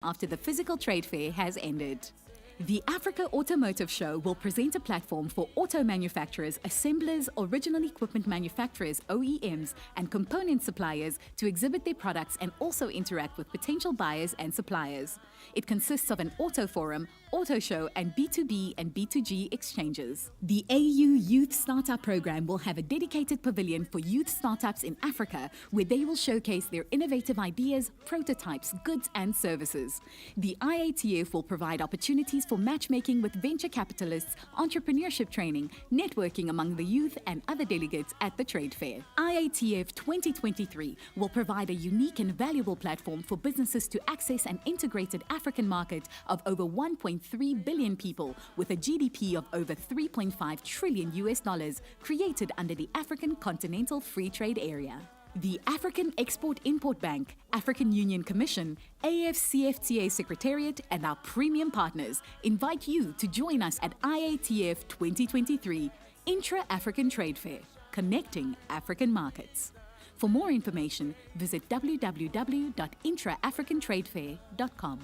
after the physical trade fair has ended. The Africa Automotive Show will present a platform for auto manufacturers, assemblers, original equipment manufacturers, OEMs, and component suppliers to exhibit their products and also interact with potential buyers and suppliers. It consists of an auto forum, auto show, and B2B and B2G exchanges. The AU Youth Startup Program will have a dedicated pavilion for youth startups in Africa where they will showcase their innovative ideas, prototypes, goods, and services. The IATF will provide opportunities for matchmaking with venture capitalists, entrepreneurship training, networking among the youth and other delegates at the trade fair. IATF 2023 will provide a unique and valuable platform for businesses to access an integrated African market of over 1.3 billion people with a GDP of over 3.5 trillion US dollars created under the African Continental Free Trade Area. The African Export-Import Bank, African Union Commission, AFCFTA Secretariat, and our premium partners invite you to join us at IATF 2023 Intra-African Trade Fair, connecting African markets. For more information, visit www.intraafricantradefair.com.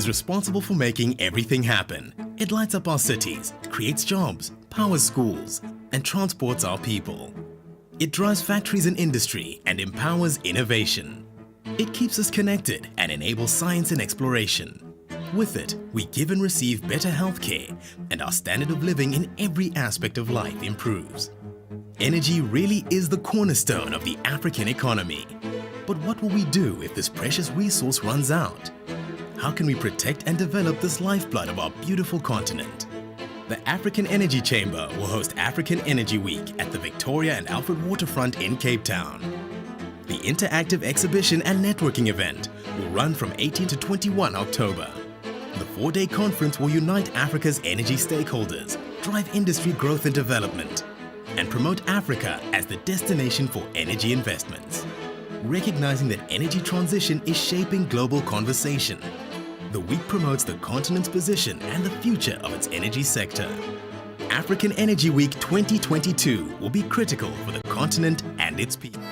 responsible for making everything happen. It lights up our cities, creates jobs, powers schools, and transports our people. It drives factories and industry and empowers innovation. It keeps us connected and enables science and exploration. With it, we give and receive better healthcare, and our standard of living in every aspect of life improves. Energy really is the cornerstone of the African economy. But what will we do if this precious resource runs out? How can we protect and develop this lifeblood of our beautiful continent? The African Energy Chamber will host African Energy Week at the Victoria and Alfred Waterfront in Cape Town. The interactive exhibition and networking event will run from 18 to 21 October. The 4-day conference will unite Africa's energy stakeholders, drive industry growth and development, and promote Africa as the destination for energy investments. Recognizing that energy transition is shaping global conversation, the week promotes the continent's position and the future of its energy sector. African Energy Week 2022 will be critical for the continent and its people.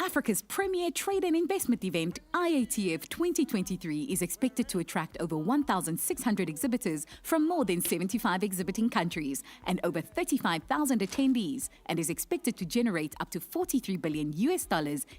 Africa's premier trade and investment event, IATF 2023, is expected to attract over 1,600 exhibitors from more than 75 exhibiting countries and over 35,000 attendees, and is expected to generate up to $43 billion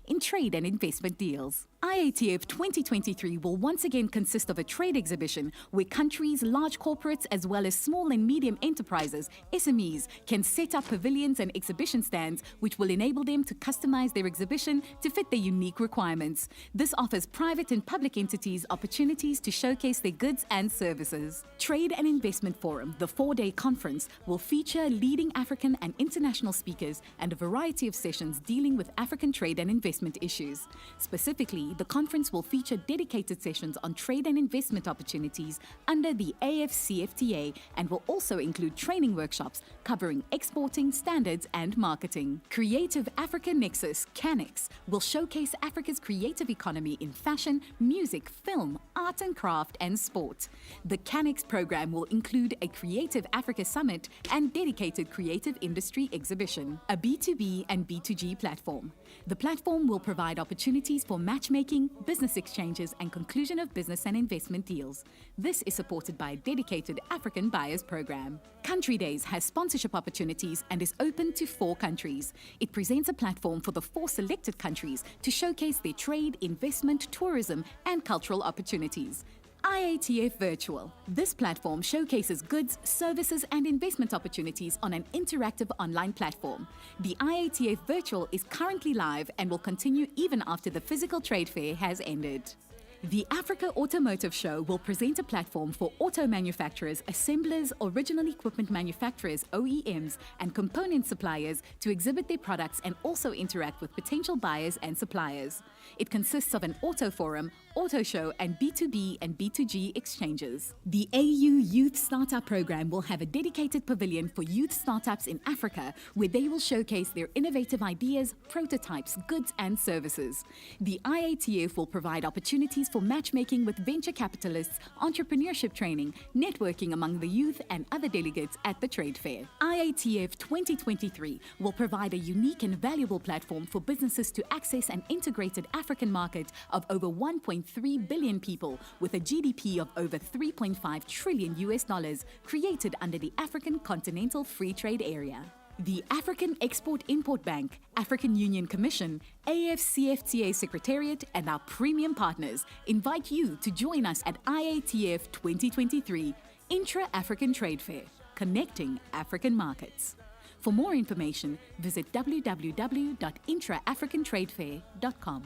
in trade and investment deals. IATF 2023 will once again consist of a trade exhibition where countries, large corporates, as well as small and medium enterprises, SMEs, can set up pavilions and exhibition stands which will enable them to customize their exhibition to fit their unique requirements. This offers private and public entities opportunities to showcase their goods and services. Trade and Investment Forum, the 4-day conference, will feature leading African and international speakers and a variety of sessions dealing with African trade and investment issues. Specifically, the conference will feature dedicated sessions on trade and investment opportunities under the AFCFTA and will also include training workshops covering exporting, standards and marketing. Creative Africa Nexus, CANEX, will showcase Africa's creative economy in fashion, music, film, art and craft and sport. The CANEX program will include a Creative Africa Summit and dedicated creative industry exhibition, a B2B and B2G platform. The platform will provide opportunities for matchmaking, business exchanges, and conclusion of business and investment deals. This is supported by a dedicated African Buyers Program. Country Days has sponsorship opportunities and is open to 4 countries. It presents a platform for the 4 selected countries to showcase their trade, investment, tourism, and cultural opportunities. IATF Virtual. This platform showcases goods, services, and investment opportunities on an interactive online platform. The IATF Virtual is currently live and will continue even after the physical trade fair has ended. The Africa Automotive Show will present a platform for auto manufacturers, assemblers, original equipment manufacturers, OEMs, and component suppliers to exhibit their products and also interact with potential buyers and suppliers. It consists of an auto forum, auto show, and B2B and B2G exchanges. The AU Youth Startup Program will have a dedicated pavilion for youth startups in Africa where they will showcase their innovative ideas, prototypes, goods, and services. The IATF will provide opportunities for matchmaking with venture capitalists, entrepreneurship training, networking among the youth and other delegates at the trade fair. IATF 2023 will provide a unique and valuable platform for businesses to access an integrated African market of over 1.3 billion people with a GDP of over $3.5 trillion created under the African Continental Free Trade Area. The African Export-Import Bank, African Union Commission, AFCFTA Secretariat, and our premium partners invite you to join us at IATF 2023 Intra-African Trade Fair, connecting African markets. For more information, visit www.intraafricantradefair.com.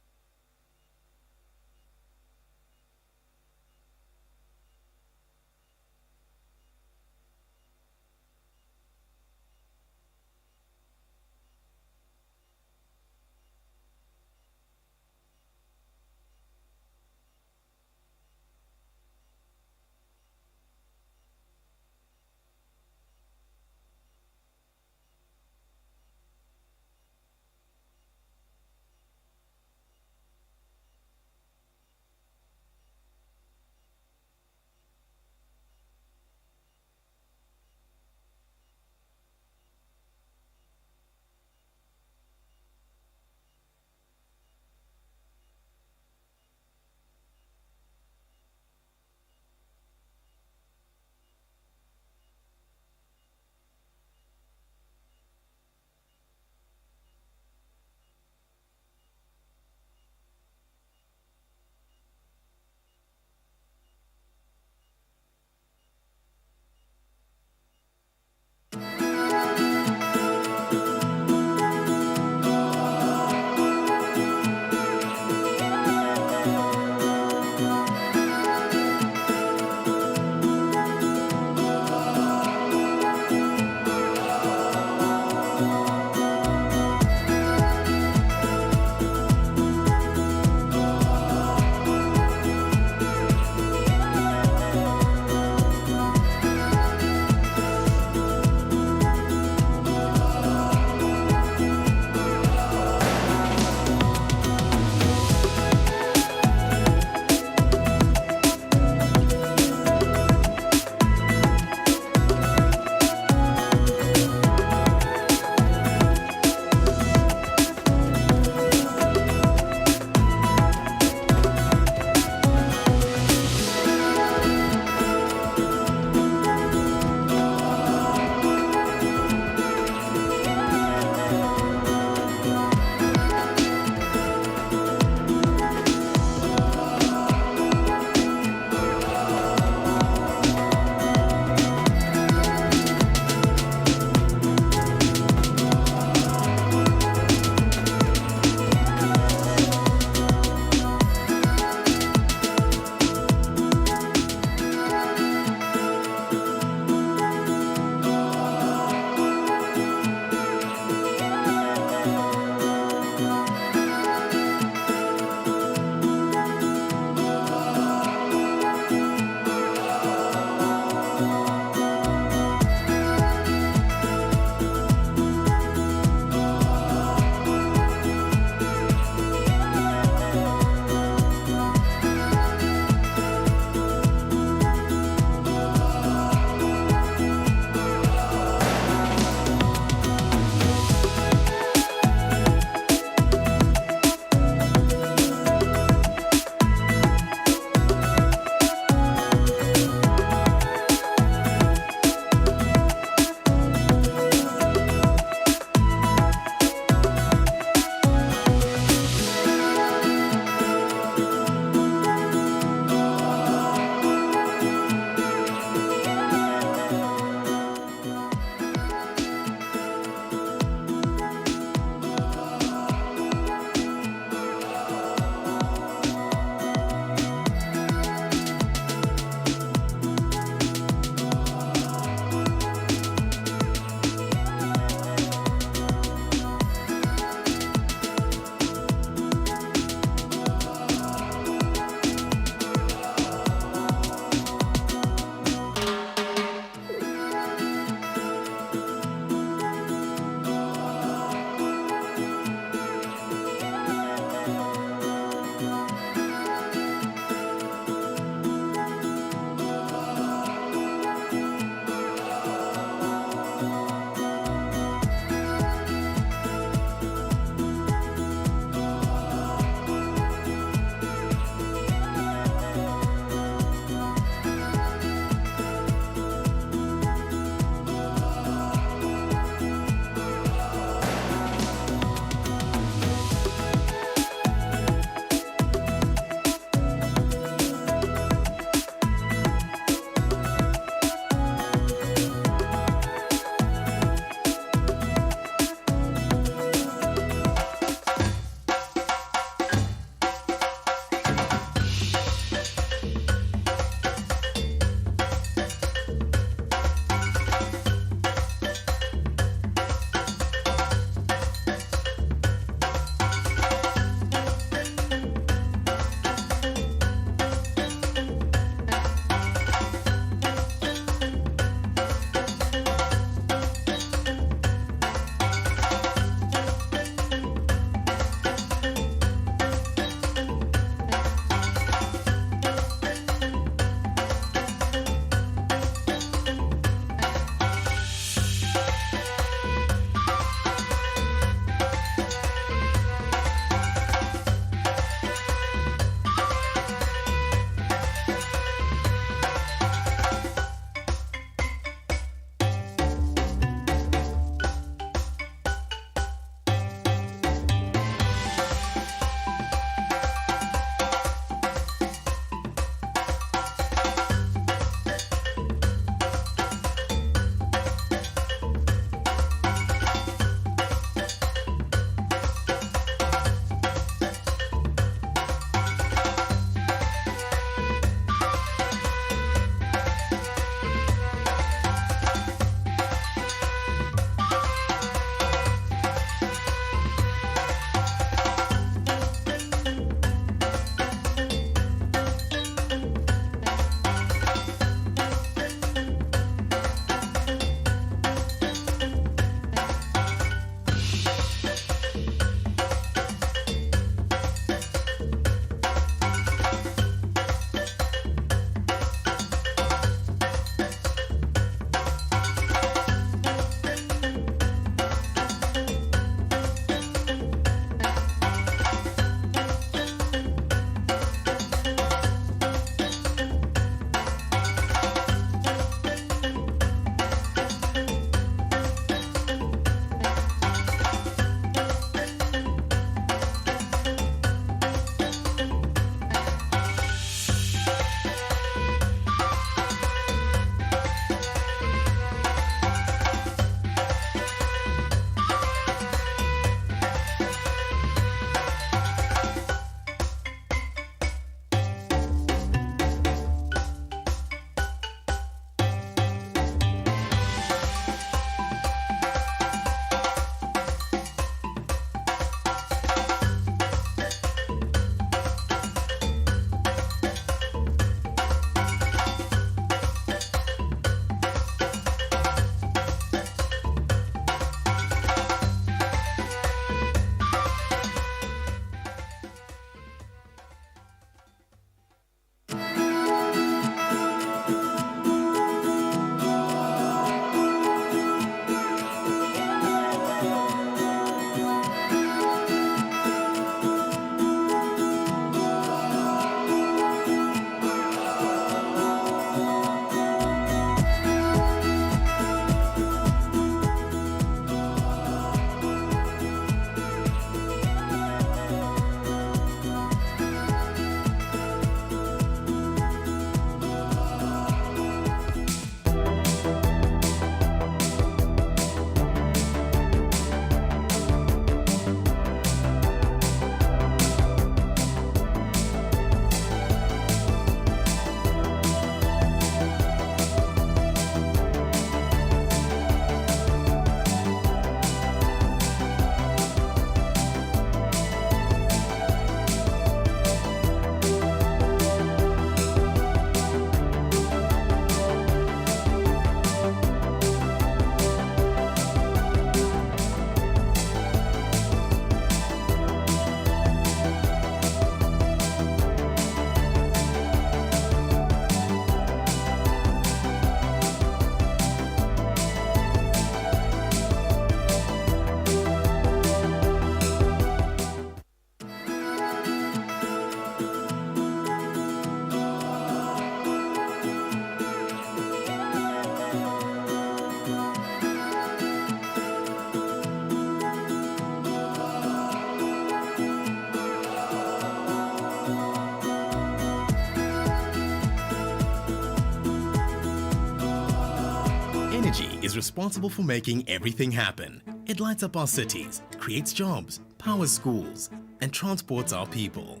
Energy is responsible for making everything happen. It lights up our cities, creates jobs, powers schools, and transports our people.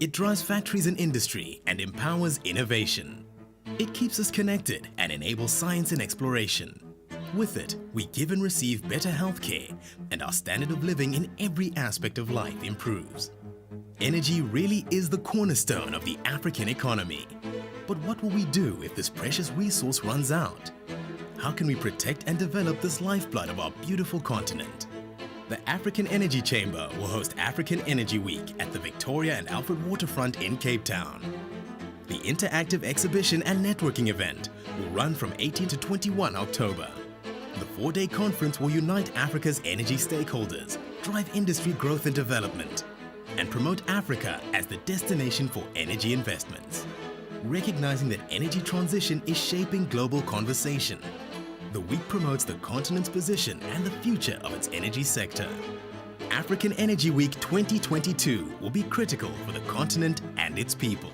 It drives factories and industry and empowers innovation. It keeps us connected and enables science and exploration. With it, we give and receive better healthcare, and our standard of living in every aspect of life improves. Energy really is the cornerstone of the African economy. But what will we do if this precious resource runs out? How can we protect and develop this lifeblood of our beautiful continent? The African Energy Chamber will host African Energy Week at the Victoria and Alfred Waterfront in Cape Town. The interactive exhibition and networking event will run from 18 to 21 October. The 4-day conference will unite Africa's energy stakeholders, drive industry growth and development, and promote Africa as the destination for energy investments. Recognizing that energy transition is shaping global conversation, the week promotes the continent's position and the future of its energy sector. African Energy Week 2022 will be critical for the continent and its people.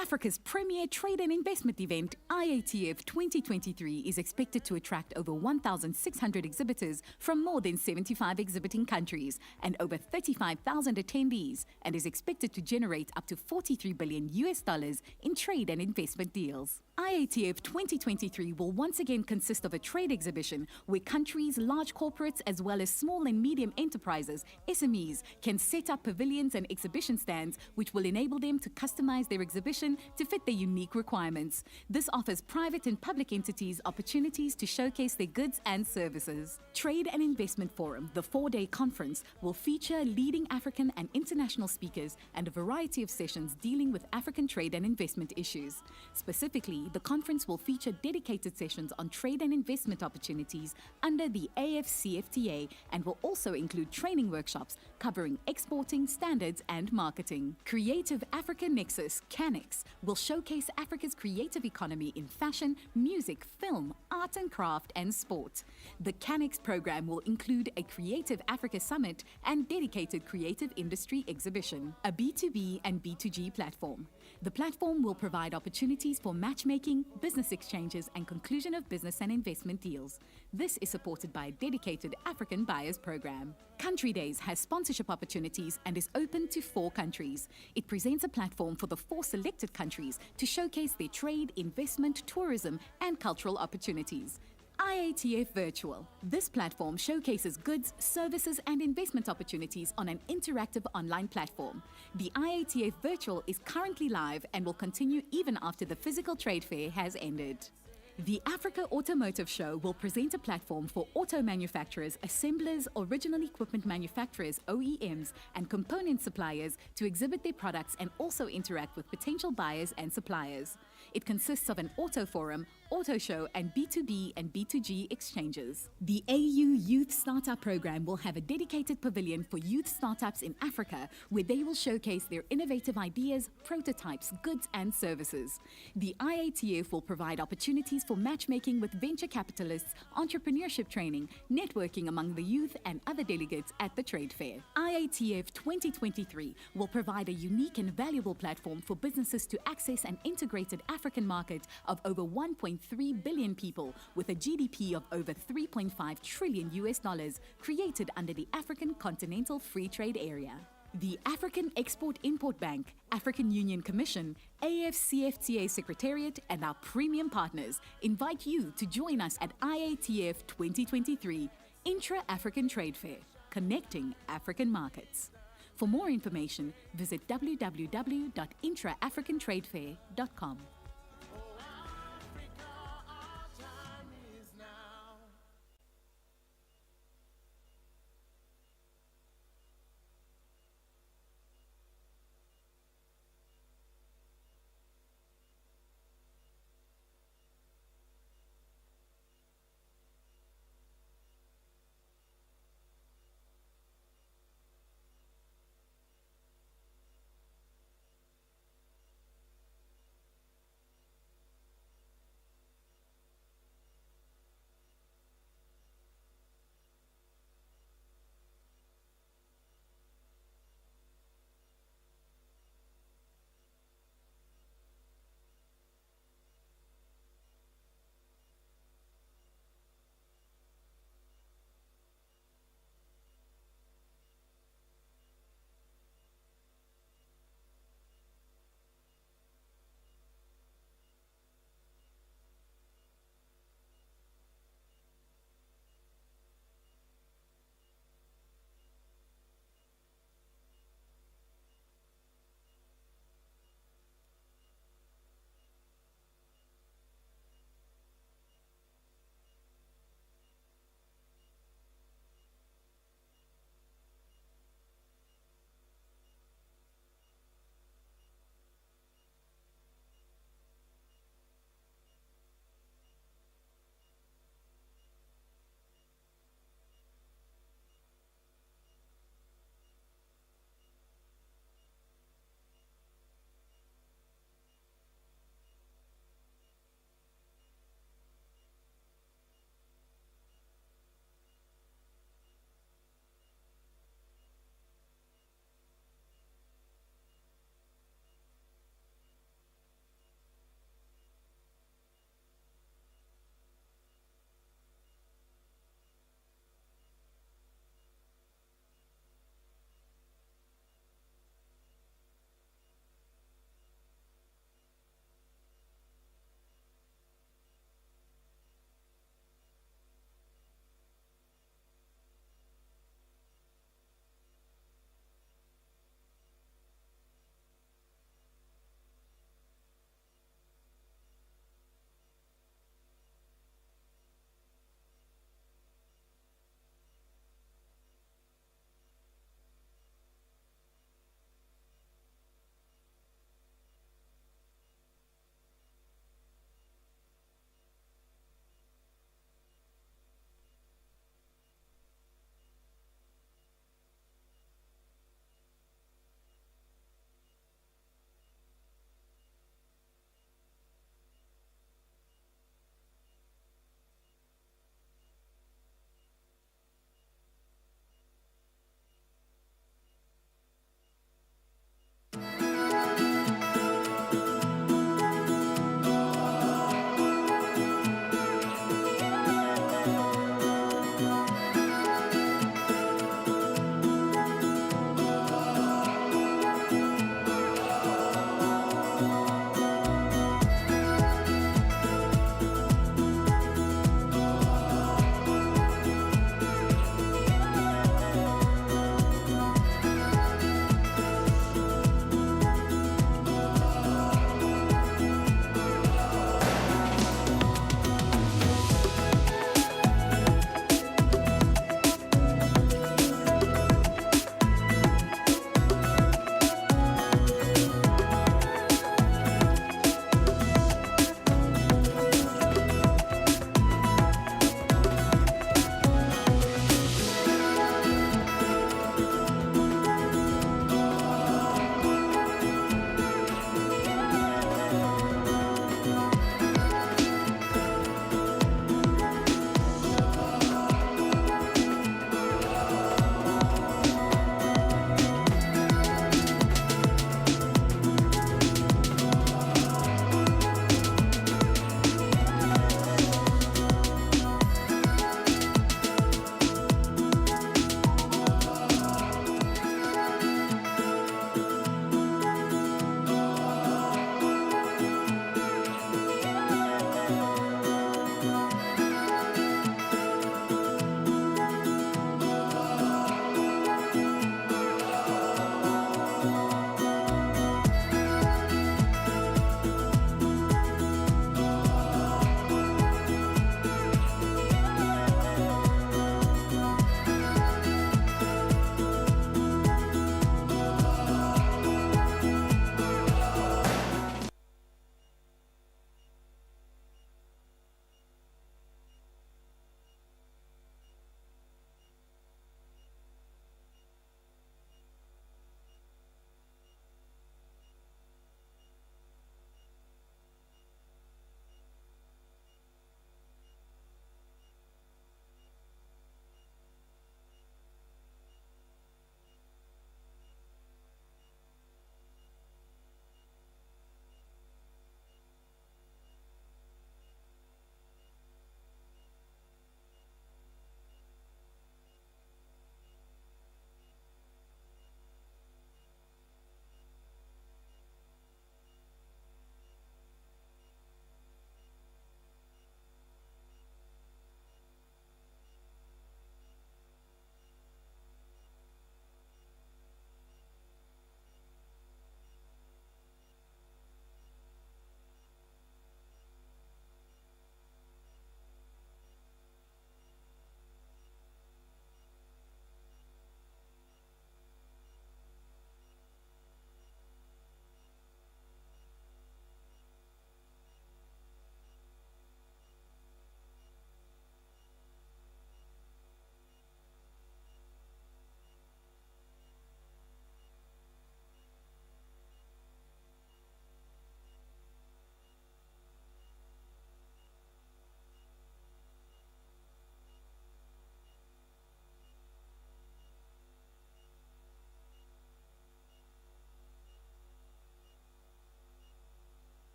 Africa's premier trade and investment event, IATF 2023, is expected to attract over 1,600 exhibitors from more than 75 exhibiting countries and over 35,000 attendees, and is expected to generate up to $43 billion in trade and investment deals. IATF 2023 will once again consist of a trade exhibition where countries, large corporates, as well as small and medium enterprises, SMEs, can set up pavilions and exhibition stands which will enable them to customize their exhibition to fit their unique requirements. This offers private and public entities opportunities to showcase their goods and services. Trade and Investment Forum, the 4-day conference, will feature leading African and international speakers and a variety of sessions dealing with African trade and investment issues. Specifically, the conference will feature dedicated sessions on trade and investment opportunities under the AFCFTA and will also include training workshops covering exporting, standards and marketing. Creative Africa Nexus, CANEX, will showcase Africa's creative economy in fashion, music, film, art and craft and sport. The CANEX program will include a Creative Africa Summit and dedicated creative industry exhibition, a B2B and B2G platform. The platform will provide opportunities for matchmaking, business exchanges, and conclusion of business and investment deals. This is supported by a dedicated African Buyers Program. Country Days has sponsorship opportunities and is open to 4 countries. It presents a platform for the 4 selected countries to showcase their trade, investment, tourism, and cultural opportunities. IATF Virtual. This platform showcases goods, services, and investment opportunities on an interactive online platform. The IATF Virtual is currently live and will continue even after the physical trade fair has ended. The Africa Automotive Show will present a platform for auto manufacturers, assemblers, original equipment manufacturers, OEMs, and component suppliers to exhibit their products and also interact with potential buyers and suppliers. It consists of an auto forum, auto show, and B2B and B2G exchanges. The AU Youth Startup Program will have a dedicated pavilion for youth startups in Africa where they will showcase their innovative ideas, prototypes, goods, and services. The IATF will provide opportunities for matchmaking with venture capitalists, entrepreneurship training, networking among the youth and other delegates at the trade fair. IATF 2023 will provide a unique and valuable platform for businesses to access an integrated African market of over 1.3 billion people with a GDP of over $3.5 trillion created under the African Continental Free Trade Area. The African Export-Import Bank, African Union Commission, AFCFTA Secretariat, and our premium partners invite you to join us at IATF 2023 Intra-African Trade Fair, connecting African markets. For more information, visit www.intraafricantradefair.com.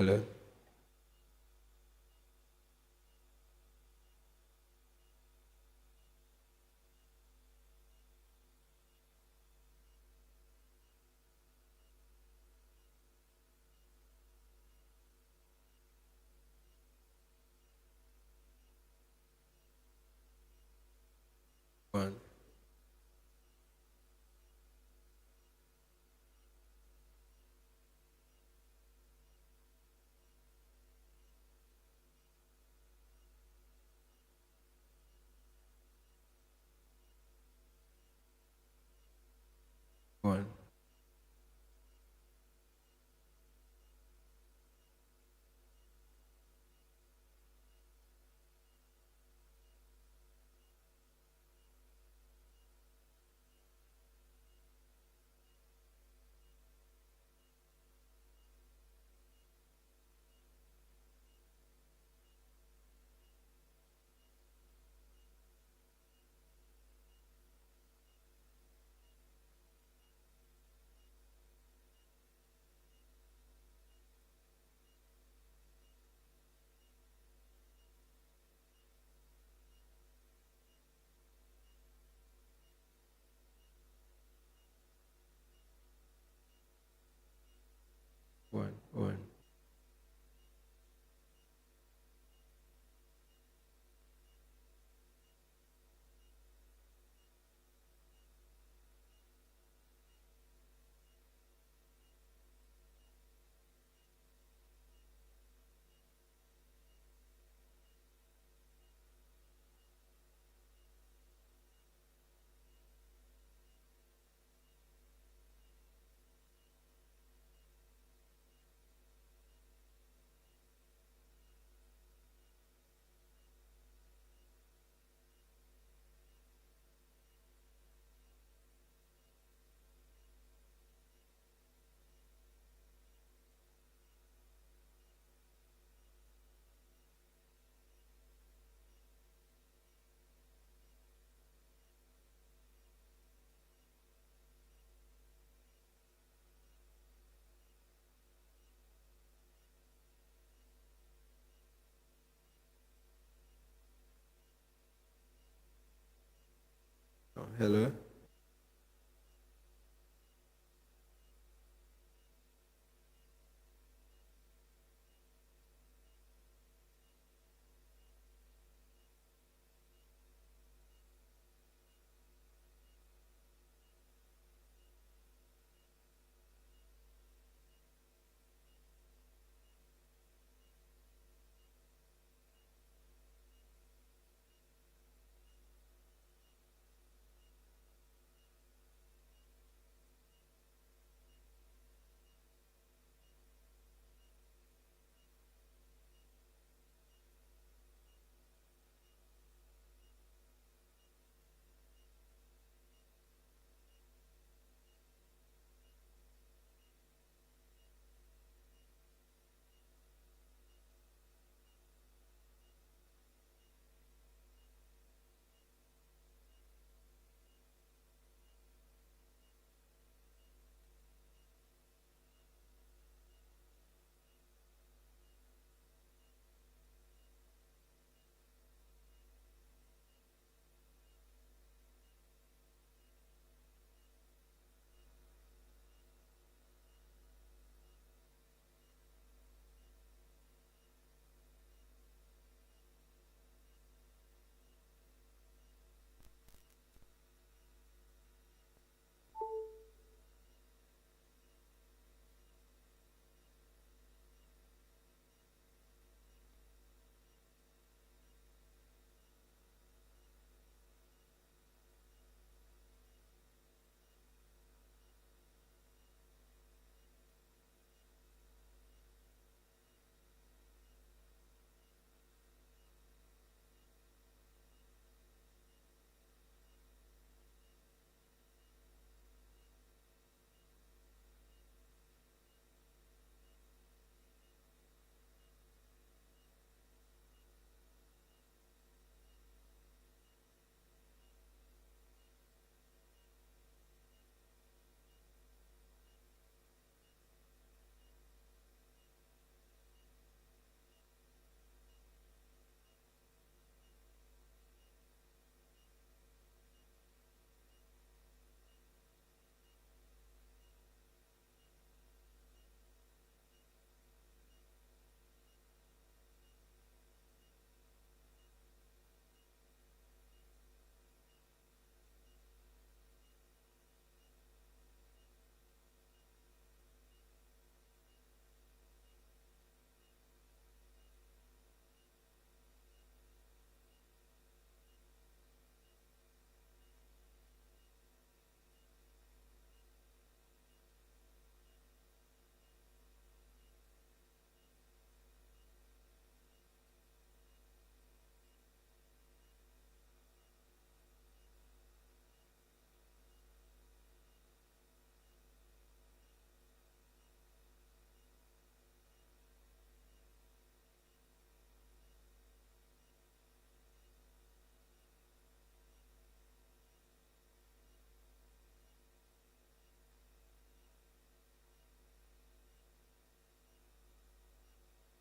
Hello. One. One. One. One. Oh, hello.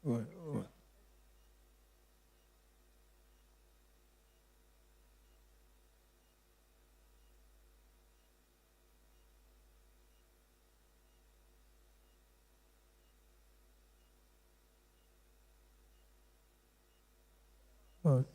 One. One. One.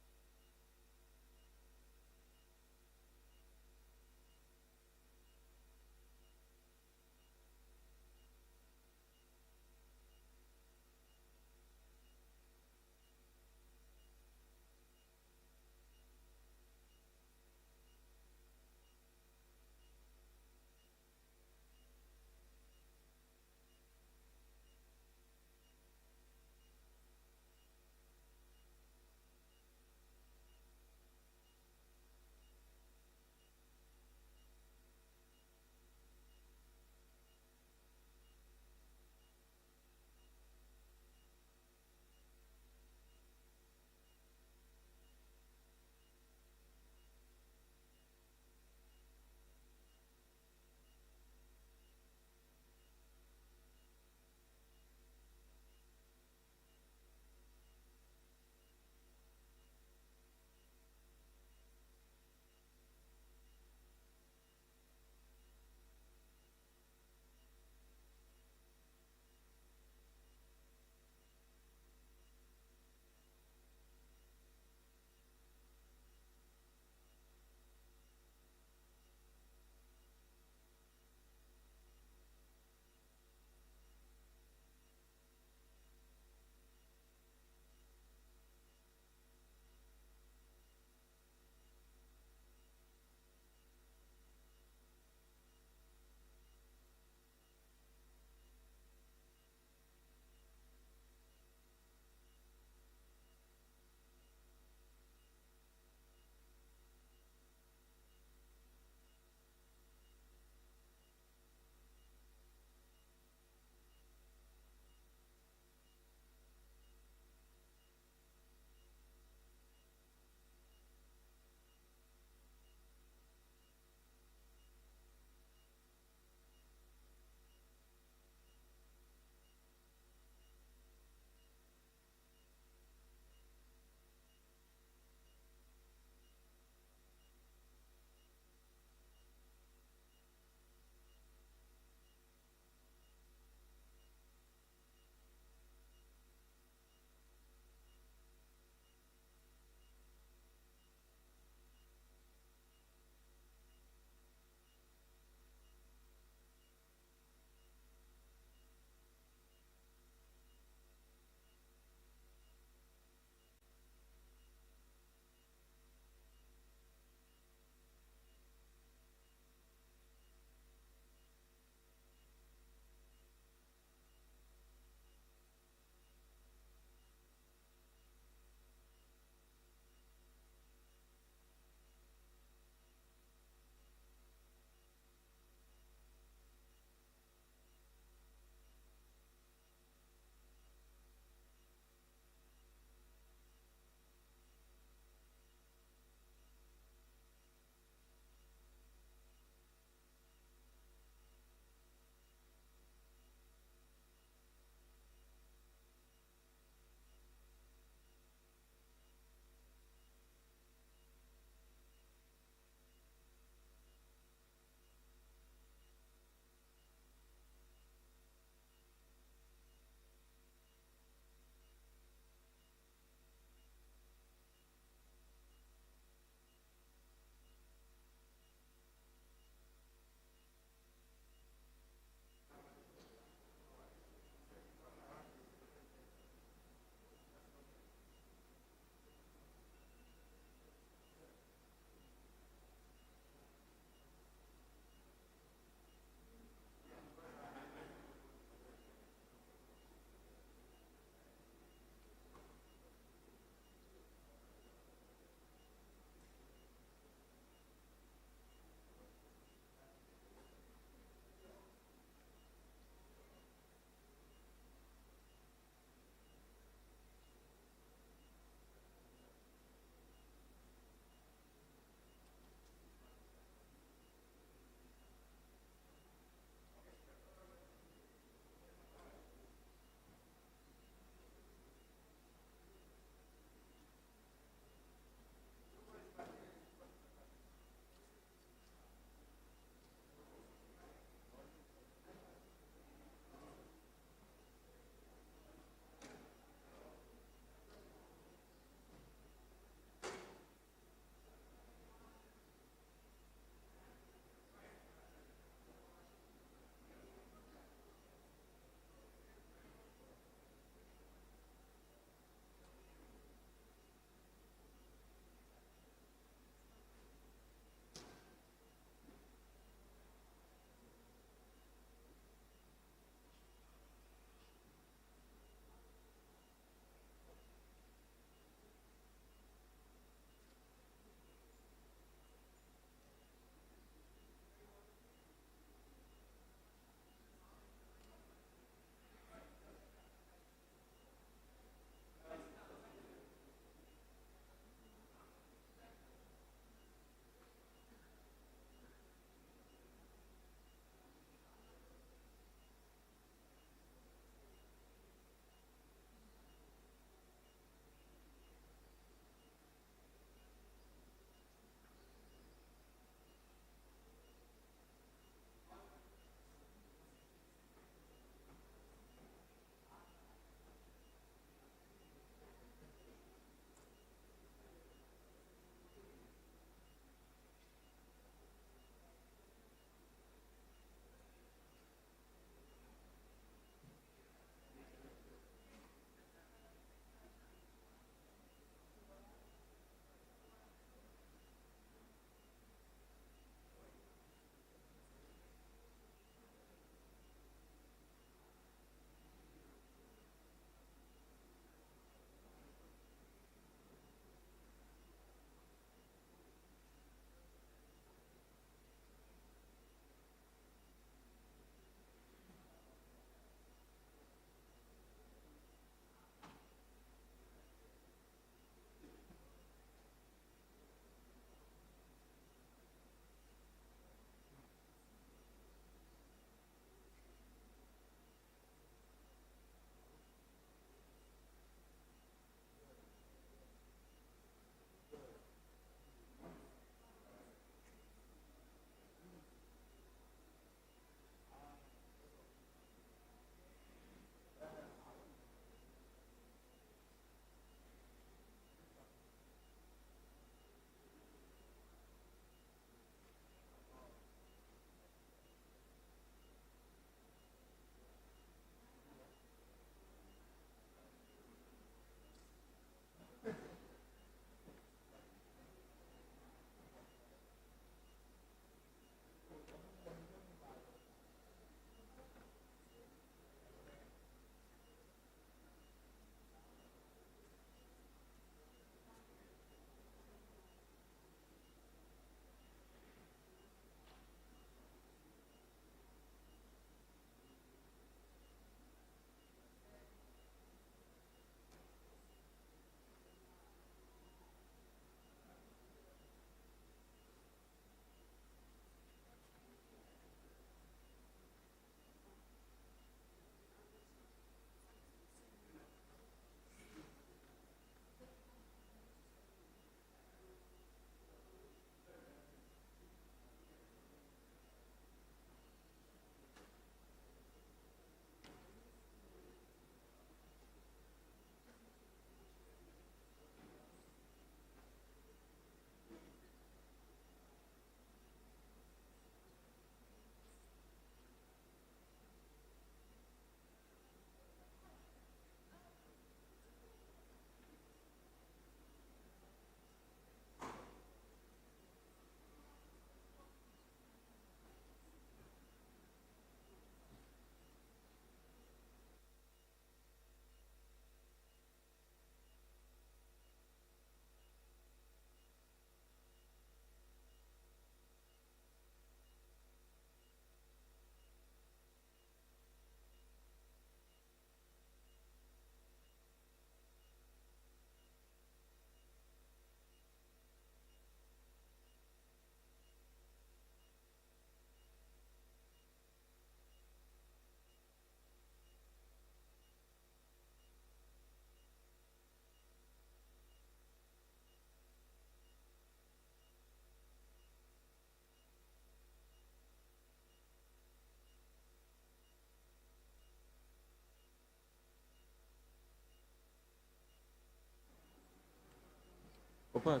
Opat.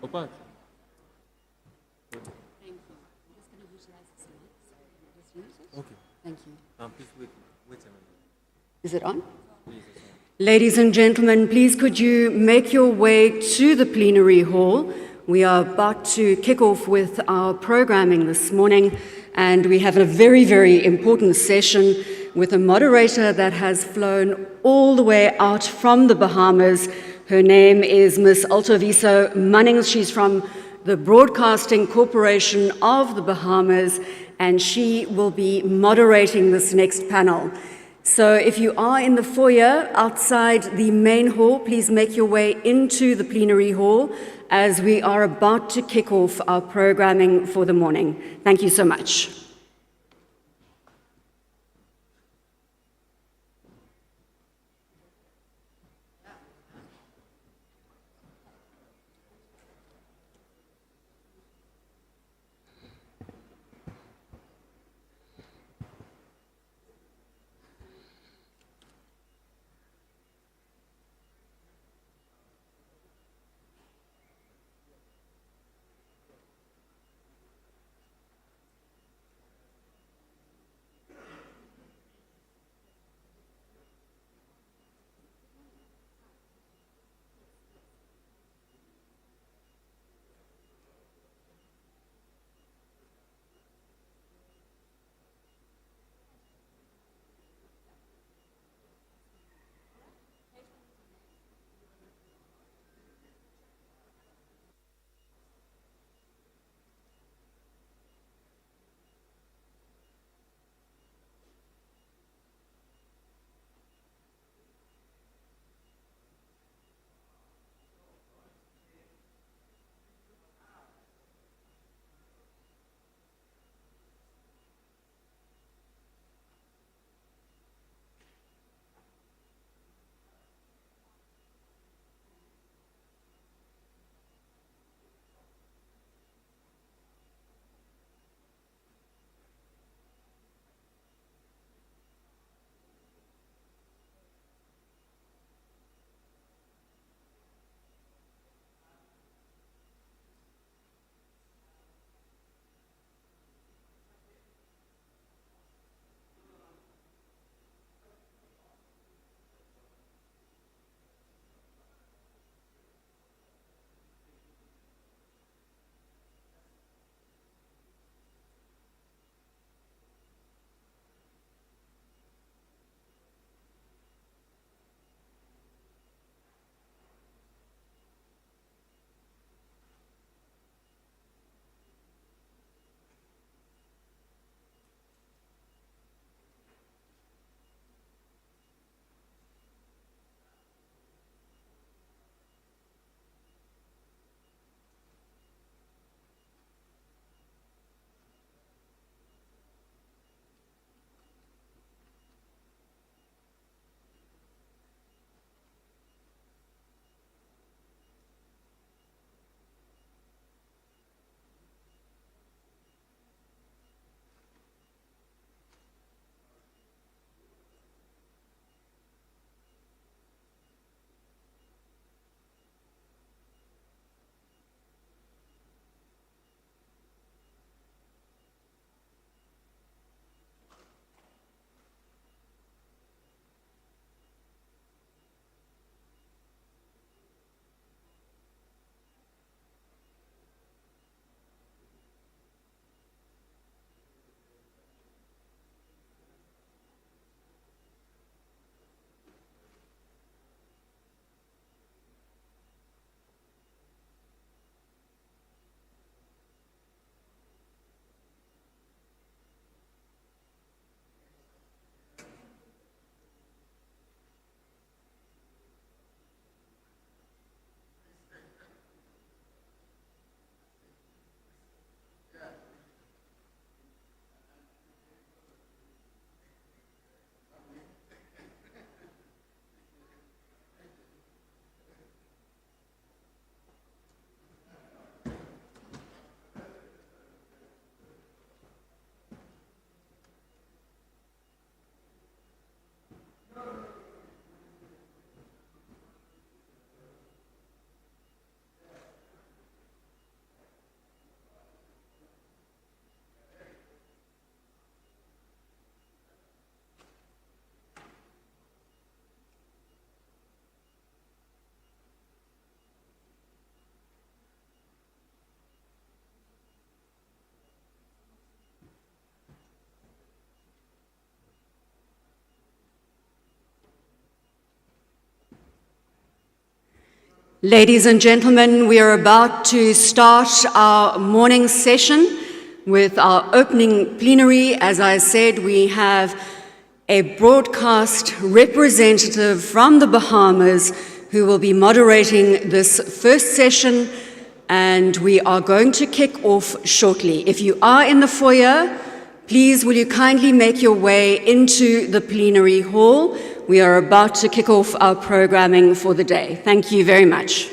Opat. Thank you. I'm just going to visualize the slide. So just use it. Okay. Thank you. Please wait a minute. Is it on? Please, it's on. Ladies and gentlemen, please could you make your way to the plenary hall? We are about to kick off with our programming this morning, and we have a very, very important session with a moderator that has flown all the way out from the Bahamas. Her name is Miss Altoviso Munnings. She's from the Broadcasting Corporation of the Bahamas, and she will be moderating this next panel. So if you are in the foyer outside the main hall, please make your way into the plenary hall as we are about to kick off our programming for the morning. Thank you so much. Ladies and gentlemen, we are about to start our morning session with our opening plenary. As I said, we have a broadcast representative from the Bahamas who will be moderating this first session, and we are going to kick off shortly. If you are in the foyer, please will you kindly make your way into the plenary hall. We are about to kick off our programming for the day. Thank you very much.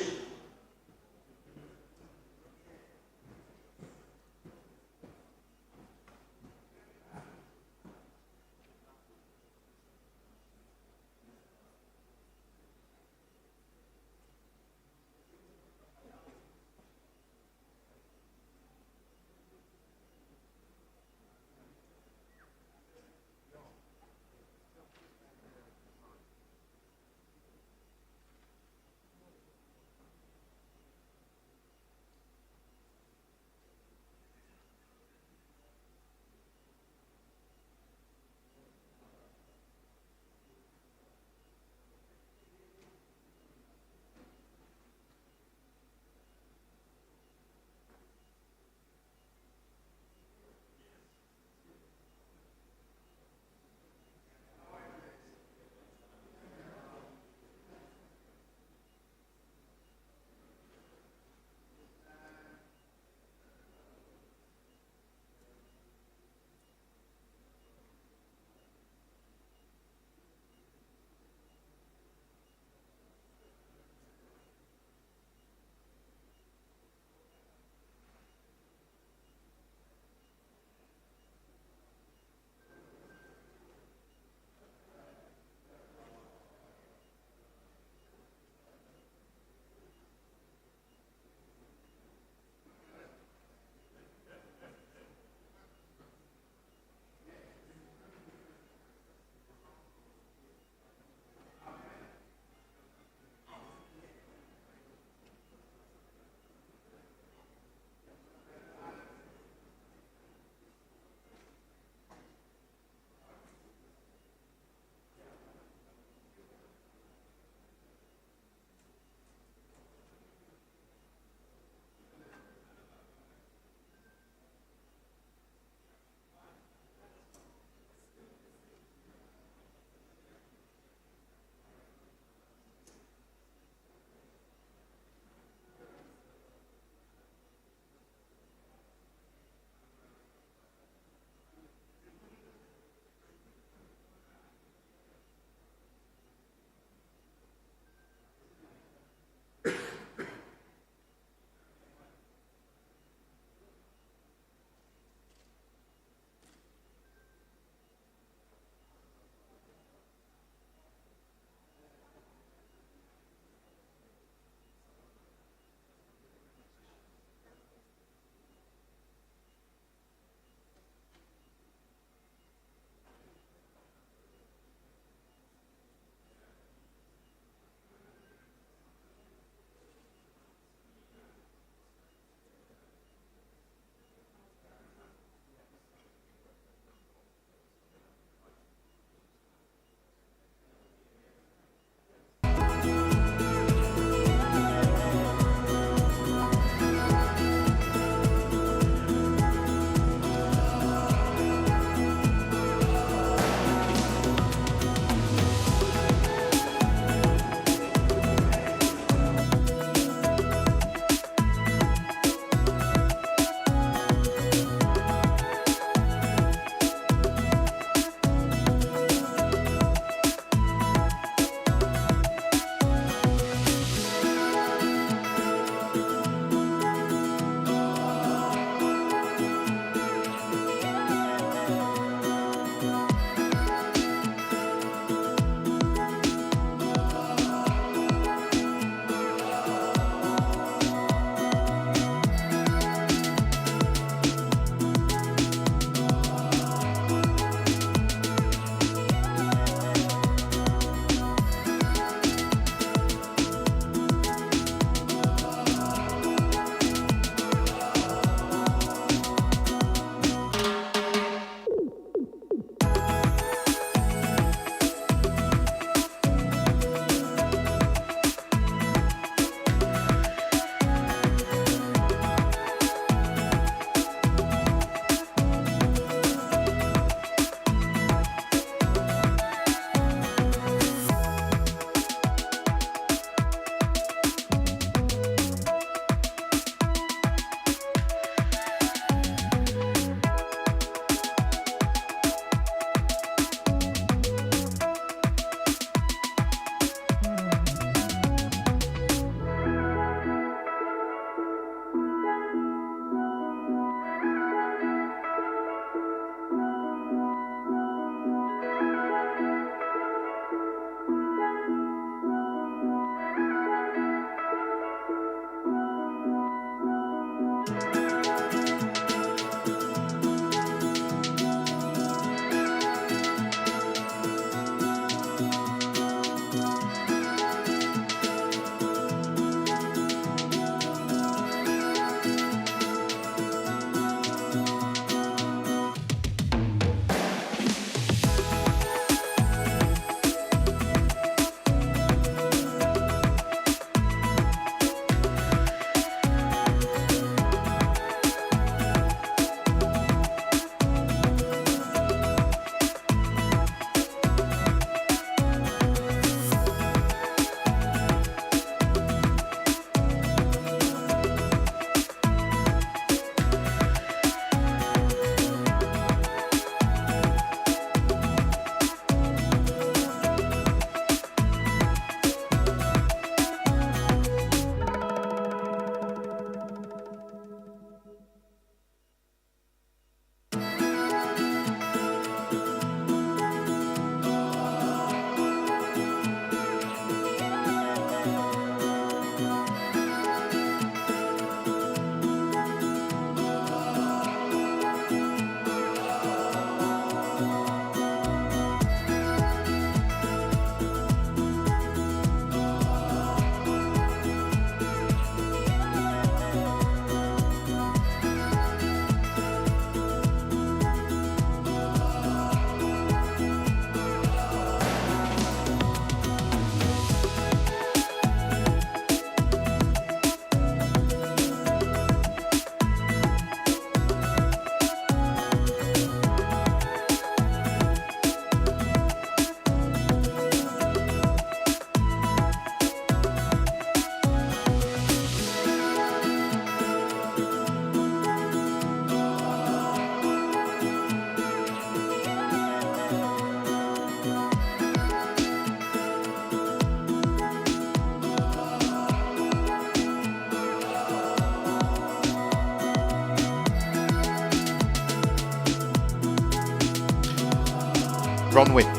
runway. Yeah.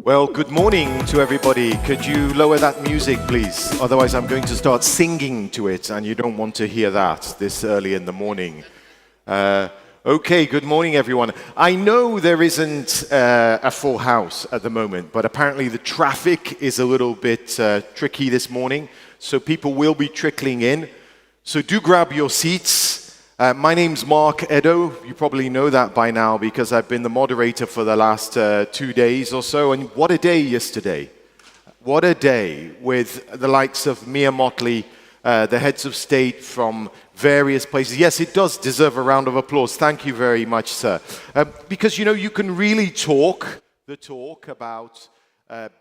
Well, good morning to everybody. Could you lower that music, please? Otherwise, I'm going to start singing to it, and you don't want to hear that this early in the morning. Okay, good morning, everyone. I know there isn't a full house at the moment, but apparently the traffic is a little bit tricky this morning, so people will be trickling in. So do grab your seats. My name's Mark Edo. You probably know that by now because I've been the moderator for the last 2 days or so. And what a day yesterday. What a day with the likes of Mia Motley, the heads of state from various places. Yes, it does deserve a round of applause. Thank you very much, sir. Because, you know, you can really talk the talk about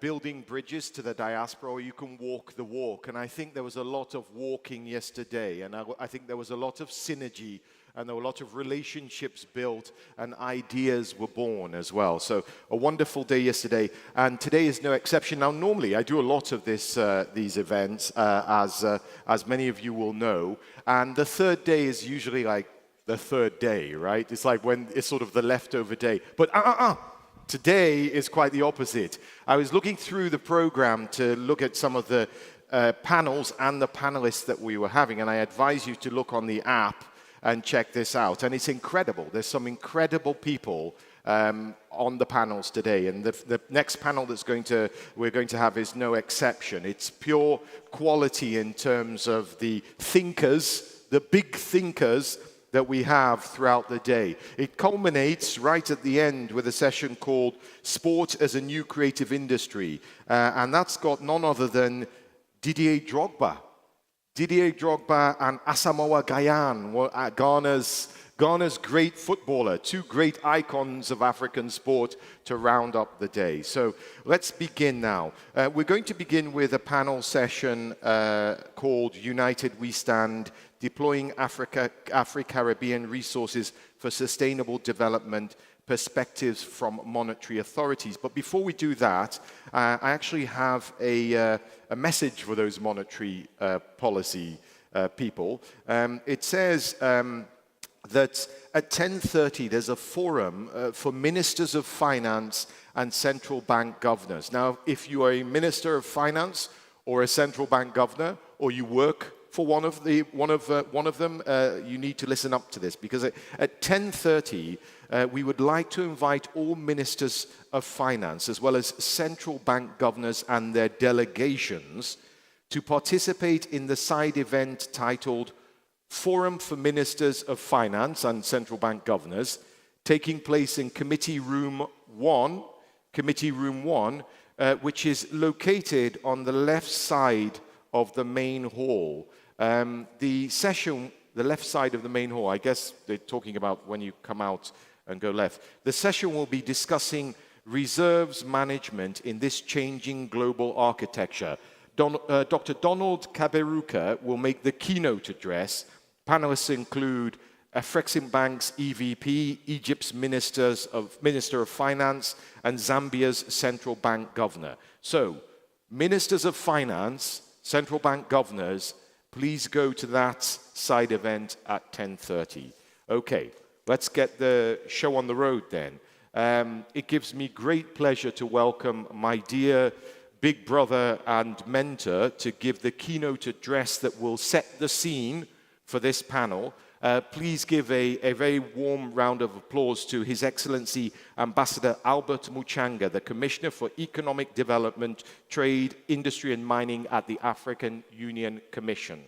building bridges to the diaspora, or you can walk the walk. And I think there was a lot of walking yesterday, and I think there was a lot of synergy, and there were a lot of relationships built, and ideas were born as well. So a wonderful day yesterday, and today is no exception. Now, normally I do a lot of these events, as many of you will know, and the third day is usually like the third day, right? It's like when it's sort of the leftover day. But today is quite the opposite. I was looking through the program to look at some of the panels and the panelists that we were having, and I advise you to look on the app and check this out. And it's incredible. There's some incredible people on the panels today, and the next panel we're going to have is no exception. It's pure quality in terms of the thinkers, the big thinkers that we have throughout the day. It culminates right at the end with a session called Sport as a New Creative Industry. And that's got none other than Didier Drogba. Didier Drogba and Asamoah Gyan, Ghana's great footballer, two great icons of African sport to round up the day. So let's begin now. We're going to begin with a panel session called United We Stand, Deploying Afro-Caribbean Resources for Sustainable Development, Perspectives from Monetary Authorities. But before we do that, I actually have a message for those monetary policy people. It says that at 10:30 there's a forum for ministers of finance and central bank governors. Now, if you are a minister of finance or a central bank governor, or you work for one of them, you need to listen up to this, because at 10:30 we would like to invite all ministers of finance as well as central bank governors and their delegations to participate in the side event titled Forum for Ministers of Finance and Central Bank Governors, taking place in Committee Room 1, which is located on the left side of the main hall. The session, the left side of the main hall, I guess they're talking about when you come out and go left. The session will be discussing reserves management in this changing global architecture. Dr. Donald Kaberuka will make the keynote address. Panelists include Afreximbank's EVP, Egypt's Minister of Finance, and Zambia's Central Bank Governor. So, Ministers of Finance, Central Bank Governors, please go to that side event at 10:30. Okay, let's get the show on the road then. It gives me great pleasure to welcome my dear big brother and mentor to give the keynote address that will set the scene for this panel. Please give a very warm round of applause to His Excellency Ambassador Albert Muchanga, the Commissioner for Economic Development, Trade, Industry and Mining at the African Union Commission.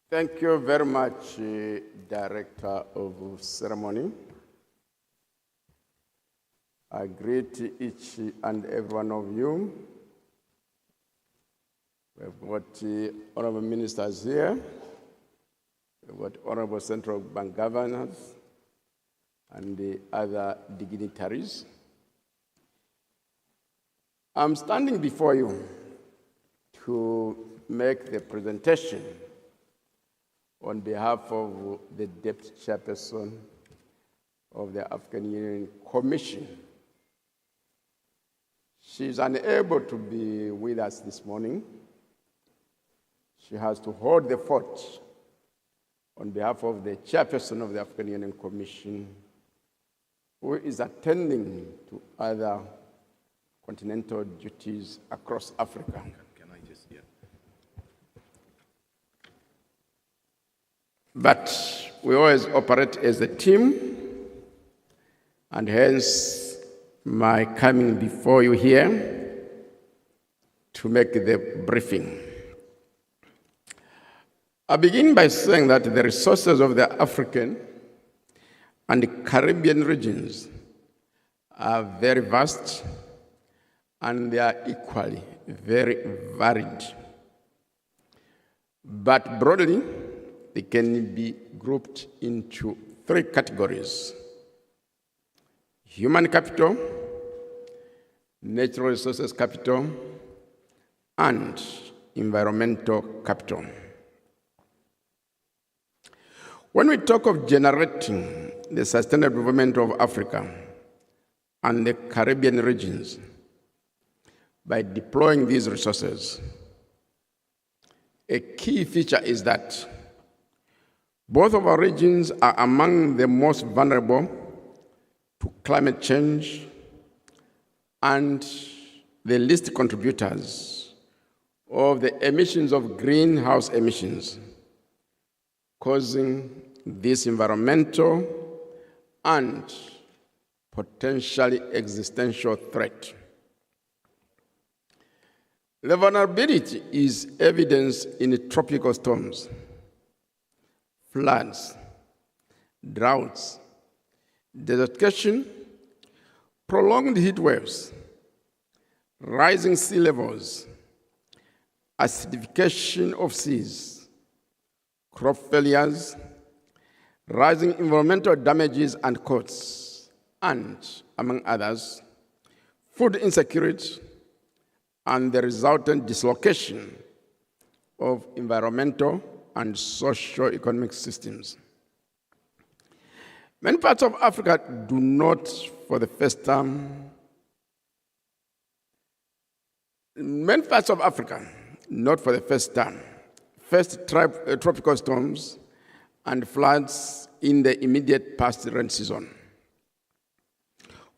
Thank you very much, Director of Ceremony. I greet each and every one of you. We've got honorable ministers here. We've got honorable central bank governors and the other dignitaries. I'm standing before you to make the presentation on behalf of the Deputy Chairperson of the African Union Commission. She is unable to be with us this morning. She has to hold the fort on behalf of the Chairperson of the African Union Commission, who is attending to other continental duties across Africa. Can I just, yeah. But we always operate as a team, and hence my coming before you here to make the briefing. I begin by saying that the resources of the African and the Caribbean regions are very vast, and they are equally very varied. But broadly, they can be grouped into three categories: human capital, natural resources capital, and environmental capital. When we talk of generating the sustainable development of Africa and the Caribbean regions by deploying these resources, a key feature is that both of our regions are among the most vulnerable to climate change and the least contributors of the emissions of greenhouse emissions, causing this environmental and potentially existential threat. The vulnerability is evidenced in tropical storms, floods, droughts, desertification, prolonged heat waves, rising sea levels, acidification of seas, crop failures, rising environmental damages and costs, and, among others, food insecurity and the resultant dislocation of environmental and socio-economic systems. Many parts of Africa do not, for the first time, faced tropical storms and floods in the immediate past rain season.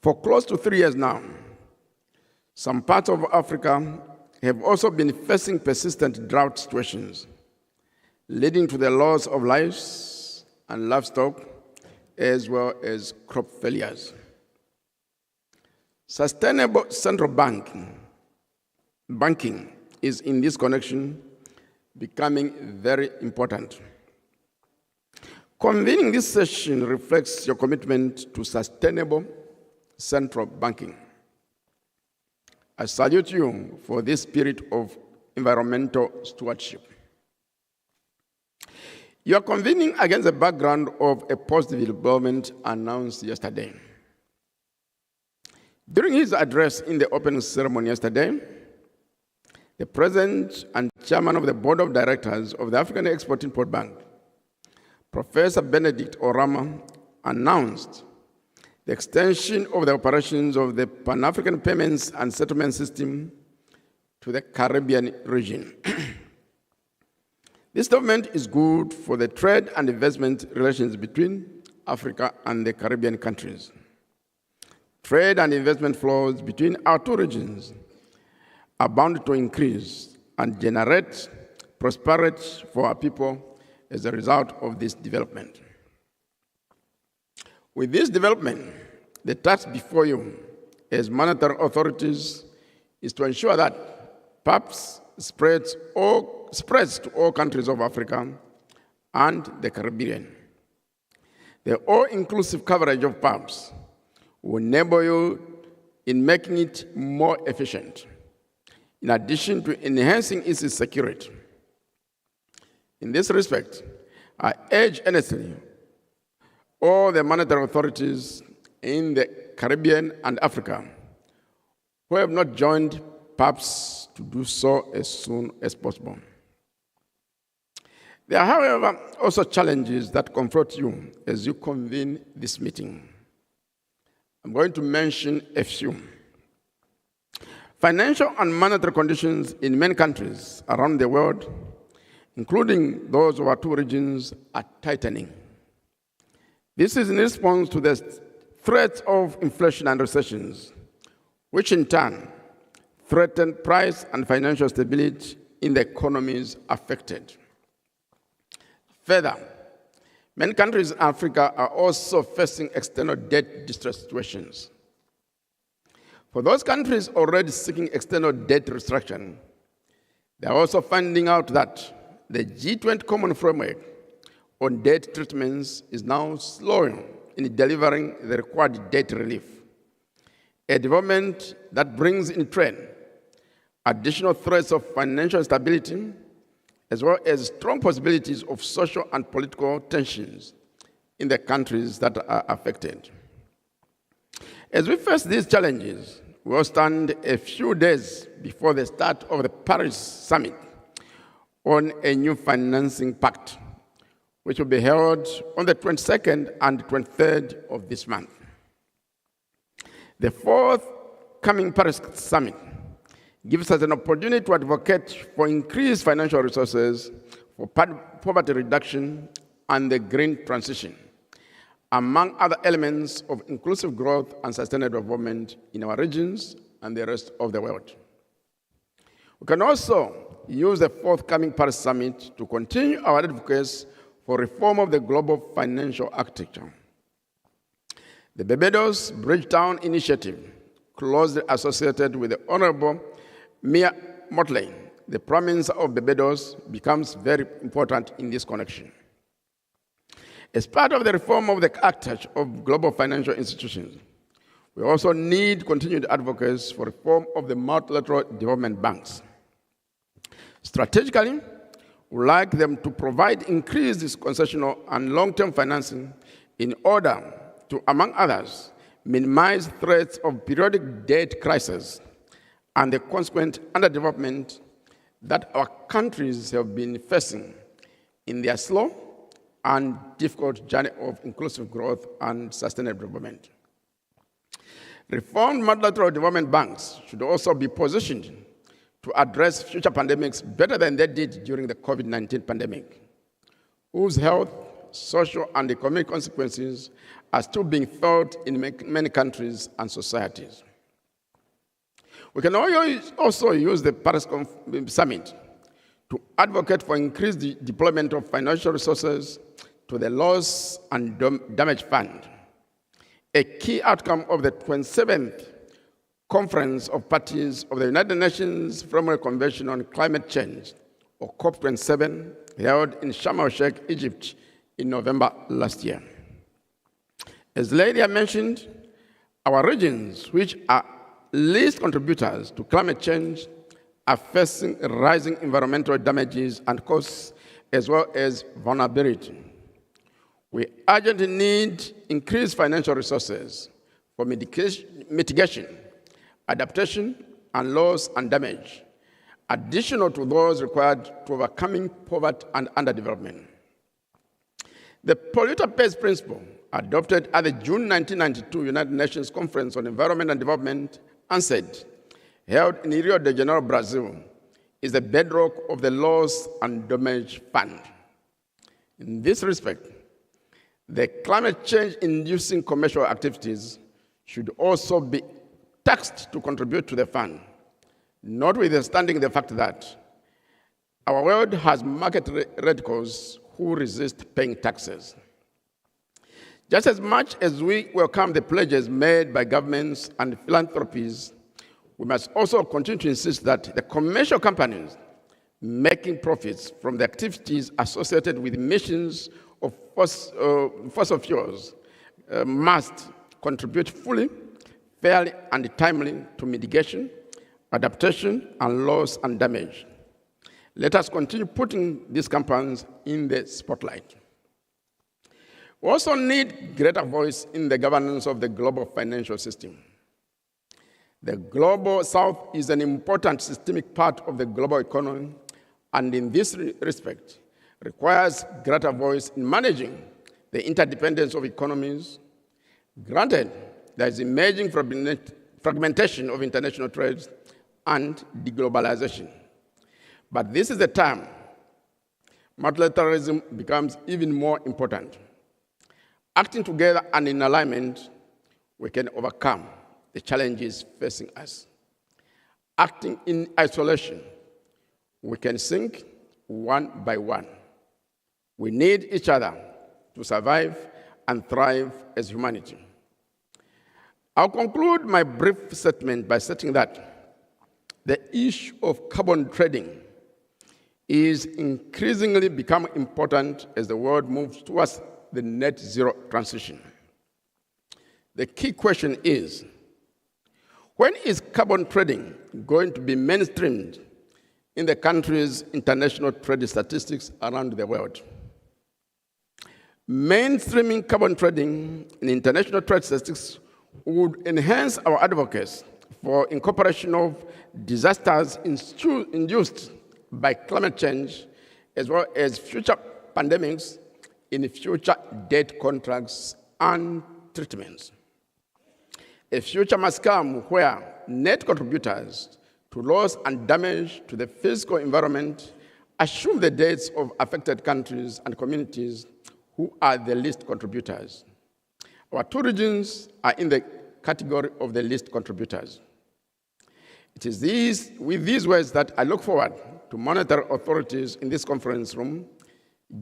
For close to 3 years now, some parts of Africa have also been facing persistent drought situations, leading to the loss of lives and livestock, as well as crop failures. Sustainable central banking is in this connection becoming very important. Convening this session reflects your commitment to sustainable central banking. I salute you for this spirit of environmental stewardship. You are convening against the background of a positive development announced yesterday. During his address in the opening ceremony yesterday, the President and Chairman of the Board of Directors of the African Export-Import Bank, Professor Benedict Orama, announced the extension of the operations of the Pan-African Payments and Settlement System to the Caribbean region. This development is good for the trade and investment relations between Africa and the Caribbean countries. Trade and investment flows between our two regions are bound to increase and generate prosperity for our people as a result of this development. With this development, the task before you as monetary authorities is to ensure that PAPs spreads to all countries of Africa and the Caribbean. The all-inclusive coverage of PAPs will enable you in making it more efficient, in addition to enhancing its security. In this respect, I urge earnestly all the monetary authorities in the Caribbean and Africa who have not joined perhaps to do so as soon as possible. There are, however, also challenges that confront you as you convene this meeting. I'm going to mention a few. Financial and monetary conditions in many countries around the world, including those of our two regions, are tightening. This is in response to the threats of inflation and recessions, which in turn threaten price and financial stability in the economies affected. Further, many countries in Africa are also facing external debt distress situations. For those countries already seeking external debt restructuring, they are also finding out that the G20 Common Framework on debt treatments is now slowing in delivering the required debt relief, a development that brings in trend additional threats of financial instability, as well as strong possibilities of social and political tensions in the countries that are affected. As we face these challenges, we will stand a few days before the start of the Paris Summit on a new financing pact, which will be held on the 22nd and 23rd of this month. The forthcoming Paris Summit gives us an opportunity to advocate for increased financial resources for poverty reduction and the green transition, among other elements of inclusive growth and sustainable development in our regions and the rest of the world. We can also use the forthcoming Paris Summit to continue our advocacy for reform of the global financial architecture. The Barbados Bridgetown Initiative, closely associated with the Honorable Mia Motley, the Prime Minister of Barbados, becomes very important in this connection. As part of the reform of the architecture of global financial institutions, we also need continued advocacy for reform of the multilateral development banks. Strategically, we would like them to provide increased concessional and long-term financing in order to, among others, minimize threats of periodic debt crises and the consequent underdevelopment that our countries have been facing in their slow and difficult journey of inclusive growth and sustainable development. Reformed multilateral development banks should also be positioned to address future pandemics better than they did during the COVID-19 pandemic, whose health, social, and economic consequences are still being felt in many countries and societies. We can also use the Paris Summit to advocate for increased deployment of financial resources to the Loss and Damage Fund, a key outcome of the 27th Conference of Parties of the United Nations Framework Convention on Climate Change, or COP27, held in Sharm el-Sheikh, Egypt, in November last year. As Lydia mentioned, our regions, which are least contributors to climate change, are facing rising environmental damages and costs, as well as vulnerability. We urgently need increased financial resources for mitigation, adaptation, and loss and damage, additional to those required to overcoming poverty and underdevelopment. The polluter pays principle, adopted at the June 1992 United Nations Conference on Environment and Development, UNCED, held in Rio de Janeiro, Brazil, is the bedrock of the Loss and Damage Fund. In this respect, the climate change-inducing commercial activities should also be taxed to contribute to the fund, notwithstanding the fact that our world has market radicals who resist paying taxes. Just as much as we welcome the pledges made by governments and philanthropies, we must also continue to insist that the commercial companies making profits from the activities associated with emissions of fossil fuels must contribute fully, fairly, and timely to mitigation, adaptation, and loss and damage. Let us continue putting these companies in the spotlight. We also need greater voice in the governance of the global financial system. The Global South is an important systemic part of the global economy, and in this respect, requires greater voice in managing the interdependence of economies. Granted, there is emerging fragmentation of international trade and deglobalization. But this is the time multilateralism becomes even more important. Acting together and in alignment, we can overcome the challenges facing us. Acting in isolation, we can sink one by one. We need each other to survive and thrive as humanity. I'll conclude my brief statement by stating that the issue of carbon trading is increasingly becoming important as the world moves towards the net zero transition. The key question is, when is carbon trading going to be mainstreamed in the country's international trade statistics around the world? Mainstreaming carbon trading in international trade statistics would enhance our advocacy for incorporation of disasters induced by climate change, as well as future pandemics in future debt contracts and treatments. A future must come where net contributors to loss and damage to the physical environment assume the debts of affected countries and communities who are the least contributors. Our two regions are in the category of the least contributors. It is with these words that I look forward to monetary authorities in this conference room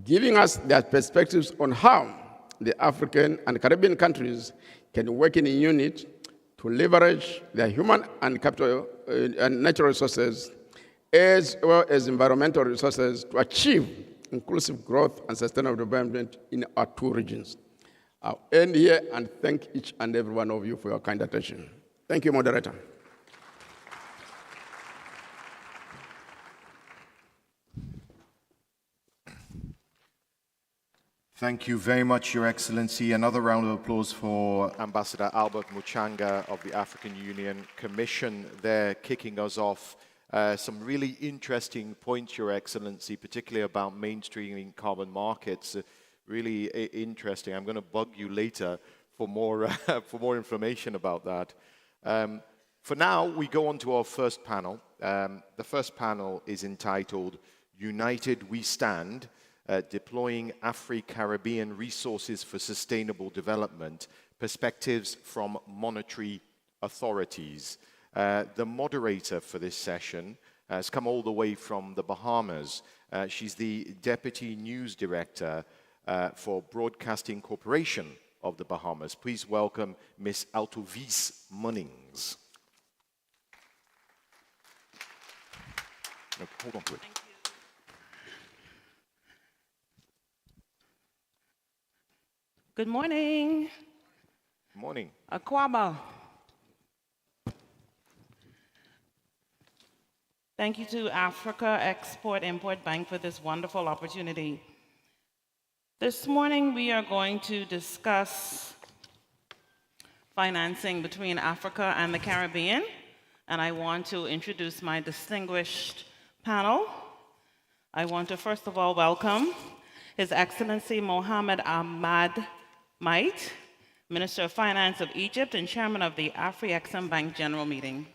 giving us their perspectives on how the African and Caribbean countries can work in a unit to leverage their human and capital and natural resources as well as environmental resources to achieve inclusive growth and sustainable development in our two regions. I'll end here and thank each and every one of you for your kind attention. Thank you, moderator. Thank you very much, Your Excellency. Another round of applause for Ambassador Albert Muchanga of the African Union Commission there, kicking us off. Some really interesting points, Your Excellency, particularly about mainstreaming carbon markets. Really interesting. I'm going to bug you later for more, for more information about that. For now, we go on to our first panel. The first panel is entitled United We Stand, Deploying Afro-Caribbean Resources for Sustainable Development, Perspectives from Monetary Authorities. The moderator for this session has come all the way from the Bahamas. She's the Deputy News Director for Broadcasting Corporation of the Bahamas. Please welcome Ms. Altovice Munnings. No, hold on to it. Thank you. Good morning. Good morning. Akwaba. Thank you to Africa Export-Import Bank for this wonderful opportunity. This morning we are going to discuss financing between Africa and the Caribbean, and I want to introduce my distinguished panel. I want to first of all welcome His Excellency Mohammed Ahmad Might, Minister of Finance of Egypt and Chairman of the Afreximbank General Meeting.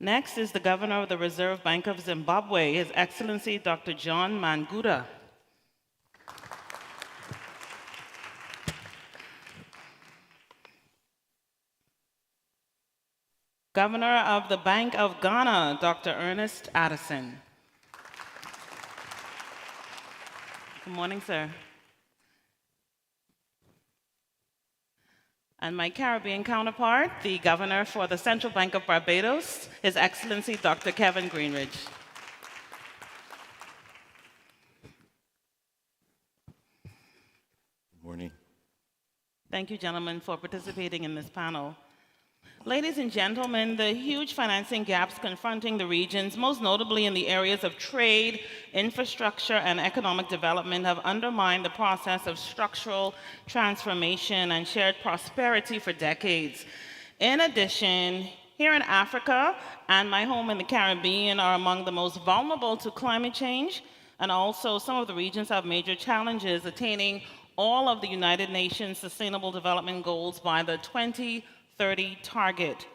Next is the Governor of the Reserve Bank of Zimbabwe, His Excellency Dr. John Manguda. Governor of the Bank of Ghana, Dr. Ernest Addison. Good morning, sir. And my Caribbean counterpart, the Governor for the Central Bank of Barbados, His Excellency Dr. Kevin Greenridge. Good morning. Thank you, gentlemen, for participating in this panel. Ladies and gentlemen, the huge financing gaps confronting the regions, most notably in the areas of trade, infrastructure, and economic development, have undermined the process of structural transformation and shared prosperity for decades. In addition, here in Africa and my home in the Caribbean are among the most vulnerable to climate change, and also some of the regions have major challenges attaining all of the United Nations Sustainable Development Goals by the 2030 target.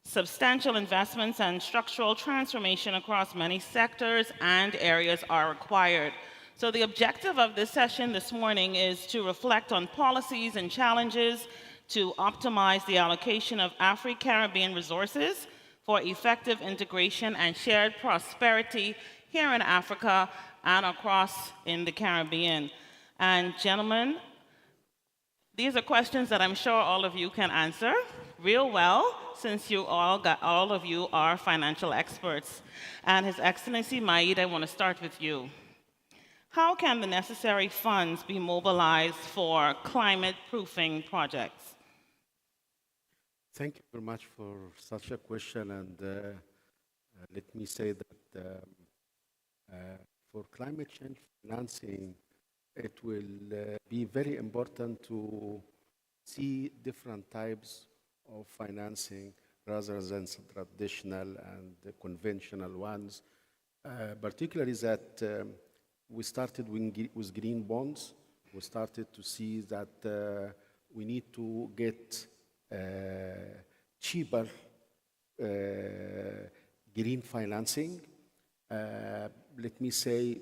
Substantial investments and structural transformation across many sectors and areas are required. So the objective of this session this morning is to reflect on policies and challenges to optimize the allocation of Afro-Caribbean resources for effective integration and shared prosperity here in Africa and across in the Caribbean. And gentlemen, these are questions that I'm sure all of you can answer real well, since all of you are financial experts. And His Excellency Maid, I want to start with you. How can the necessary funds be mobilized for climate-proofing projects? Thank you very much for such a question, and let me say that for climate change financing, it will be very important to see different types of financing rather than traditional and the conventional ones, particularly that we started with green bonds. We started to see that we need to get cheaper green financing. Let me say,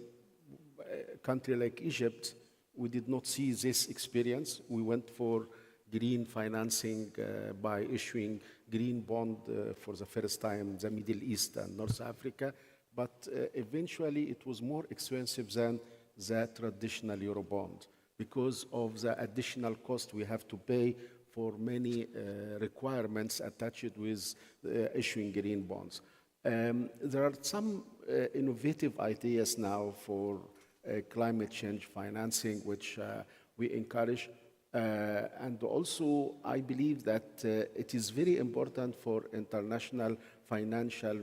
a country like Egypt, we did not see this experience. We went for green financing by issuing green bond for the first time in the Middle East and North Africa, but eventually it was more expensive than the traditional Eurobond because of the additional cost we have to pay for many requirements attached with issuing green bonds. There are some innovative ideas now for climate change financing, which we encourage. And also, I believe that it is very important for international financial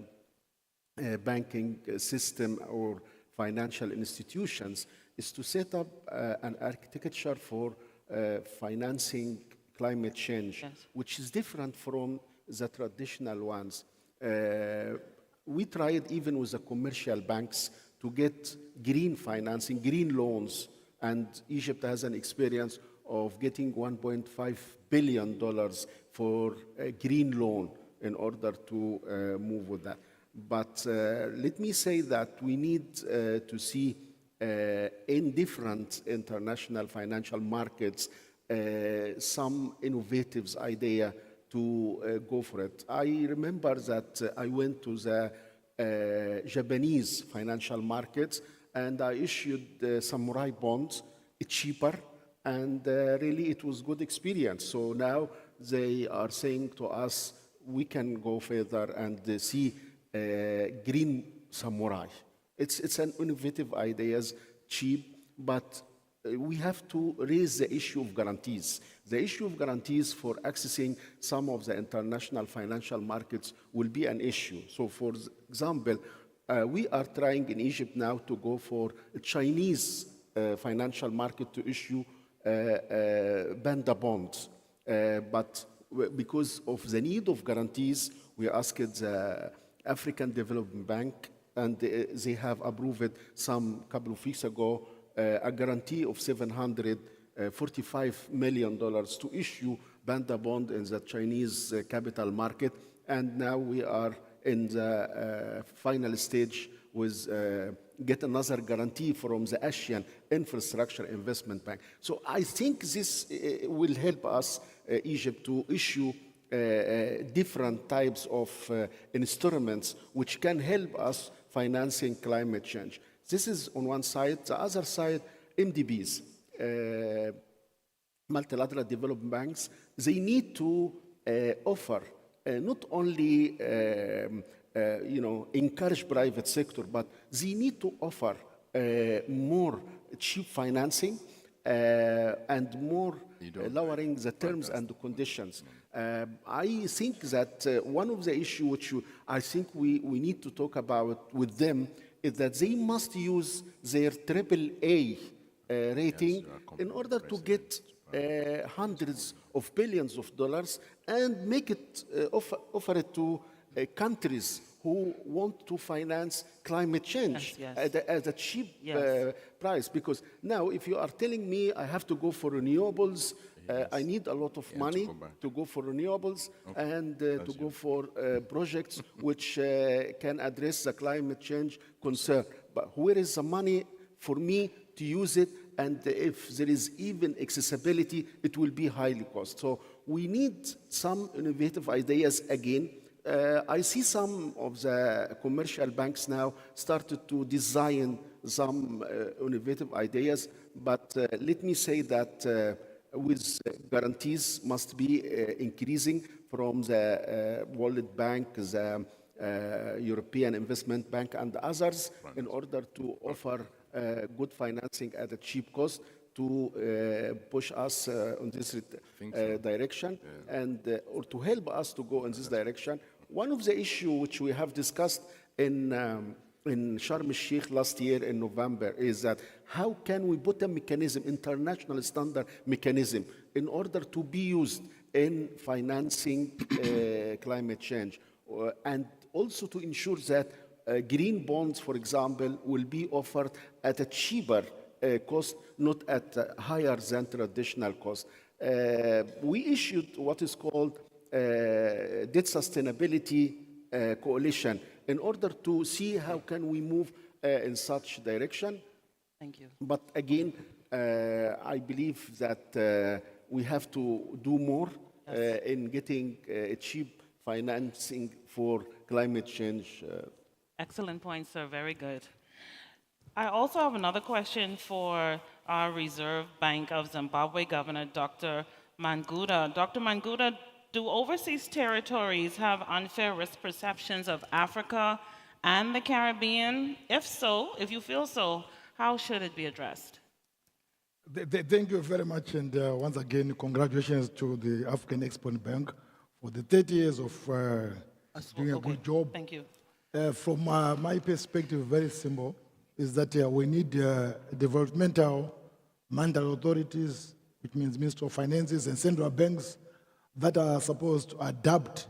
banking system or financial institutions is to set up an architecture for financing climate change, yes, which is different from the traditional ones. We tried even with the commercial banks to get green financing, green loans, and Egypt has an experience of getting $1.5 billion for a green loan in order to move with that. But let me say that we need to see in different international financial markets some innovative idea to go for it. I remember that I went to the Japanese financial markets and I issued samurai bonds, cheaper, and really it was good experience. So now they are saying to us, we can go further and see green samurai. It's an innovative idea, cheap, but we have to raise the issue of guarantees. The issue of guarantees for accessing some of the international financial markets will be an issue. So for example, we are trying in Egypt now to go for a Chinese financial market to issue Banda bonds. But because of the need of guarantees, we asked the African Development Bank, and they have approved it some couple of weeks ago, a guarantee of $745 million to issue Banda bond in the Chinese capital market. And now we are in the final stage with get another guarantee from the Asian Infrastructure Investment Bank. So I think this will help us, Egypt, to issue different types of instruments which can help us financing climate change. This is on one side. The other side, MDBs, multilateral development banks, they need to offer not only encourage private sector, but they need to offer more cheap financing and more lowering the terms and the conditions. I think that one of the issues which I think we need to talk about with them is that they must use their AAA rating in order to get hundreds of billions of dollars and make it offer it to countries who want to finance climate change at a cheap price. Because now, if you are telling me I have to go for renewables, I need a lot of money to go for renewables and to go for projects which can address the climate change concern. But where is the money for me to use it? And if there is even accessibility, it will be highly cost. So we need some innovative ideas again. I see some of the commercial banks now started to design some innovative ideas, but let me say that with guarantees must be increasing from the World Bank, the European Investment Bank, and others in order to offer good financing at a cheap cost to push us in this direction and or to help us to go in this direction. One of the issues which we have discussed in Sharm el-Sheikh last year in November is that how can we put a mechanism, international standard mechanism, in order to be used in financing climate change and also to ensure that green bonds, for example, will be offered at a cheaper cost, not at higher than traditional cost. We issued what is called Debt Sustainability Coalition in order to see how can we move in such direction. Thank you. But again, I believe that we have to do more in getting cheap financing for climate change. Excellent point, sir. Very good. I also have another question for our Reserve Bank of Zimbabwe Governor, Dr. Manguda. Dr. Manguda, do overseas territories have unfair risk perceptions of Africa and the Caribbean? If so, if you feel so, how should it be addressed? Thank you very much, and once again, congratulations to the African Export Bank for the 30 years of doing a good job. Thank you. From my perspective, very simple, is that we need developmental mandatory authorities, which means Ministry of Finances and central banks, that are supposed to adapt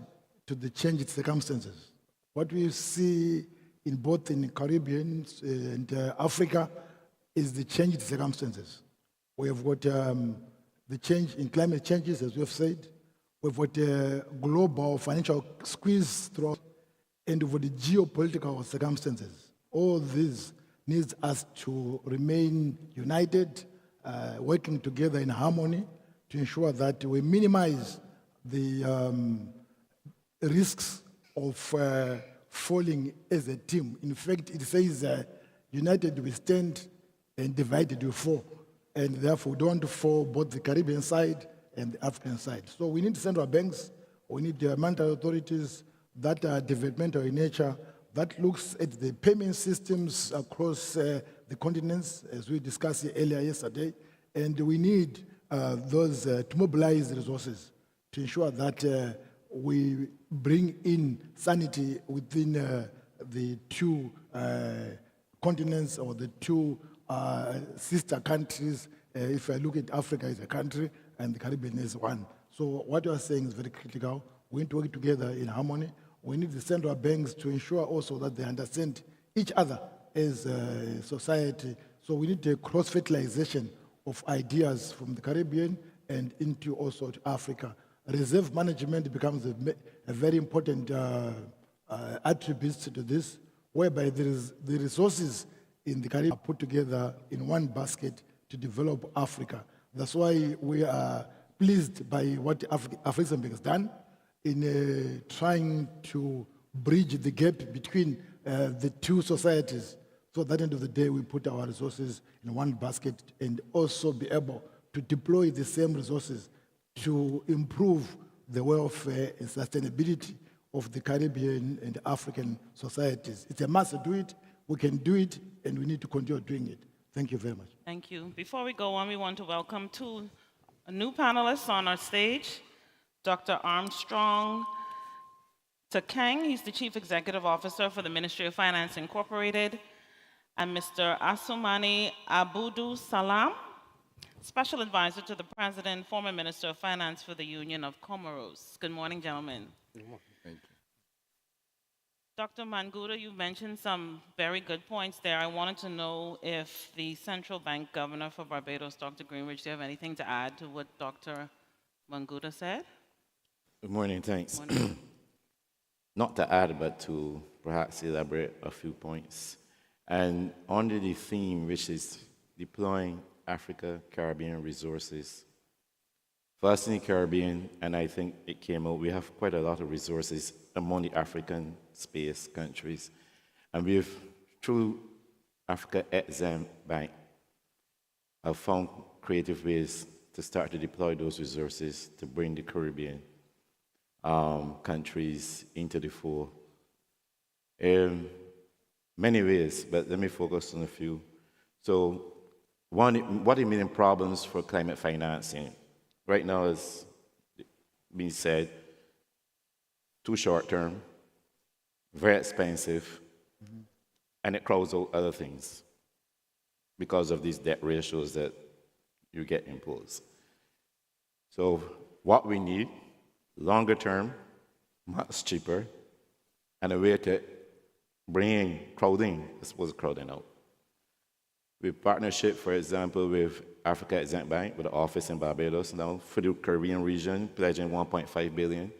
to the changed circumstances. What we see in both in the Caribbean and Africa is the changed circumstances. We have got the change in climate changes, as we have said. We've got global financial squeeze throughout, and with the geopolitical circumstances. All this needs us to remain united, working together in harmony to ensure that we minimize the risks of falling as a team. In fact, it says united we stand and divided we fall. And therefore, we don't want to fall both the Caribbean side and the African side. So we need central banks, we need monetary authorities that are developmental in nature, that looks at the payment systems across the continents, as we discussed earlier yesterday. And we need those to mobilize resources to ensure that we bring in sanity within the two continents or the two sister countries. If I look at Africa as a country and the Caribbean as one. So what you are saying is very critical. We need to work together in harmony. We need the central banks to ensure also that they understand each other as a society. So we need a cross-fertilization of ideas from the Caribbean and into also to Africa. Reserve management becomes a very important attribute to this, whereby there is the resources in the Caribbean are put together in one basket to develop Africa. That's why we are pleased by what Afreximbank has done in trying to bridge the gap between the two societies, so at the end of the day we put our resources in one basket and also be able to deploy the same resources to improve the welfare and sustainability of the Caribbean and African societies. It's a must to do it, we can do it, and we need to continue doing it. Thank you very much. Thank you. Before we go on, we want to welcome two new panelists on our stage. Dr. Armstrong Takeng, he's the Chief Executive Officer for the Ministry of Finance Incorporated, and Mr. Assoumani Abdou Salam, Special Advisor to the President, former Minister of Finance for the Union of Comoros. Good morning, gentlemen. Good morning. Thank you. Dr. Manguda, you mentioned some very good points there. I wanted to know if the Central Bank Governor for Barbados, Dr. Greenridge, do you have anything to add to what Dr. Manguda said? Good morning, thanks. Morning. Not to add, but to perhaps elaborate a few points. And under the theme, which is deploying Africa, Caribbean resources. First in the Caribbean, and I think it came out, we have quite a lot of resources among the African space countries. And we've, through Afreximbank, have found creative ways to start to deploy those resources to bring the Caribbean countries into the fore. In many ways, but let me focus on a few. So, one, what are the main problems for climate financing? Right now, as being said, too short term, very expensive, and it crowds out other things because of these debt ratios that you get imposed. So, what we need, longer term, much cheaper, and a way to bring crowding, I suppose crowding out. With partnership, for example, with Afreximbank, with the office in Barbados now, for the Caribbean region, pledging $1.5 billion.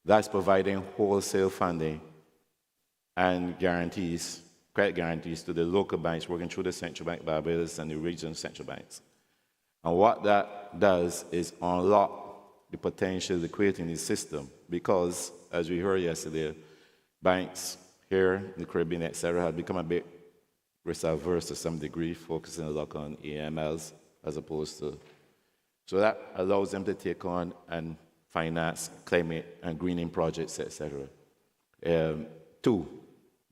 That's providing wholesale funding and guarantees, credit guarantees to the local banks working through the Central Bank Barbados and the regional central banks. And what that does is unlock the potential liquidity in the system because, as we heard yesterday, banks here in the Caribbean, etc., have become a bit risk-averse to some degree, focusing a lot on AMLs as opposed to. So that allows them to take on and finance climate and greening projects, etc. Two,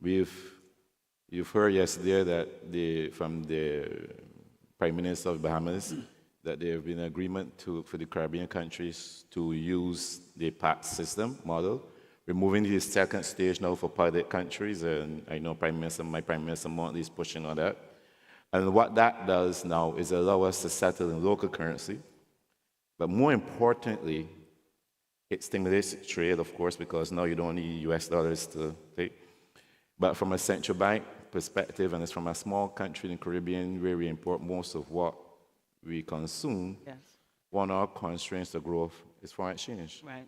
you've heard yesterday that from the Prime Minister of Bahamas that there have been an agreement for the Caribbean countries to use the PAC system model. We're moving to the second stage now for pilot countries, and I know my Prime Minister Montley is pushing on that. And what that does now is allow us to settle in local currency, but more importantly, it stimulates trade, of course, because now you don't need US dollars to take. But from a central bank perspective, and it's from a small country in the Caribbean where we import most of what we consume, Yes. one of our constraints to growth is foreign exchange. Right.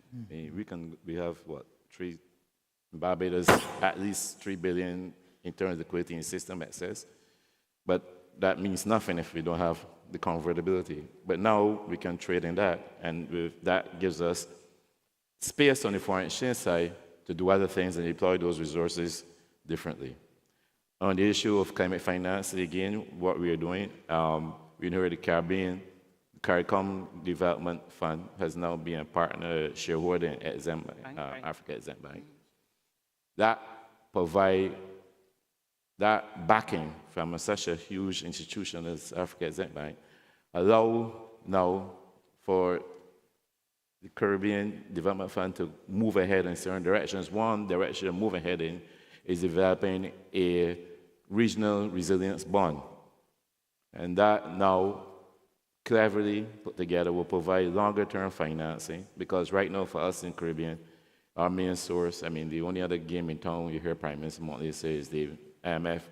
We have what, Barbados, at least $3 billion in terms of liquidity in system access, but that means nothing if we don't have the convertibility. But now we can trade in that, and that gives us space on the foreign exchange side to do other things and deploy those resources differently. On the issue of climate finance, again, what we are doing, we know the Caribbean, CARICOM Development Fund has now been a partner shareholder in Afreximbank. That provide that backing from such a huge institution as Afreximbank allow now for the Caribbean Development Fund to move ahead in certain directions. One direction to move ahead in is developing a regional resilience bond. And that now cleverly put together will provide longer-term financing because right now for us in Caribbean, our main source, the only other game in town you hear Prime Minister Montley say is the IMF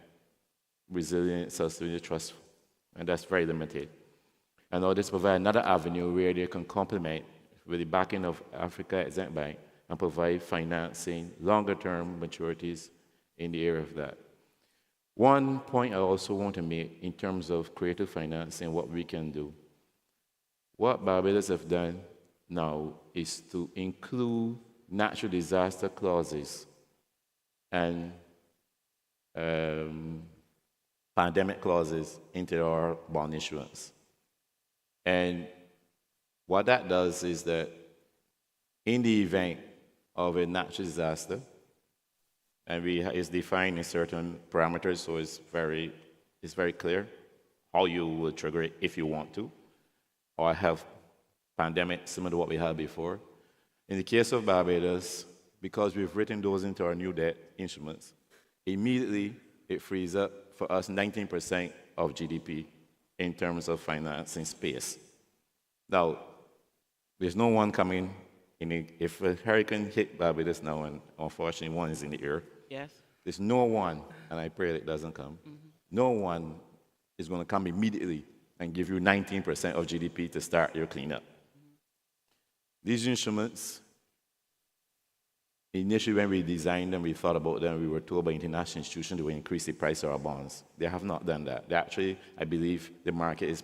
Resilient Sustainability Trust, and that's very limited. And now this provides another avenue where they can complement with the backing of Afreximbank and provide financing, longer-term maturities in the area of that. One point I also want to make in terms of creative financing, what we can do. What Barbados have done now is to include natural disaster clauses and pandemic clauses into our bond issuance. And what that does is that in the event of a natural disaster, and it's defined in certain parameters, so it's very clear how you will trigger it if you want to, or have pandemic similar to what we had before. In the case of Barbados, because we've written those into our new debt instruments, immediately it frees up for us 19% of GDP in terms of financing space. Now, there's no one coming in. If a hurricane hit Barbados now, and unfortunately one is in the air, Yes. there's no one, and I pray that it doesn't come, no one is going to come immediately and give you 19% of GDP to start your cleanup. These instruments, initially when we designed them, we thought about them, we were told by international institutions to increase the price of our bonds. They have not done that. They actually, I believe, the market is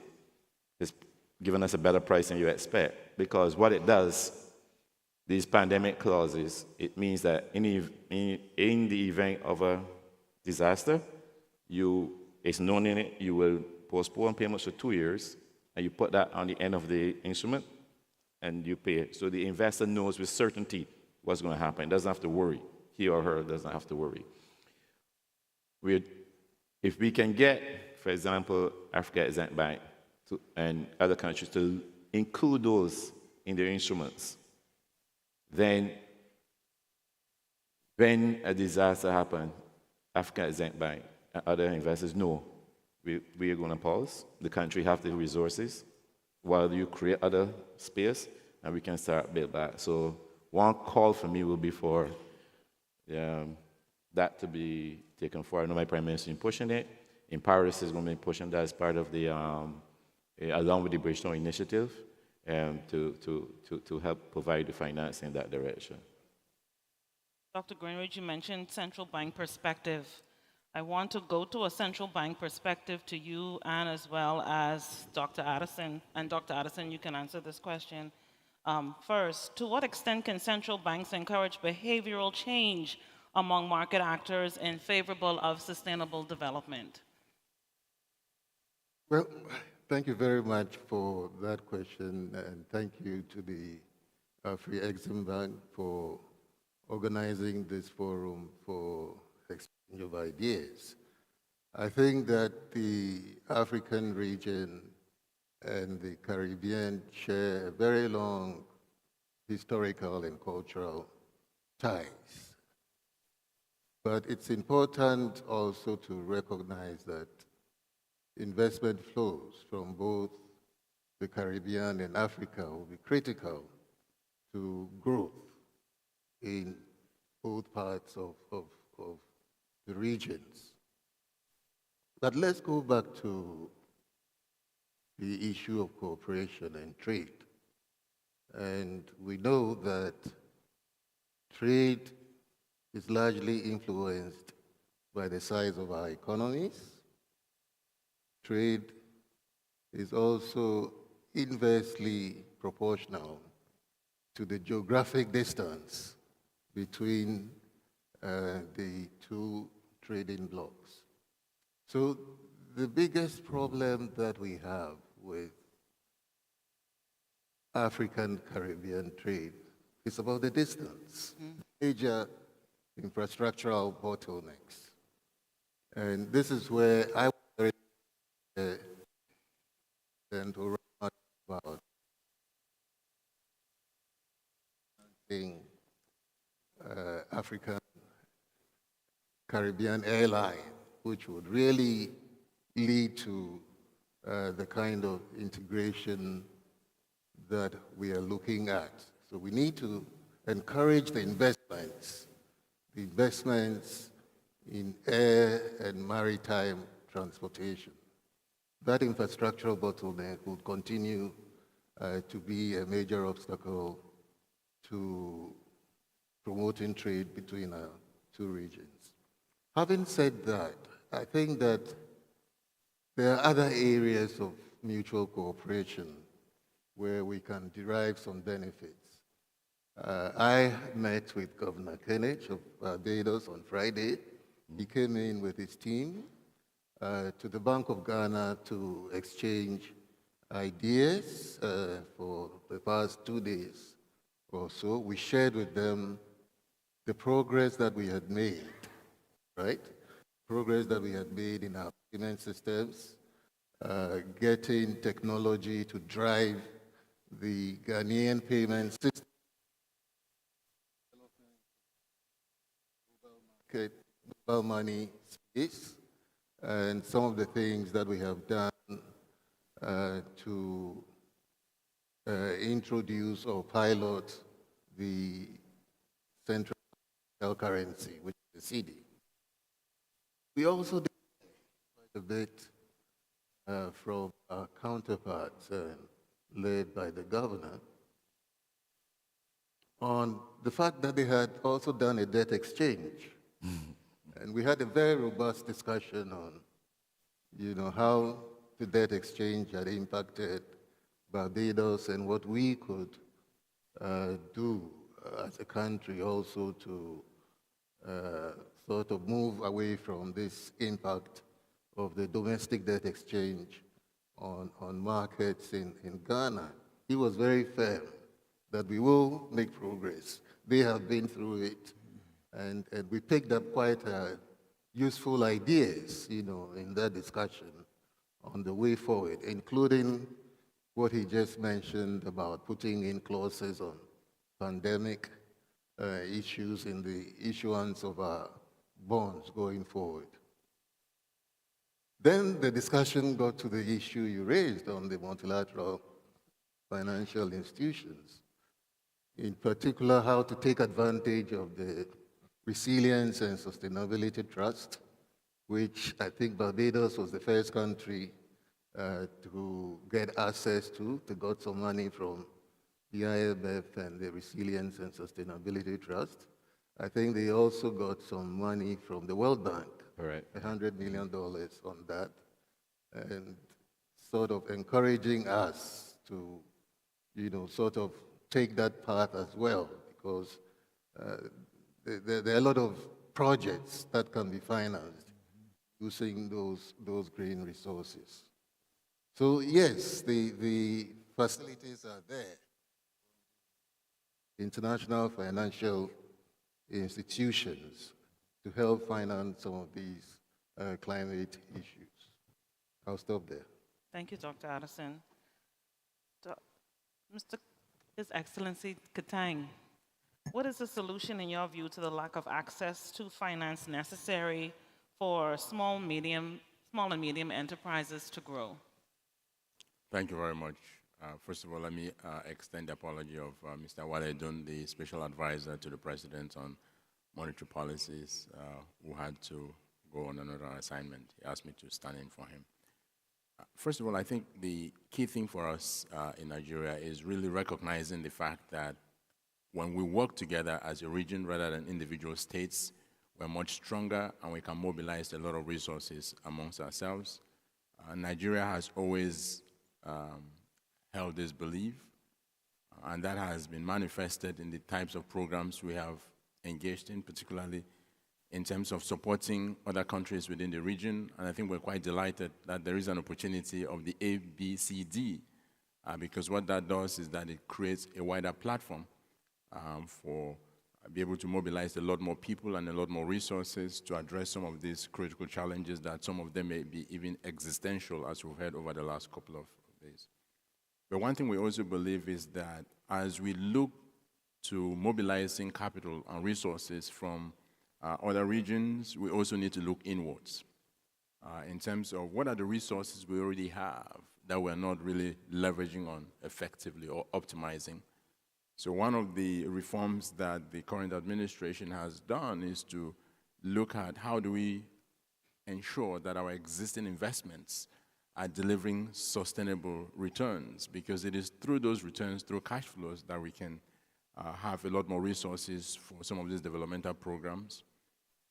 giving us a better price than you expect, because what it does, these pandemic clauses, it means that in the event of a disaster, it's known in it, you will postpone payments for 2 years, and you put that on the end of the instrument, and you pay it. So the investor knows with certainty what's going to happen. Doesn't have to worry. He or her doesn't have to worry. If we can get, for example, Afreximbank and other countries to include those in their instruments, then when a disaster happens, Afreximbank and other investors know we are going to pause. The country have the resources while you create other space, and we can start build back. So one call for me will be for that to be taken forward. I know my Prime Minister is pushing it. In Paris is going to be pushing that as part of the, along with the Bridgestone initiative, to help provide the finance in that direction. Dr. Greenridge, you mentioned central bank perspective. I want to go to a central bank perspective to you and as well as Dr. Addison. And Dr. Addison, you can answer this question. First, to what extent can central banks encourage behavioral change among market actors in favorable of sustainable development? Well, thank you very much for that question, and thank you to the Afreximbank for organizing this forum for exchange of ideas. I think that the African region and the Caribbean share a very long historical and cultural ties. But it's important also to recognize that investment flows from both the Caribbean and Africa will be critical to growth in both parts of the regions. But let's go back to the issue of cooperation and trade. And we know that trade is largely influenced by the size of our economies. Trade is also inversely proportional to the geographic distance between the two trading blocks. So the biggest problem that we have with African-Caribbean trade is about the distance. Major infrastructural bottlenecks. And this is where I was and to write about African Caribbean airline, which would really lead to the kind of integration that we are looking at. So we need to encourage the investments in air and maritime transportation. That infrastructural bottleneck will continue to be a major obstacle to promoting trade between our two regions. Having said that, I think that there are other areas of mutual cooperation where we can derive some benefits. I met with Governor Kenneth of Barbados on Friday. He came in with his team to the Bank of Ghana to exchange ideas for the past 2 days or so. We shared with them the progress that we had made, right? Progress that we had made in our payment systems, getting technology to drive the Ghanaian payment system, mobile money space, and some of the things that we have done to introduce or pilot the central currency, which is the CD. We also did quite a bit from our counterparts led by the governor on the fact that they had also done a debt exchange. And we had a very robust discussion on, how the debt exchange had impacted Barbados and what we could do as a country also to sort of move away from this impact of the domestic debt exchange on markets in Ghana. He was very firm that we will make progress. They have been through it, and we picked up quite useful ideas, in that discussion on the way forward, including what he just mentioned about putting in clauses on pandemic issues in the issuance of our bonds going forward. Then the discussion got to the issue you raised on the multilateral financial institutions, in particular how to take advantage of the Resilience and Sustainability Trust, which I think Barbados was the first country to get access to got some money from the IMF and the Resilience and Sustainability Trust. I think they also got some money from the World Bank, $100 million on that, and sort of encouraging us to, sort of take that path as well, because there are a lot of projects that can be financed using those green resources. So yes, the facilities are there. International financial institutions to help finance some of these climate issues. I'll stop there. Thank you, Dr. Addison. His Excellency Katang, what is the solution in your view to the lack of access to finance necessary for small and medium enterprises to grow? Thank you very much. First of all, let me extend the apology of Mr. Wale Dun, the Special Advisor to the President on Monetary Policies, who had to go on another assignment. He asked me to stand in for him. First of all, I think the key thing for us in Nigeria is really recognizing the fact that when we work together as a region rather than individual states, we're much stronger and we can mobilize a lot of resources amongst ourselves. Nigeria has always held this belief, and that has been manifested in the types of programs we have engaged in, particularly in terms of supporting other countries within the region. And I think we're quite delighted that there is an opportunity of the ABCD, because what that does is that it creates a wider platform for be able to mobilize a lot more people and a lot more resources to address some of these critical challenges that some of them may be even existential, as we've heard over the last couple of days. But one thing we also believe is that as we look to mobilizing capital and resources from other regions, we also need to look inwards in terms of what are the resources we already have that we're not really leveraging on effectively or optimizing. So one of the reforms that the current administration has done is to look at how do we ensure that our existing investments are delivering sustainable returns, because it is through those returns, through cash flows, that we can have a lot more resources for some of these developmental programs.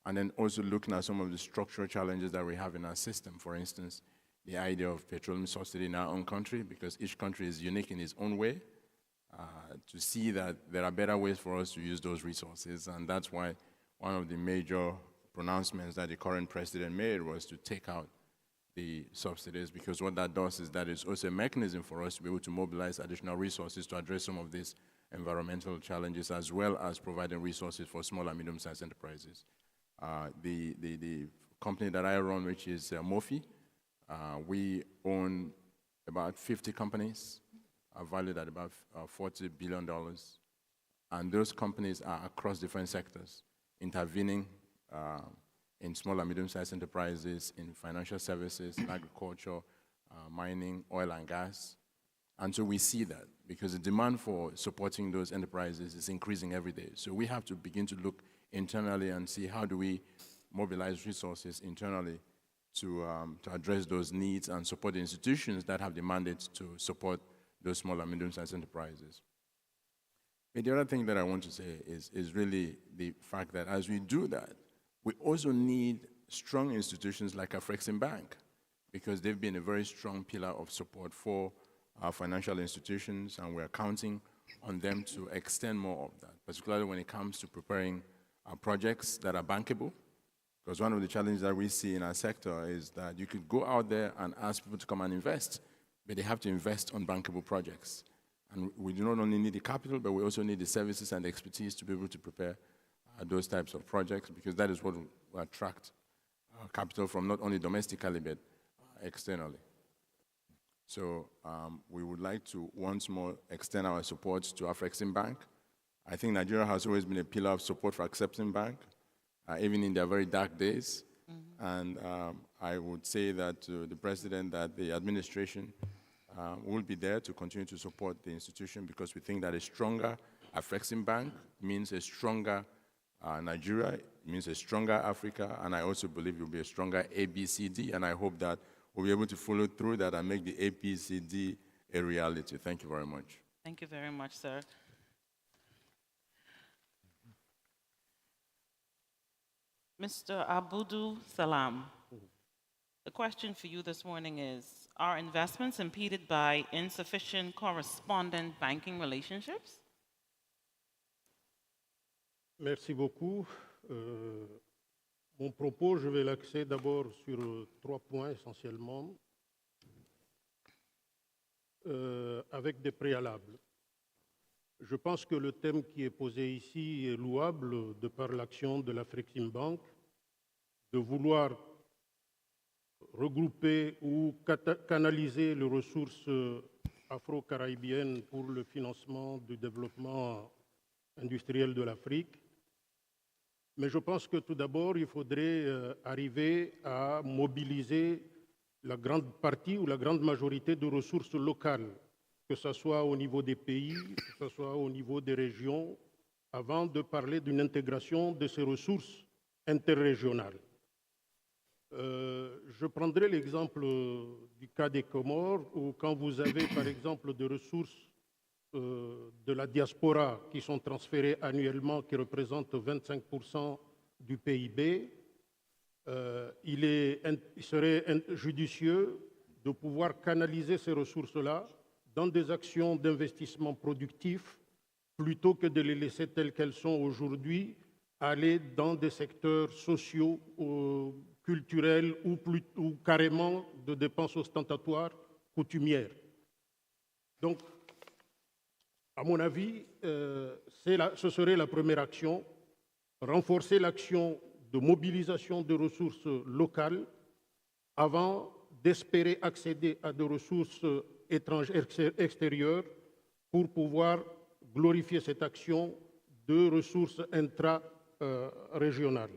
And then also looking at some of the structural challenges that we have in our system. For instance, the idea of petroleum subsidy in our own country, because each country is unique in its own way, to see that there are better ways for us to use those resources. And that's why one of the major pronouncements that the current president made was to take out the subsidies, because what that does is that it's also a mechanism for us to be able to mobilize additional resources to address some of these environmental challenges, as well as providing resources for small and medium-sized enterprises. The company that I run, which is Mofi, We own about 50 companies, valued at about $40 billion. And those companies are across different sectors, intervening in small and medium-sized enterprises, in financial services, in agriculture, mining, oil and gas. And so we see that because the demand for supporting those enterprises is increasing every day. So we have to begin to look internally and see how do we mobilize resources internally to address those needs and support the institutions that have the mandate to support those small and medium-sized enterprises. But the other thing that I want to say is really the fact that as we do that, we also need strong institutions like Afreximbank, because they've been a very strong pillar of support for our financial institutions, and we're counting on them to extend more of that, particularly when it comes to preparing projects that are bankable. Because one of the challenges that we see in our sector is that you could go out there and ask people to come and invest, but they have to invest on bankable projects. And we do not only need the capital, but we also need the services and the expertise to be able to prepare those types of projects, because that is what will attract capital from not only domestically, but externally. So we would like to once more extend our support to Afreximbank. I think Nigeria has always been a pillar of support for Afreximbank, even in their very dark days. Mm-hmm. And I would say that to the president that the administration will be there to continue to support the institution, because we think that a stronger Afreximbank means a stronger Nigeria, it means a stronger Africa, and I also believe it will be a stronger ABCD, and I hope that we'll be able to follow through that and make the ABCD a reality. Thank you very much. Thank you very much, sir. Mr. Abudu Salam, the question for you this morning is, are investments impeded by insufficient correspondent banking relationships? Merci beaucoup. Mon propos, je vais l'axer d'abord sur 3 points essentiellement, avec des préalables. Je pense que le thème qui est posé ici est louable de par l'action de l'Afreximbank, de vouloir regrouper ou canaliser les ressources afro-caribéennes pour le financement du développement industriel de l'Afrique. Mais je pense que tout d'abord, il faudrait arriver à mobiliser la grande partie ou la grande majorité de ressources locales, que ce soit au niveau des pays, que ce soit au niveau des régions, avant de parler d'une intégration de ces ressources interrégionales. Je prendrai l'exemple du cas des Comores, où quand vous avez par exemple des ressources de la diaspora qui sont transférées annuellement, qui représentent 25% du PIB, il serait judicieux de pouvoir canaliser ces ressources-là dans des actions d'investissement productif, plutôt que de les laisser telles qu'elles sont aujourd'hui, aller dans des secteurs sociaux, culturels ou carrément de dépenses ostentatoires coutumières. Donc, à mon avis, ce serait la première action, renforcer l'action de mobilisation de ressources locales avant d'espérer accéder à des ressources étrangères, extérieures, pour pouvoir glorifier cette action de ressources intra-régionales.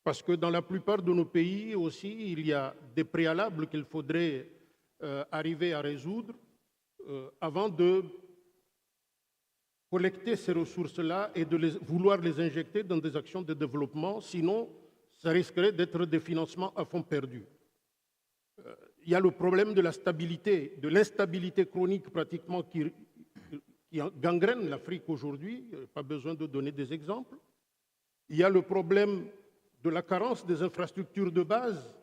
Parce que dans la plupart de nos pays aussi, il y a des préalables qu'il faudrait arriver à résoudre avant de collecter ces ressources-là et de vouloir les injecter dans des actions de développement, sinon ça risquerait d'être des financements à fonds perdus. Il y a le problème de la stabilité, de l'instabilité chronique pratiquement qui gangrène l'Afrique aujourd'hui, pas besoin de donner des exemples. Il y a le problème de la carence des infrastructures de base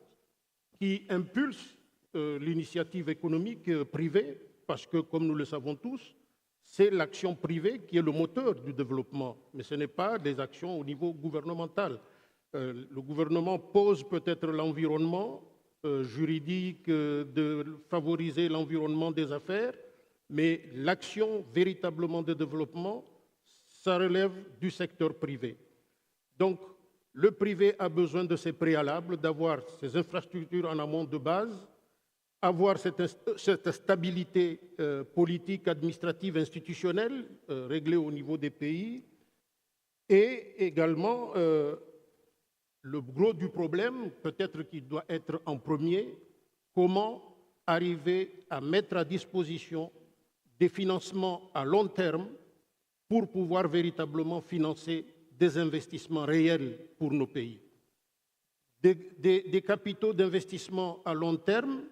qui impulse l'initiative économique privée, parce que, comme nous le savons tous, c'est l'action privée qui est le moteur du développement, mais ce n'est pas des actions au niveau gouvernemental. Le gouvernement pose peut-être l'environnement juridique, de favoriser l'environnement des affaires, mais l'action véritablement de développement, ça relève du secteur privé. Donc, Le privé a besoin de ces préalables, d'avoir ces infrastructures en amont de base, avoir cette stabilité politique, administrative, institutionnelle réglée au niveau des pays, et également le gros du problème, peut-être qui doit être en premier, comment arriver à mettre à disposition des financements à long terme pour pouvoir véritablement financer des investissements réels pour nos pays. Des capitaux d'investissement à long terme,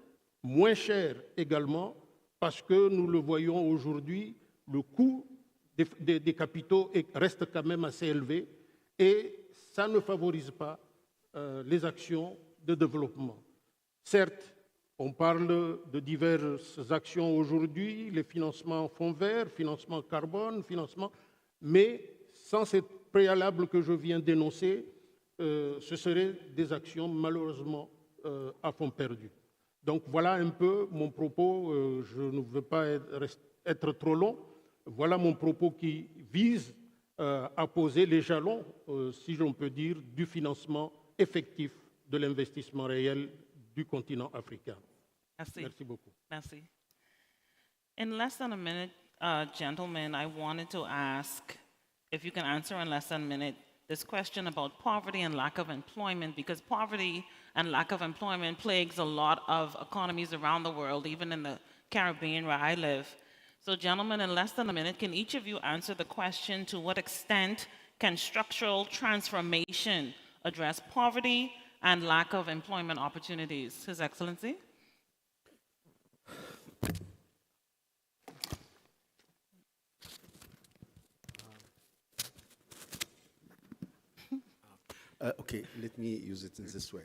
moins chers également, parce que nous le voyons aujourd'hui, le coût des capitaux reste quand même assez élevé et ça ne favorise pas les actions de développement. Certes, on parle de diverses actions aujourd'hui, les financements fonds verts, financement carbone, financement, mais sans ces préalables que je viens d'énoncer, ce seraient des actions malheureusement à fond perdu. Donc voilà un peu mon propos, je ne veux pas être trop long, voilà mon propos qui vise à poser les jalons, si l'on peut dire, du financement effectif de l'investissement réel du continent africain. Merci. Merci beaucoup. Merci. In less than a minute, gentlemen, I wanted to ask if you can answer in less than a minute this question about poverty and lack of employment, because poverty and lack of employment plagues a lot of economies around the world, even in the Caribbean where I live. So gentlemen, in less than a minute, can each of you answer the question, to what extent can structural transformation address poverty and lack of employment opportunities? His Excellency. Okay, let me use it in this way.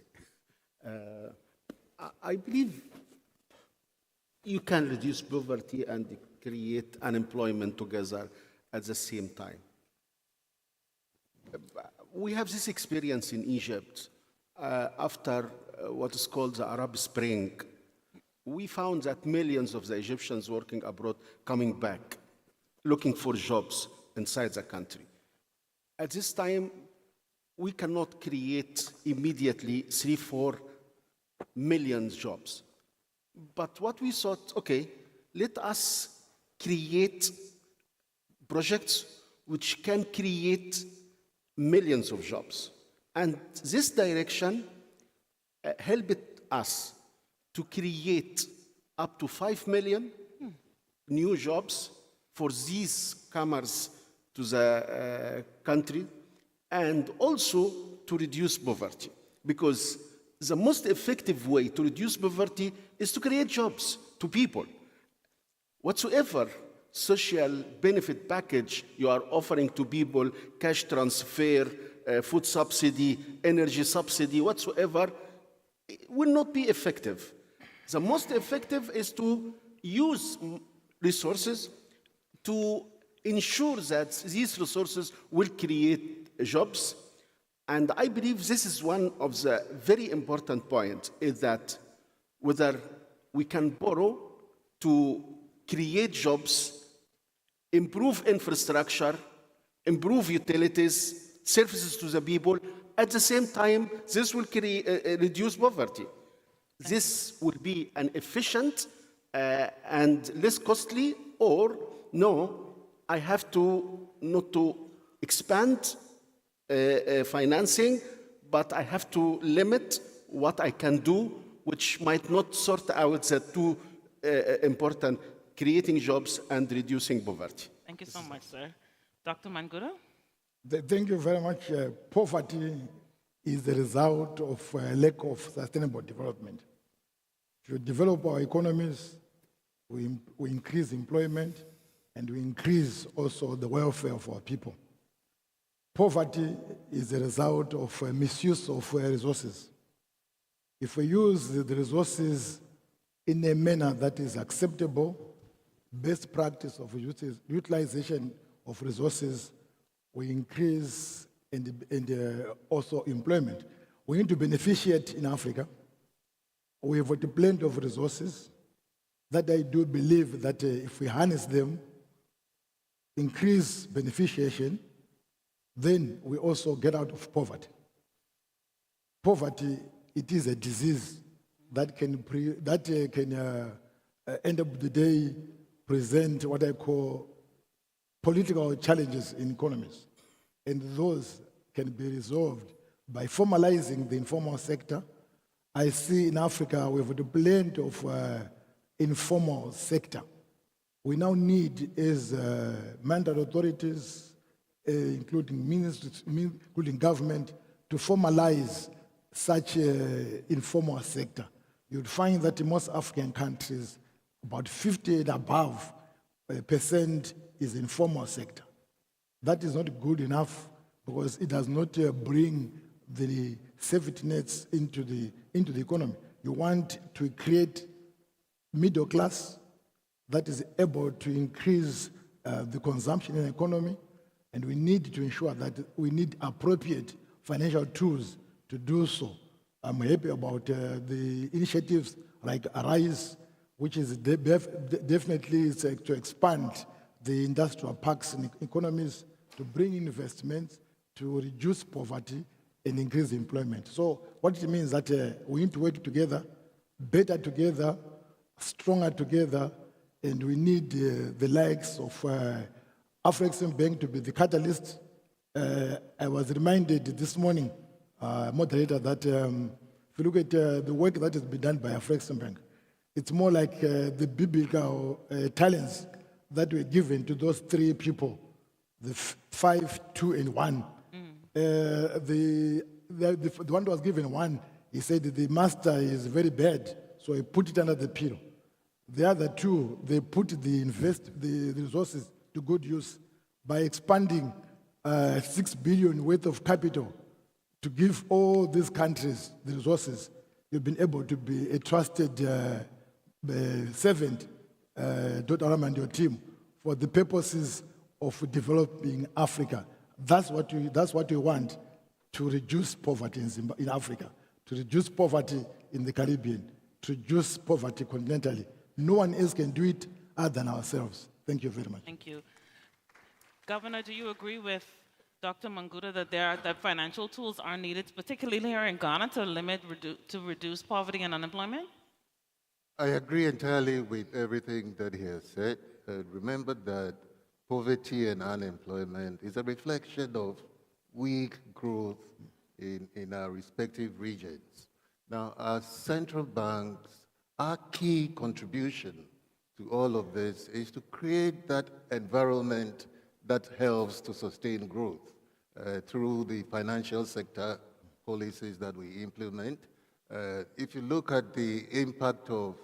I believe you can reduce poverty and create unemployment together at the same time. We have this experience in Egypt after what is called the Arab Spring. We found that millions of the Egyptians working abroad coming back, looking for jobs inside the country. At this time, we cannot create immediately 3-4 million jobs. But what we thought, okay, let us create projects which can create millions of jobs. And this direction helped us to create up to 5 million new jobs for these comers to the country, and also to reduce poverty. Because the most effective way to reduce poverty is to create jobs to people. Whatsoever social benefit package you are offering to people, cash transfer, food subsidy, energy subsidy, whatsoever, will not be effective. The most effective is to use resources to ensure that these resources will create jobs. And I believe this is one of the very important points, is that whether we can borrow to create jobs, improve infrastructure, improve utilities, services to the people, at the same time, this will reduce poverty. This will be an efficient and less costly, or no, I have to not to expand financing, but I have to limit what I can do, which might not sort out the two important, creating jobs and reducing poverty. Thank you so much, sir. Dr. Mangura? Thank you very much. Poverty is the result of a lack of sustainable development. If you develop our economies, we increase employment, and we increase also the welfare of our people. Poverty is the result of misuse of resources. If we use the resources in a manner that is acceptable, best practice of utilization of resources, we increase and also employment. We need to beneficiate in Africa. We have a blend of resources that I do believe that if we harness them, increase beneficiation, then we also get out of poverty. poverty, it is a disease that can end of the day present what I call political challenges in economies. And those can be resolved by formalizing the informal sector. I see in Africa we have a blend of informal sector. We now need, as mandate authorities, including ministries, including government, to formalize such informal sector. You'd find that in most African countries, about 50 and above percent is informal sector. That is not good enough because it does not bring the safety nets into the economy. You want to create middle class that is able to increase the consumption in the economy, and we need to ensure that we need appropriate financial tools to do so. I'm happy about the initiatives like Arise, which is definitely to expand the industrial parks and economies, to bring investments, to reduce poverty and increase employment. So what it means that we need to work together, better together, stronger together, and we need the likes of Afreximbank to be the catalyst. I was reminded this morning, moderator, that if you look at the work that has been done by Afreximbank, it's more like the biblical talents that were given to those three people, the 5, 2, and 1. The one that was given 1, he said the master is very bad, so he put it under the pillow. The other 2, they put the resources to good use by expanding 6 billion worth of capital to give all these countries the resources. You've been able to be a trusted servant, Dr. Aram and your team, for the purposes of developing Africa. That's what we want, to reduce poverty in Africa, to reduce poverty in the Caribbean, to reduce poverty continentally. No one else can do it other than ourselves. Thank you very much. Thank you. Governor, do you agree with Dr. Manguda that financial tools are needed, particularly here in Ghana, to reduce poverty and unemployment? I agree entirely with everything that he has said. Remember that poverty and unemployment is a reflection of weak growth in our respective regions. Now, as central banks, our key contribution to all of this is to create that environment that helps to sustain growth through the financial sector policies that we implement. If you look at the impact of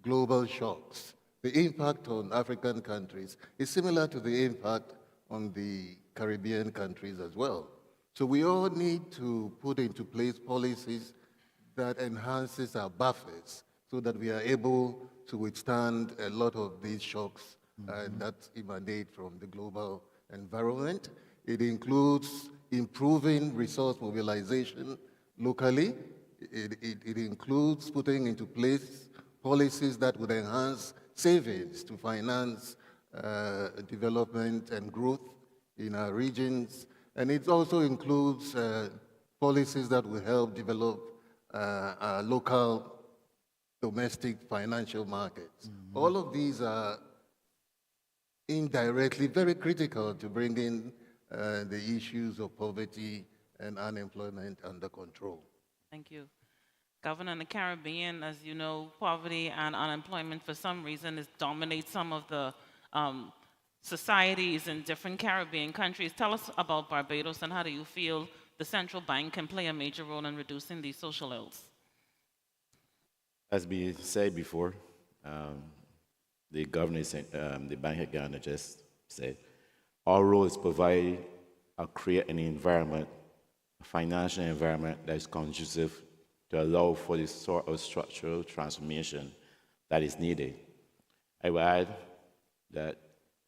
global shocks, the impact on African countries is similar to the impact on the Caribbean countries as well. So we all need to put into place policies that enhances our buffers so that we are able to withstand a lot of these shocks that emanate from the global environment. It includes improving resource mobilization locally. It includes putting into place policies that would enhance savings to finance development and growth in our regions. And it also includes policies that will help develop our local domestic financial markets. All of these are indirectly very critical to bringing the issues of poverty and unemployment under control. Thank you. Governor, in the Caribbean, as you know, poverty and unemployment for some reason dominates some of the societies in different Caribbean countries. Tell us about Barbados and how do you feel the central bank can play a major role in reducing these social ills? As we said before, the governor, the Bank of Ghana just said, our role is to provide or create an environment, a financial environment that is conducive to allow for the sort of structural transformation that is needed. I will add that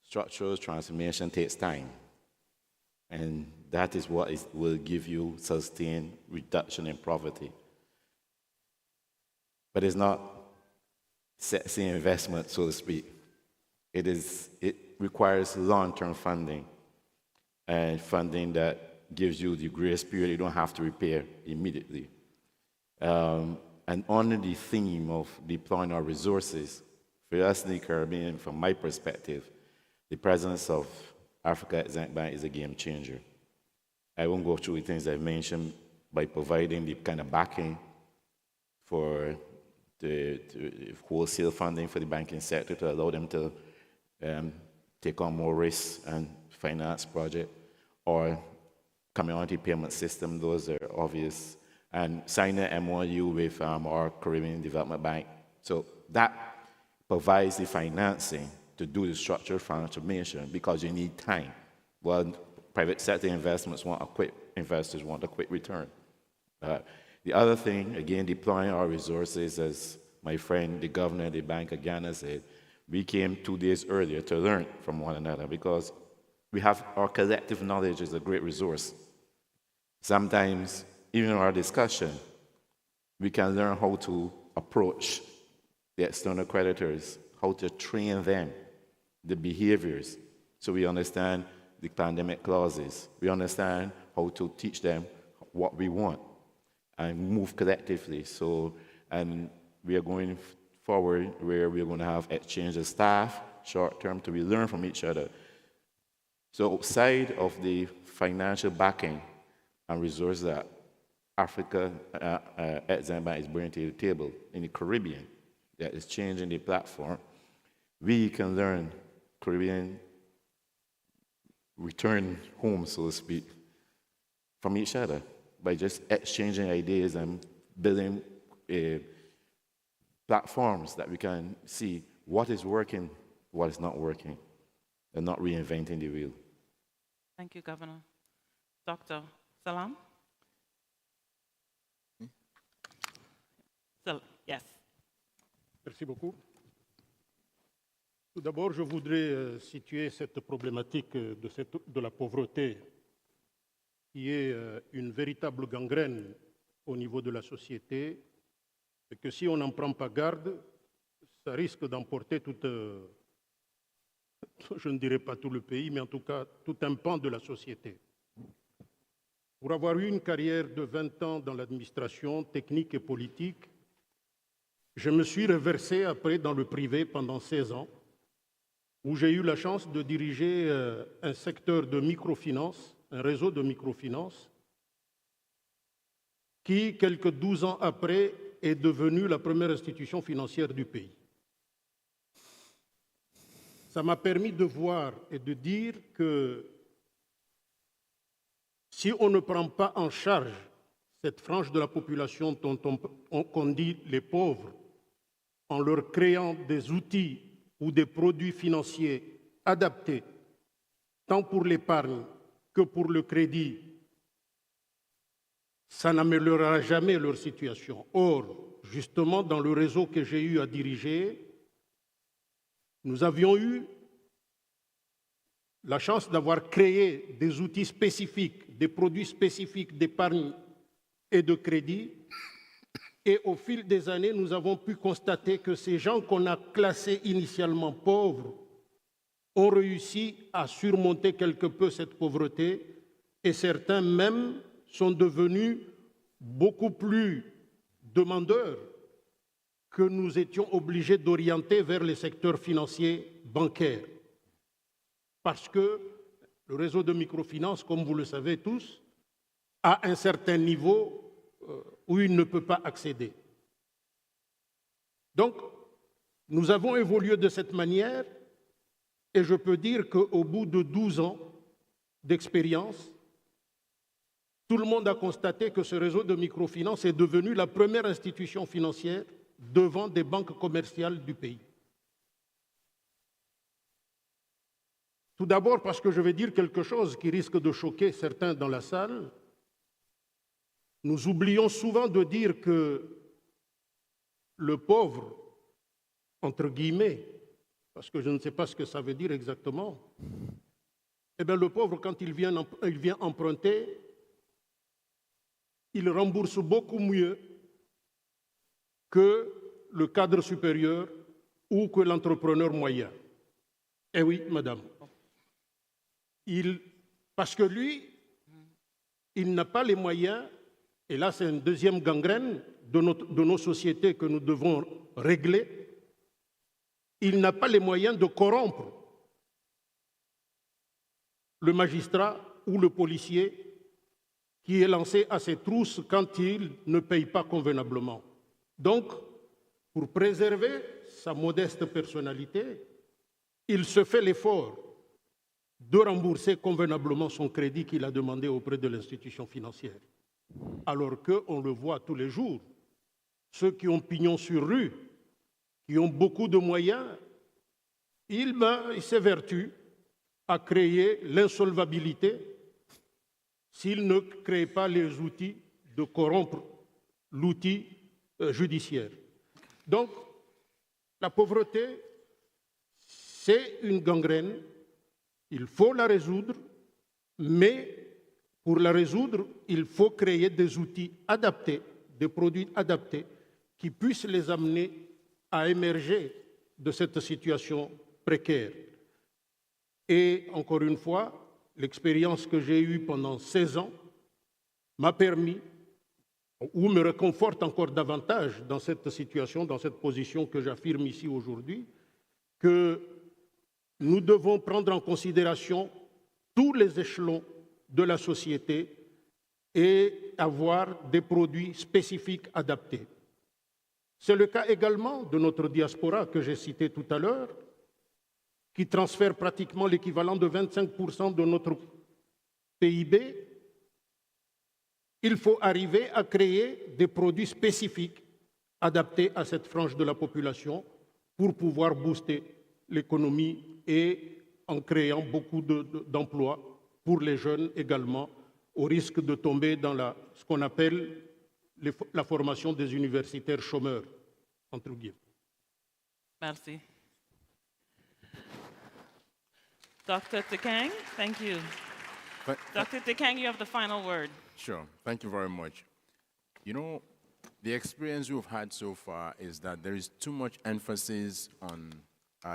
structural transformation takes time, and that is what will give you sustained reduction in poverty. But it's not sexy investment, so to speak. It requires long-term funding, and funding that gives you the grace period you don't have to repair immediately. And under the theme of deploying our resources, for us in the Caribbean, from my perspective, the presence of Afreximbank is a game changer. I won't go through the things I've mentioned by providing the kind of backing for the wholesale funding for the banking sector to allow them to take on more risks and finance projects, or community payment system, those are obvious, and sign an MOU with our Caribbean Development Bank. So that provides the financing to do the structural transformation because you need time. Well, private sector investments want a quick, investors want a quick return. The other thing, again, deploying our resources, as my friend, the governor of the Bank of Ghana said, we came 2 days earlier to learn from one another because we have our collective knowledge is a great resource. Sometimes, even in our discussion, we can learn how to approach the external creditors, how to train them, the behaviors, so we understand the pandemic clauses. We understand how to teach them what we want and move collectively. So, and we are going forward where we're going to have exchange of staff, short term, to we learn from each other. So outside of the financial backing and resources that Afreximbank is bringing to the table in the Caribbean, that is changing the platform, we can learn Caribbean return home, so to speak, from each other by just exchanging ideas and building platforms that we can see what is working, what is not working, and not reinventing the wheel. Thank you, Governor. Dr. Salam? Yes. Merci beaucoup. Tout d'abord, je voudrais situer cette problématique de la pauvreté, qui est une véritable gangrène au niveau de la société, et que si on n'en prend pas garde, ça risque d'emporter je ne dirais pas tout le pays, mais en tout cas tout un pan de la société. Pour avoir eu une carrière de 20 ans dans l'administration technique et politique, je me suis reversé après dans le privé pendant 16 ans, où j'ai eu la chance de diriger un secteur de microfinance, un réseau de microfinance, qui, quelques 12 ans après, est devenu la première institution financière du pays. Ça m'a permis de voir et de dire que si on ne prend pas en charge cette frange de la population qu'on dit les pauvres, en leur créant des outils ou des produits financiers adaptés, tant pour l'épargne que pour le crédit, ça n'améliorera jamais leur situation. Or, justement, dans le réseau que j'ai eu à diriger, nous avions eu la chance d'avoir créé des outils spécifiques, des produits spécifiques d'épargne et de crédit. Et au fil des années, nous avons pu constater que ces gens qu'on a classés initialement pauvres ont réussi à surmonter quelque peu cette pauvreté, et certains même sont devenus beaucoup plus demandeurs que nous étions obligés d'orienter vers les secteurs financiers bancaires. Parce que le réseau de microfinance, comme vous le savez tous, a un certain niveau où il ne peut pas accéder. Donc, nous avons évolué de cette manière, et je peux dire qu'au bout de 12 ans d'expérience, tout le monde a constaté que ce réseau de microfinance est devenu la première institution financière devant des banques commerciales du pays. Tout d'abord parce que je vais dire quelque chose qui risque de choquer certains dans la salle. Nous oublions souvent de dire que le pauvre, entre guillemets, parce que je ne sais pas ce que ça veut dire exactement, eh bien le pauvre, quand il vient emprunter, il rembourse beaucoup mieux que le cadre supérieur ou que l'entrepreneur moyen. Eh oui, madame. Parce que lui, il n'a pas les moyens, et là c'est une deuxième gangrène, de nos sociétés que nous devons régler, il n'a pas les moyens de corrompre le magistrat ou le policier qui est lancé à ses trousses quand il ne paye pas convenablement. Donc, pour préserver sa modeste personnalité, il se fait l'effort de rembourser convenablement son crédit qu'il a demandé auprès de l'institution financière. Alors qu'on le voit tous les jours, ceux qui ont pignon sur rue, qui ont beaucoup de moyens, ils s'évertuent à créer l'insolvabilité s'ils ne créent pas les outils de corrompre l'outil judiciaire. Donc, la pauvreté, c'est une gangrène, il faut la résoudre, mais pour la résoudre, il faut créer des outils adaptés, des produits adaptés qui puissent les amener à émerger de cette situation précaire. Et encore une fois, l'expérience que j'ai eue pendant 16 ans m'a permis, ou me réconforte encore davantage dans cette situation, dans cette position que j'affirme ici aujourd'hui, que nous devons prendre en considération tous les échelons de la société et avoir des produits spécifiques adaptés. C'est le cas également de notre diaspora que j'ai cité tout à l'heure, qui transfère pratiquement l'équivalent de 25% de notre PIB. Il faut arriver à créer des produits spécifiques adaptés à cette frange de la population pour pouvoir booster l'économie et en créant beaucoup d'emplois pour les jeunes également, au risque de tomber dans ce qu'on appelle la formation des universitaires chômeurs, entre guillemets. Merci. Dr. Tekang, thank you. Dr. Tekang, you have the final word. Sure. Thank you very much. You know, the experience we've had so far is that there is too much emphasis on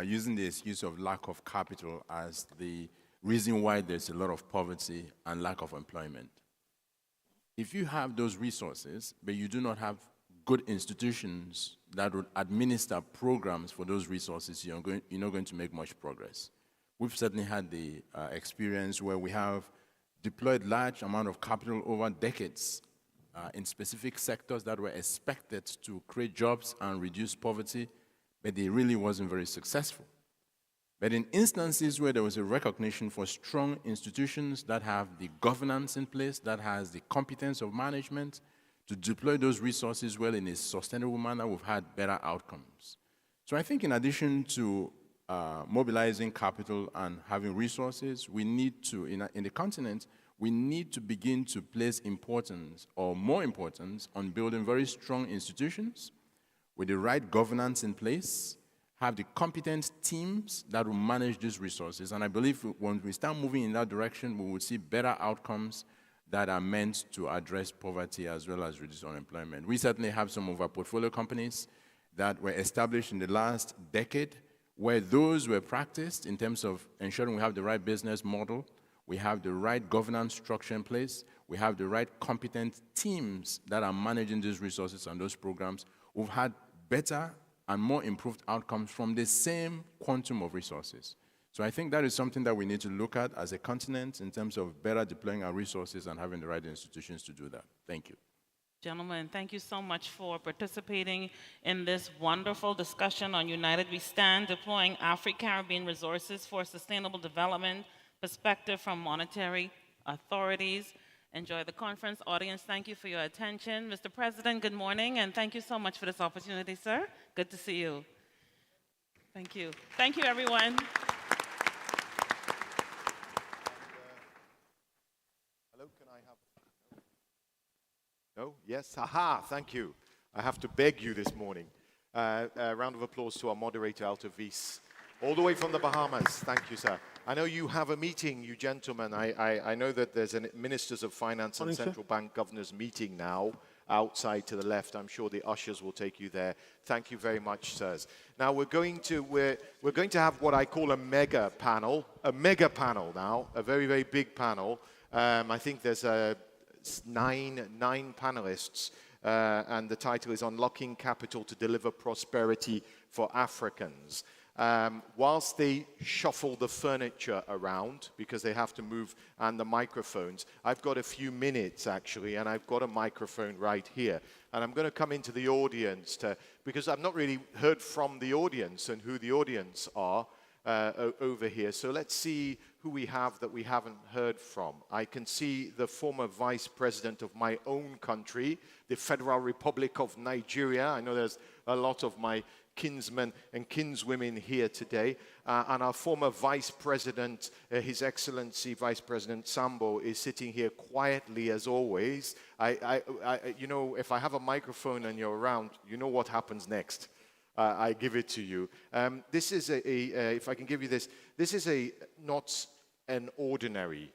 using the excuse of lack of capital as the reason why there's a lot of poverty and lack of employment. If you have those resources, but you do not have good institutions that would administer programs for those resources, you're not going to make much progress. We've certainly had the experience where we have deployed large amount of capital over decades in specific sectors that were expected to create jobs and reduce poverty, but they really wasn't very successful. But in instances where there was a recognition for strong institutions that have the governance in place, that has the competence of management to deploy those resources well in a sustainable manner, we've had better outcomes. So I think in addition to mobilizing capital and having resources, we need to, in the continent, we need to begin to place importance, or more importance, on building very strong institutions with the right governance in place, have the competent teams that will manage these resources. And I believe when we start moving in that direction, we will see better outcomes that are meant to address poverty as well as reduce unemployment. We certainly have some of our portfolio companies that were established in the last decade where those were practiced in terms of ensuring we have the right business model, we have the right governance structure in place, we have the right competent teams that are managing these resources and those programs. We've had better and more improved outcomes from the same quantum of resources. So I think that is something that we need to look at as a continent in terms of better deploying our resources and having the right institutions to do that. Thank you. Gentlemen, thank you so much for participating in this wonderful discussion on United We Stand, deploying Afro-Caribbean resources for sustainable development, perspective from monetary authorities. Enjoy the conference. Audience, thank you for your attention. Mr. President, good morning, and thank you so much for this opportunity, sir. Good to see you. Thank you. Thank you, everyone. Hello, can I have... No? Yes? Aha, thank you. I have to beg you this morning. A round of applause to our moderator, Alta Vice, all the way from the Bahamas. Thank you, sir. I know you have a meeting, you gentlemen. I know that there's a Ministers of Finance and Central Bank Governors meeting now outside to the left. I'm sure the ushers will take you there. Thank you very much, sirs. Now we're going to have what I call a mega panel now, a very, very big panel. I think there's nine panelists and the title is Unlocking Capital to Deliver Prosperity for Africans. Whilst they shuffle the furniture around, because they have to move, and the microphones, I've got a few minutes actually, and I've got a microphone right here. And I'm going to come into the audience because I've not really heard from the audience and who the audience are over here. So let's see who we have that we haven't heard from. I can see the former vice president of my own country, the Federal Republic of Nigeria. I know there's a lot of my kinsmen and kinswomen here today. And our former Vice President, His Excellency Vice President Sambo, is sitting here quietly as always. You know, if I have a microphone and you're around, you know what happens next. I give it to you. This is if I can give you this, this is not an ordinary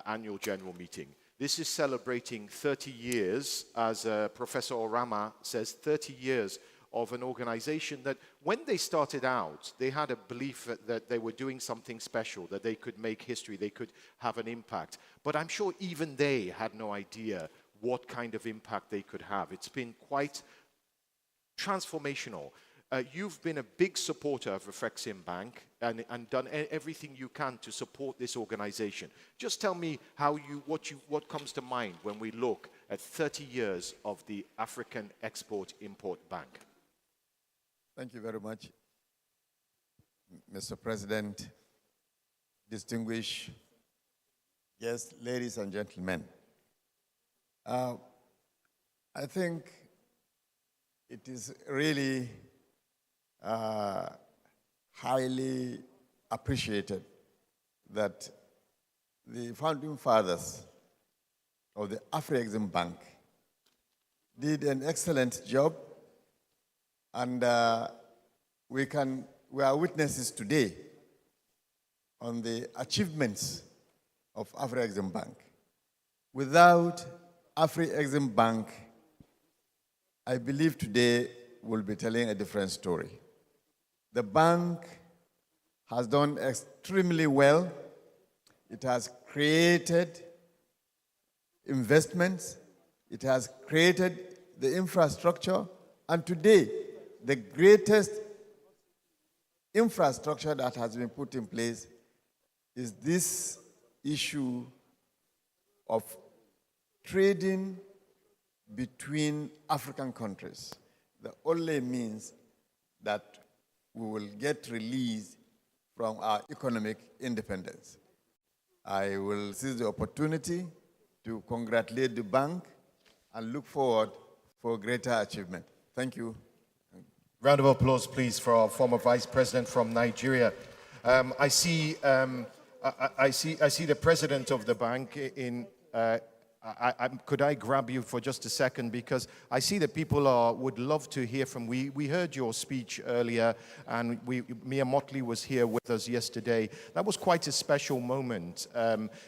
annual general meeting. This is celebrating 30 years, as Professor Orama says, 30 years of an organization that when they started out, they had a belief that they were doing something special, that they could make history, they could have an impact. But I'm sure even they had no idea what kind of impact they could have. It's been quite transformational. You've been a big supporter of Afreximbank and done everything you can to support this organization. Just tell me what comes to mind when we look at 30 years of the African Export-Import Bank. Thank you very much, Mr. President, distinguished guests, ladies and gentlemen. I think it is really highly appreciated that the founding fathers of the Afreximbank did an excellent job, and we are witnesses today on the achievements of Afreximbank. Without Afreximbank, I believe today we'll be telling a different story. The bank has done extremely well. It has created investments. It has created the infrastructure. And today, the greatest infrastructure that has been put in place is this issue of trading between African countries. The only means that we will get released from our economic independence. I will seize the opportunity to congratulate the bank and look forward for greater achievement. Thank you. Round of applause, please, for our former Vice President from Nigeria. I see the President of the bank in. Could I grab you for just a second, because I see that people would love to hear from. We heard your speech earlier, and Mia Motley was here with us yesterday. That was quite a special moment.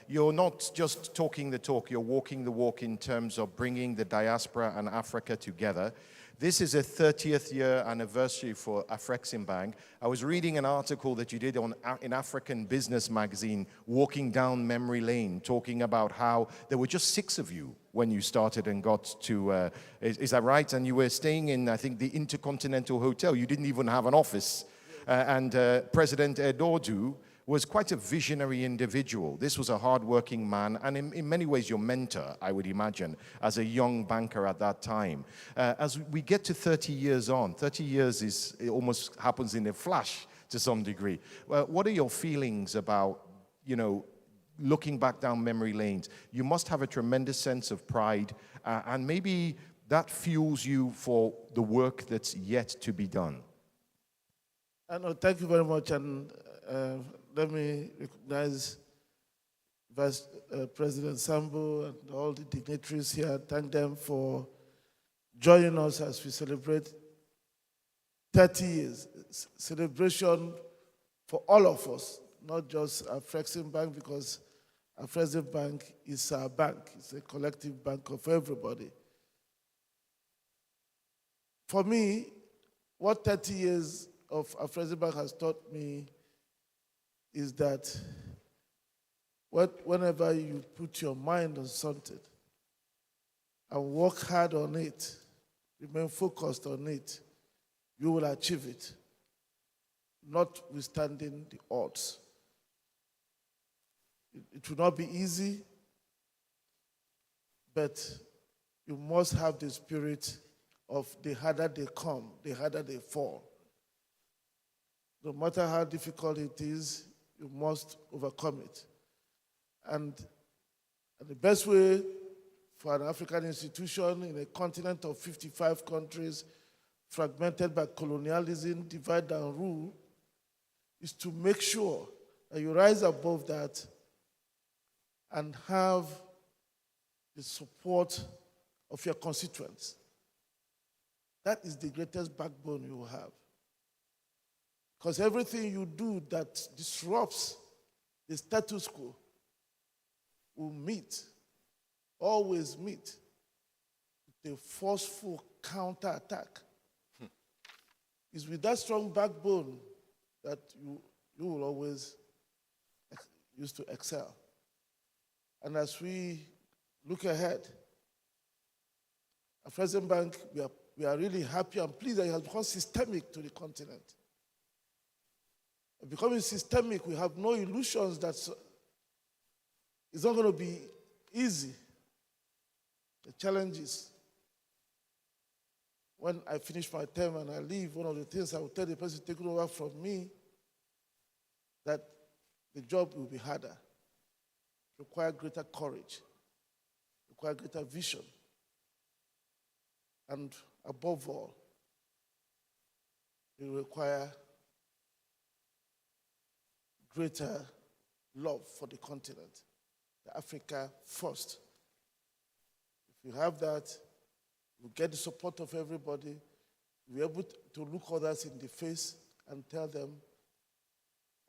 You're not just talking the talk; you're walking the walk in terms of bringing the diaspora and Africa together. This is a 30th year anniversary for Afreximbank. I was reading an article that you did in African Business Magazine, walking down memory lane, talking about how there were just 6 of you when you started and got to, is that right? And you were staying in, I think, the Intercontinental Hotel. You didn't even have an office. And President Edodu was quite a visionary individual. This was a hard-working man, and in many ways your mentor, I would imagine, as a young banker at that time. As we get to 30 years on, 30 years it almost happens in a flash to some degree. What are your feelings about, looking back down memory lanes? You must have a tremendous sense of pride, and maybe that fuels you for the work that's yet to be done. Thank you very much, and let me recognize Vice President Sambo and all the dignitaries here. Thank them for joining us as we celebrate 30 years. Celebration for all of us, not just Afreximbank, because Afreximbank is our bank. It's a collective bank of everybody. For me, what 30 years of Afreximbank has taught me is that whenever you put your mind on something, and work hard on it, remain focused on it, you will achieve it, notwithstanding the odds. It will not be easy, but you must have the spirit of the harder they come, the harder they fall. No matter how difficult it is, you must overcome it. And the best way for an African institution in a continent of 55 countries, fragmented by colonialism, divide and rule, is to make sure that you rise above that and have the support of your constituents. That is the greatest backbone you will have. Because everything you do that disrupts the status quo will meet, always meet, the forceful counterattack. It's with that strong backbone that you will always use to excel. And as we look ahead, Afreximbank, we are really happy and pleased that it has become systemic to the continent. Becoming systemic, we have no illusions that it's not going to be easy. The challenge is, when I finish my term and I leave, one of the things I will tell the person taking over from me, that the job will be harder, require greater courage, require greater vision, and above all, it will require greater love for the continent, the Africa first. If you have that, you get the support of everybody, you'll be able to look others in the face and tell them,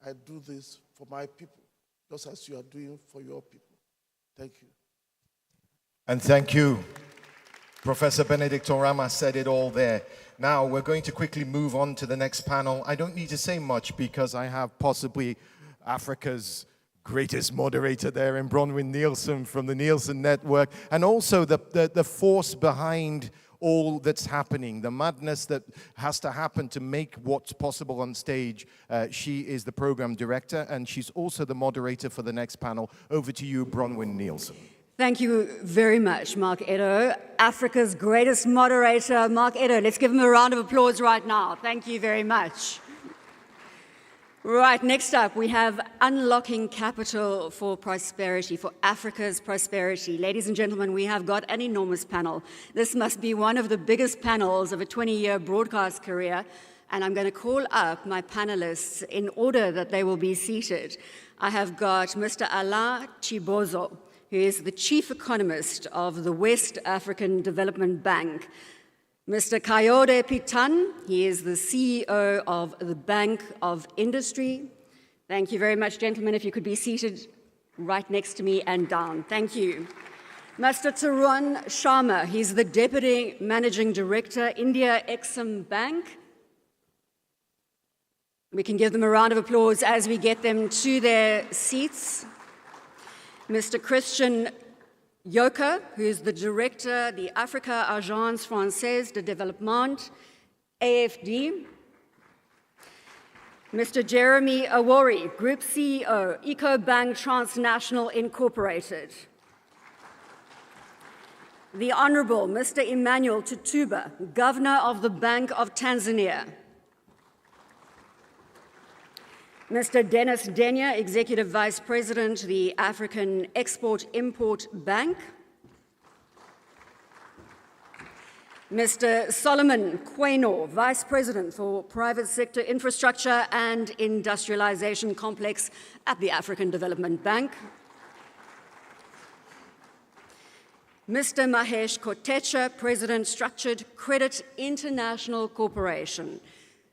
I do this for my people, just as you are doing for your people. Thank you. And thank you. Professor Benedict Orama said it all there. Now we're going to quickly move on to the next panel. I don't need to say much because I have possibly Africa's greatest moderator there in Bronwyn Nielsen from the Nielsen Network, and also the force behind all that's happening, the madness that has to happen to make what's possible on stage. She is the program director, and she's also the moderator for the next panel. Over to you, Bronwyn Nielsen. Thank you very much, Mark Edo, Africa's greatest moderator, Mark Edo. Let's give him a round of applause right now. Thank you very much. Right, next up, we have Unlocking Capital for Prosperity, for Africa's prosperity. Ladies and gentlemen, we have got an enormous panel. This must be one of the biggest panels of a 20-year broadcast career, and I'm going to call up my panelists in order that they will be seated. I have got Mr. Alain Chibozo, who is the chief economist of the West African Development Bank. Mr. Kayode Pitan, he is the CEO of the Bank of Industry. Thank you very much, gentlemen. If you could be seated right next to me and down. Thank you. Mr. Tarun Sharma, he's the Deputy Managing Director, India Exim Bank. We can give them a round of applause as we get them to their seats. Mr. Christian Yoka, who is the Director, the Africa Agence Française de Développement, AFD. Mr. Jeremy Awori, Group CEO, EcoBank Transnational Incorporated. The Honorable Mr. Emmanuel Tutuba, Governor of the Bank of Tanzania. Mr. Dennis Denya, Executive Vice President, the African Export-Import Bank. Mr. Solomon Quaynor, Vice President for Private Sector Infrastructure and Industrialization Complex at the African Development Bank. Mr. Mahesh Kotecha, President, Structured Credit International Corporation.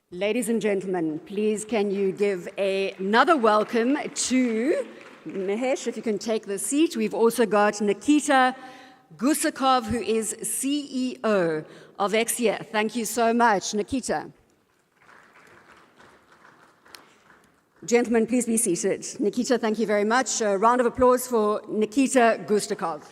Ladies and gentlemen, please can you give another welcome to Mahesh, if you can take the seat. We've also got Nikita Gusakov, who is CEO of Exia. Thank you so much, Nikita. Gentlemen, please be seated. Nikita, thank you very much. A round of applause for Nikita Gusakov.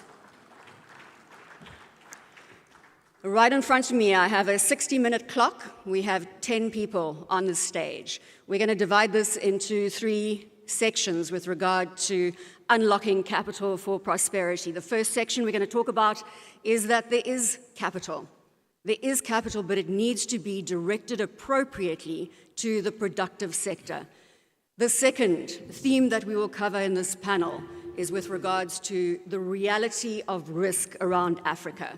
Right in front of me, I have a 60-minute clock. We have 10 people on the stage. We're going to divide this into 3 sections with regard to unlocking capital for prosperity. The first section we're going to talk about is that there is capital. There is capital, but it needs to be directed appropriately to the productive sector. The second theme that we will cover in this panel is with regards to the reality of risk around Africa.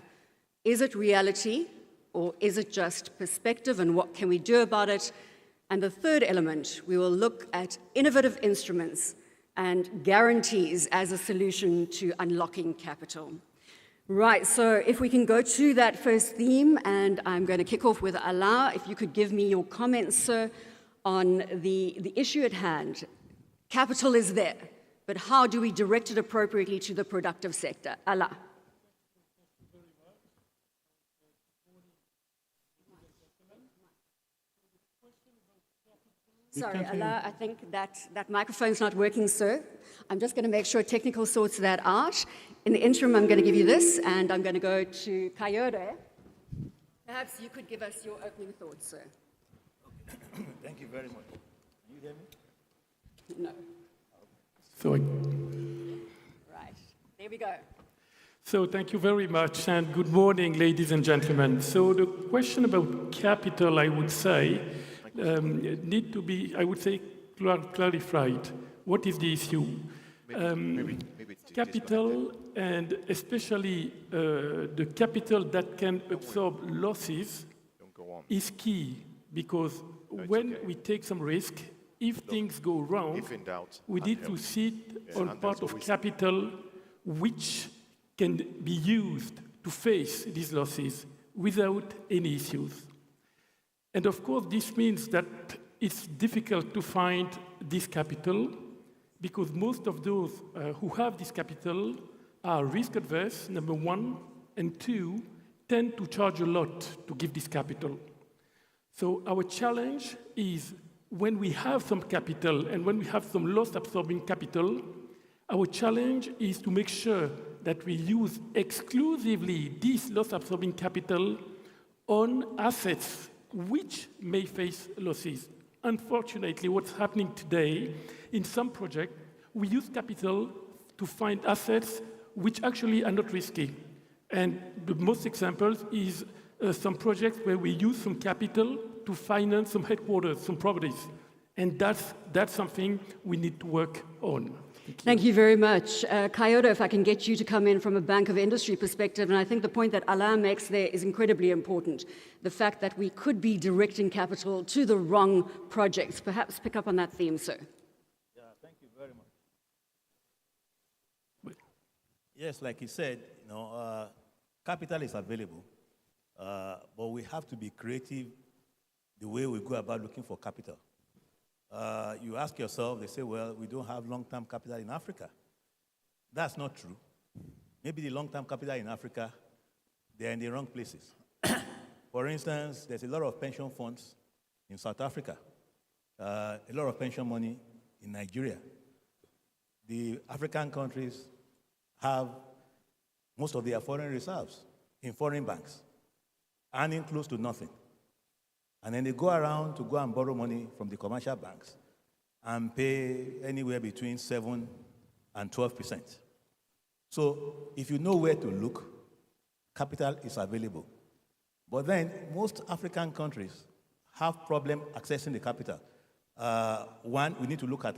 Is it reality, or is it just perspective, and what can we do about it? And the third element, we will look at innovative instruments and guarantees as a solution to unlocking capital. Right, so if we can go to that first theme, and I'm going to kick off with Alain. If you could give me your comments, sir, on the issue at hand. Capital is there, but how do we direct it appropriately to the productive sector? Alain. Sorry, Alain, I think that microphone's not working, sir. I'm just going to make sure technical sorts that out. In the interim, I'm going to give you this, and I'm going to go to Kayode. Perhaps you could give us your opening thoughts, sir. Thank you very much. Can you hear me? No. So, right, there we go. So thank you very much, and good morning, ladies and gentlemen. So the question about capital, I would say, need to be, I would say, clarified. What is the issue? Capital, and especially the capital that can absorb losses, is key, because when we take some risk, if things go wrong, we need to sit on part of capital which can be used to face these losses without any issues. And of course, this means that it's difficult to find this capital, because most of those who have this capital are risk adverse, number one, and two, tend to charge a lot to give this capital. So our challenge is, when we have some capital and when we have some loss-absorbing capital, our challenge is to make sure that we use exclusively this loss-absorbing capital on assets which may face losses. Unfortunately, what's happening today, in some projects, we use capital to find assets which actually are not risky. And the most examples is some projects where we use some capital to finance some headquarters, some properties. And that's something we need to work on. Thank you very much. Kayode, if I can get you to come in from a Bank of Industry perspective, and I think the point that Alain makes there is incredibly important. The fact that we could be directing capital to the wrong projects. Perhaps pick up on that theme, sir. Yeah, thank you very much. Yes, like you said, capital is available, but we have to be creative the way we go about looking for capital. You ask yourself, they say, well, we don't have long-term capital in Africa. That's not true. Maybe the long-term capital in Africa, they're in the wrong places. For instance, there's a lot of pension funds in South Africa, a lot of pension money in Nigeria. The African countries have most of their foreign reserves in foreign banks, earning close to nothing. And then they go around to go and borrow money from the commercial banks and pay anywhere between 7% and 12%. So if you know where to look, capital is available. But then most African countries have problem accessing the capital. One, we need to look at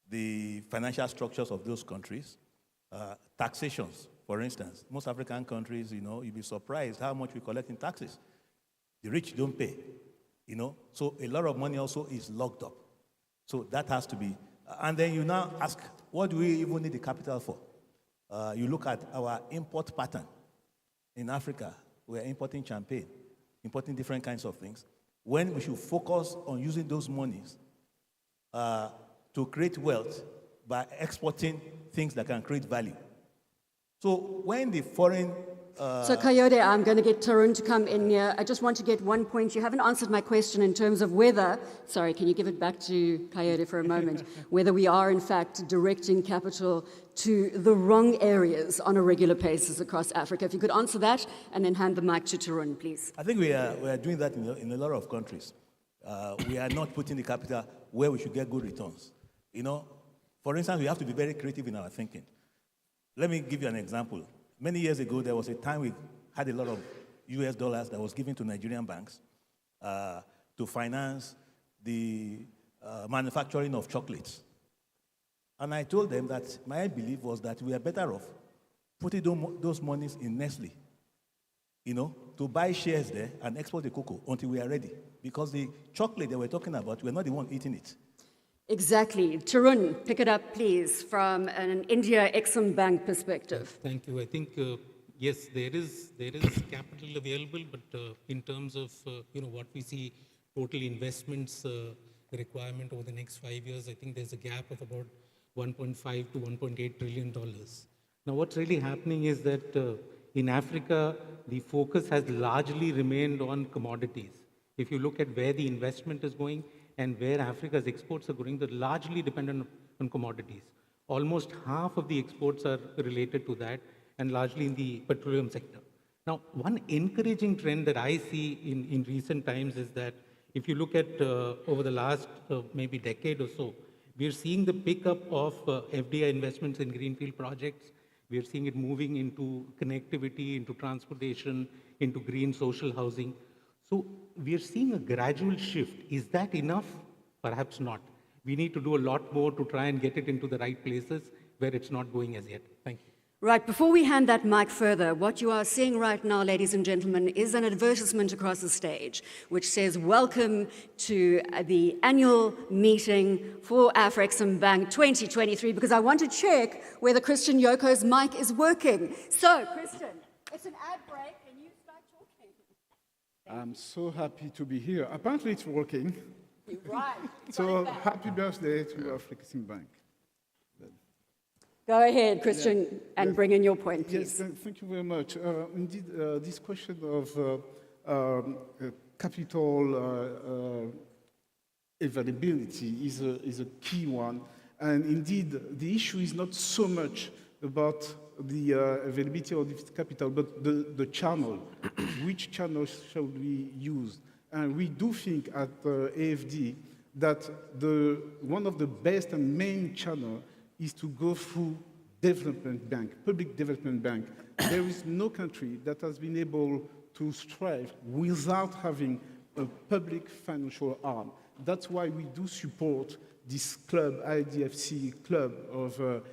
the financial structures of those countries. Taxations, for instance. Most African countries, you'll be surprised how much we collect in taxes. The rich don't pay, So a lot of money also is locked up. So that has to be. And then you now ask, what do we even need the capital for? You look at our import pattern. In Africa, we're importing champagne, importing different kinds of things. When we should focus on using those monies to create wealth by exporting things that can create value. So when the foreign So Coyote, I'm going to get Tarun to come in here. I just want to get one point. You haven't answered my question in terms of whether, sorry, can you give it back to Coyote for a moment, whether we are in fact directing capital to the wrong areas on a regular basis across Africa. If you could answer that and then hand the mic to Tarun, please. I think we are doing that in a lot of countries. We are not putting the capital where we should get good returns. You know, for instance, we have to be very creative in our thinking. Let me give you an example. Many years ago, there was a time we had a lot of US dollars that was given to Nigerian banks to finance the manufacturing of chocolates. And I told them that my belief was that we are better off putting those monies in Nestle, you know, to buy shares there and export the cocoa until we are ready. Because the chocolate they were talking about, we're not the one eating it. Exactly. Tarun, pick it up, please, from an India Afreximbank perspective. Thank you. I think, yes, there is capital available, but in terms of, what we see total investments requirement over the next 5 years, I think there's a gap of about $1.5 to $1.8 trillion. Now, what's really happening is that in Africa, the focus has largely remained on commodities. If you look at where the investment is going and where Africa's exports are going, they're largely dependent on commodities. Almost half of the exports are related to that, and largely in the petroleum sector. Now, one encouraging trend that I see in recent times is that if you look at over the last maybe decade or so, we're seeing the pickup of FDI investments in greenfield projects. We're seeing it moving into connectivity, into transportation, into green social housing. So we're seeing a gradual shift. Is that enough? Perhaps not. We need to do a lot more to try and get it into the right places where it's not going as yet. Thank you. Right, before we hand that mic further, what you are seeing right now, ladies and gentlemen, is an advertisement across the stage, which says, welcome to the annual meeting for Afreximbank 2023, because I want to check whether Christian Yoko's mic is working. So, Christian, it's an ad break, and you start talking. I'm so happy to be here. Apparently it's working. Right. So, happy birthday to Afreximbank. Go ahead, Christian, and bring in your point, please. Yes, thank you very much. Indeed, this question of capital availability is a key one. And indeed, the issue is not so much about the availability of this capital, but the channel. Which channel shall we use? And we do think at AFD that one of the best and main channels is to go through development bank, public development bank. There is no country that has been able to strive without having a public financial arm. That's why we do support this club, IDFC club of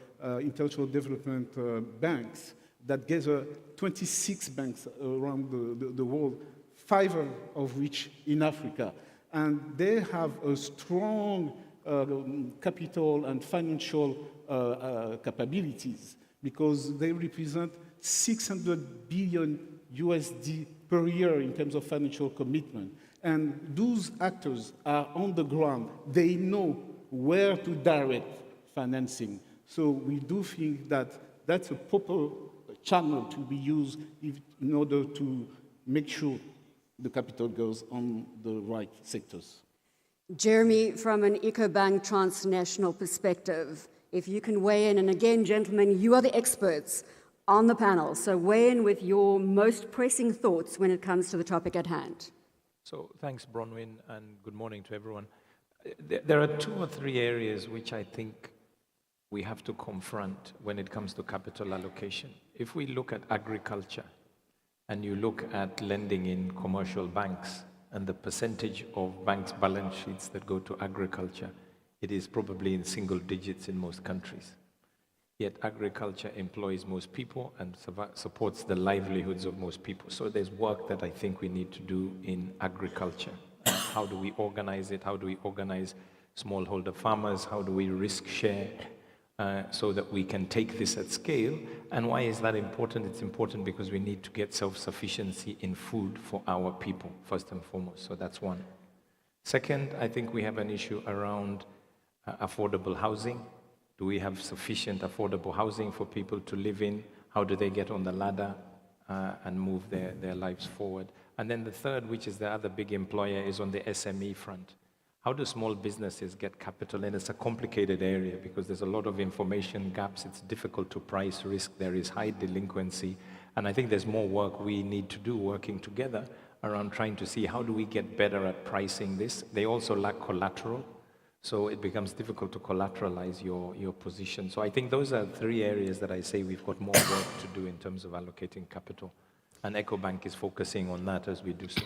international development banks that gather 26 banks around the world, 5 of which in Africa. And they have a strong capital and financial capabilities because they represent 600 billion USD per year in terms of financial commitment. And those actors are on the ground. They know where to direct financing. So we do think that that's a proper channel to be used in order to make sure the capital goes on the right sectors. Jeremy, from an EcoBank transnational perspective, if you can weigh in, and again, gentlemen, you are the experts on the panel, so weigh in with your most pressing thoughts when it comes to the topic at hand. So thanks, Bronwyn, and good morning to everyone. There are 2 or 3 areas which I think we have to confront when it comes to capital allocation. If we look at agriculture, and you look at lending in commercial banks, and the percentage of banks' balance sheets that go to agriculture, it is probably in single digits in most countries. Yet agriculture employs most people and supports the livelihoods of most people. So there's work that I think we need to do in agriculture. How do we organize it? How do we organize smallholder farmers? How do we risk share so that we can take this at scale? And why is that important? It's important because we need to get self-sufficiency in food for our people, first and foremost. So that's one. Second, I think we have an issue around affordable housing. Do we have sufficient affordable housing for people to live in? How do they get on the ladder? and move their lives forward. And then the third, which is the other big employer, is on the SME front. How do small businesses get capital? And it's a complicated area because there's a lot of information gaps. It's difficult to price risk. There is high delinquency. And I think there's more work we need to do working together around trying to see how do we get better at pricing this. They also lack collateral. So it becomes difficult to collateralize your position. So I think those are three areas that I say we've got more work to do in terms of allocating capital. And EcoBank is focusing on that as we do so.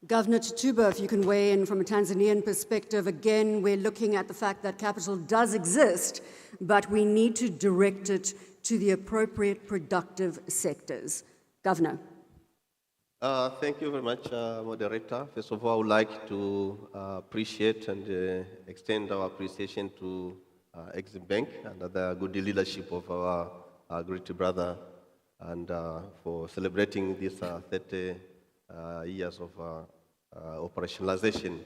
Governor Tutuba, if you can weigh in from a Tanzanian perspective, again, we're looking at the fact that capital does exist, but we need to direct it to the appropriate productive sectors. Governor. Thank you very much, Moderator. First of all, I would like to appreciate and extend our appreciation to Afreximbank and the good leadership of our great brother and for celebrating this 30 years of operationalization.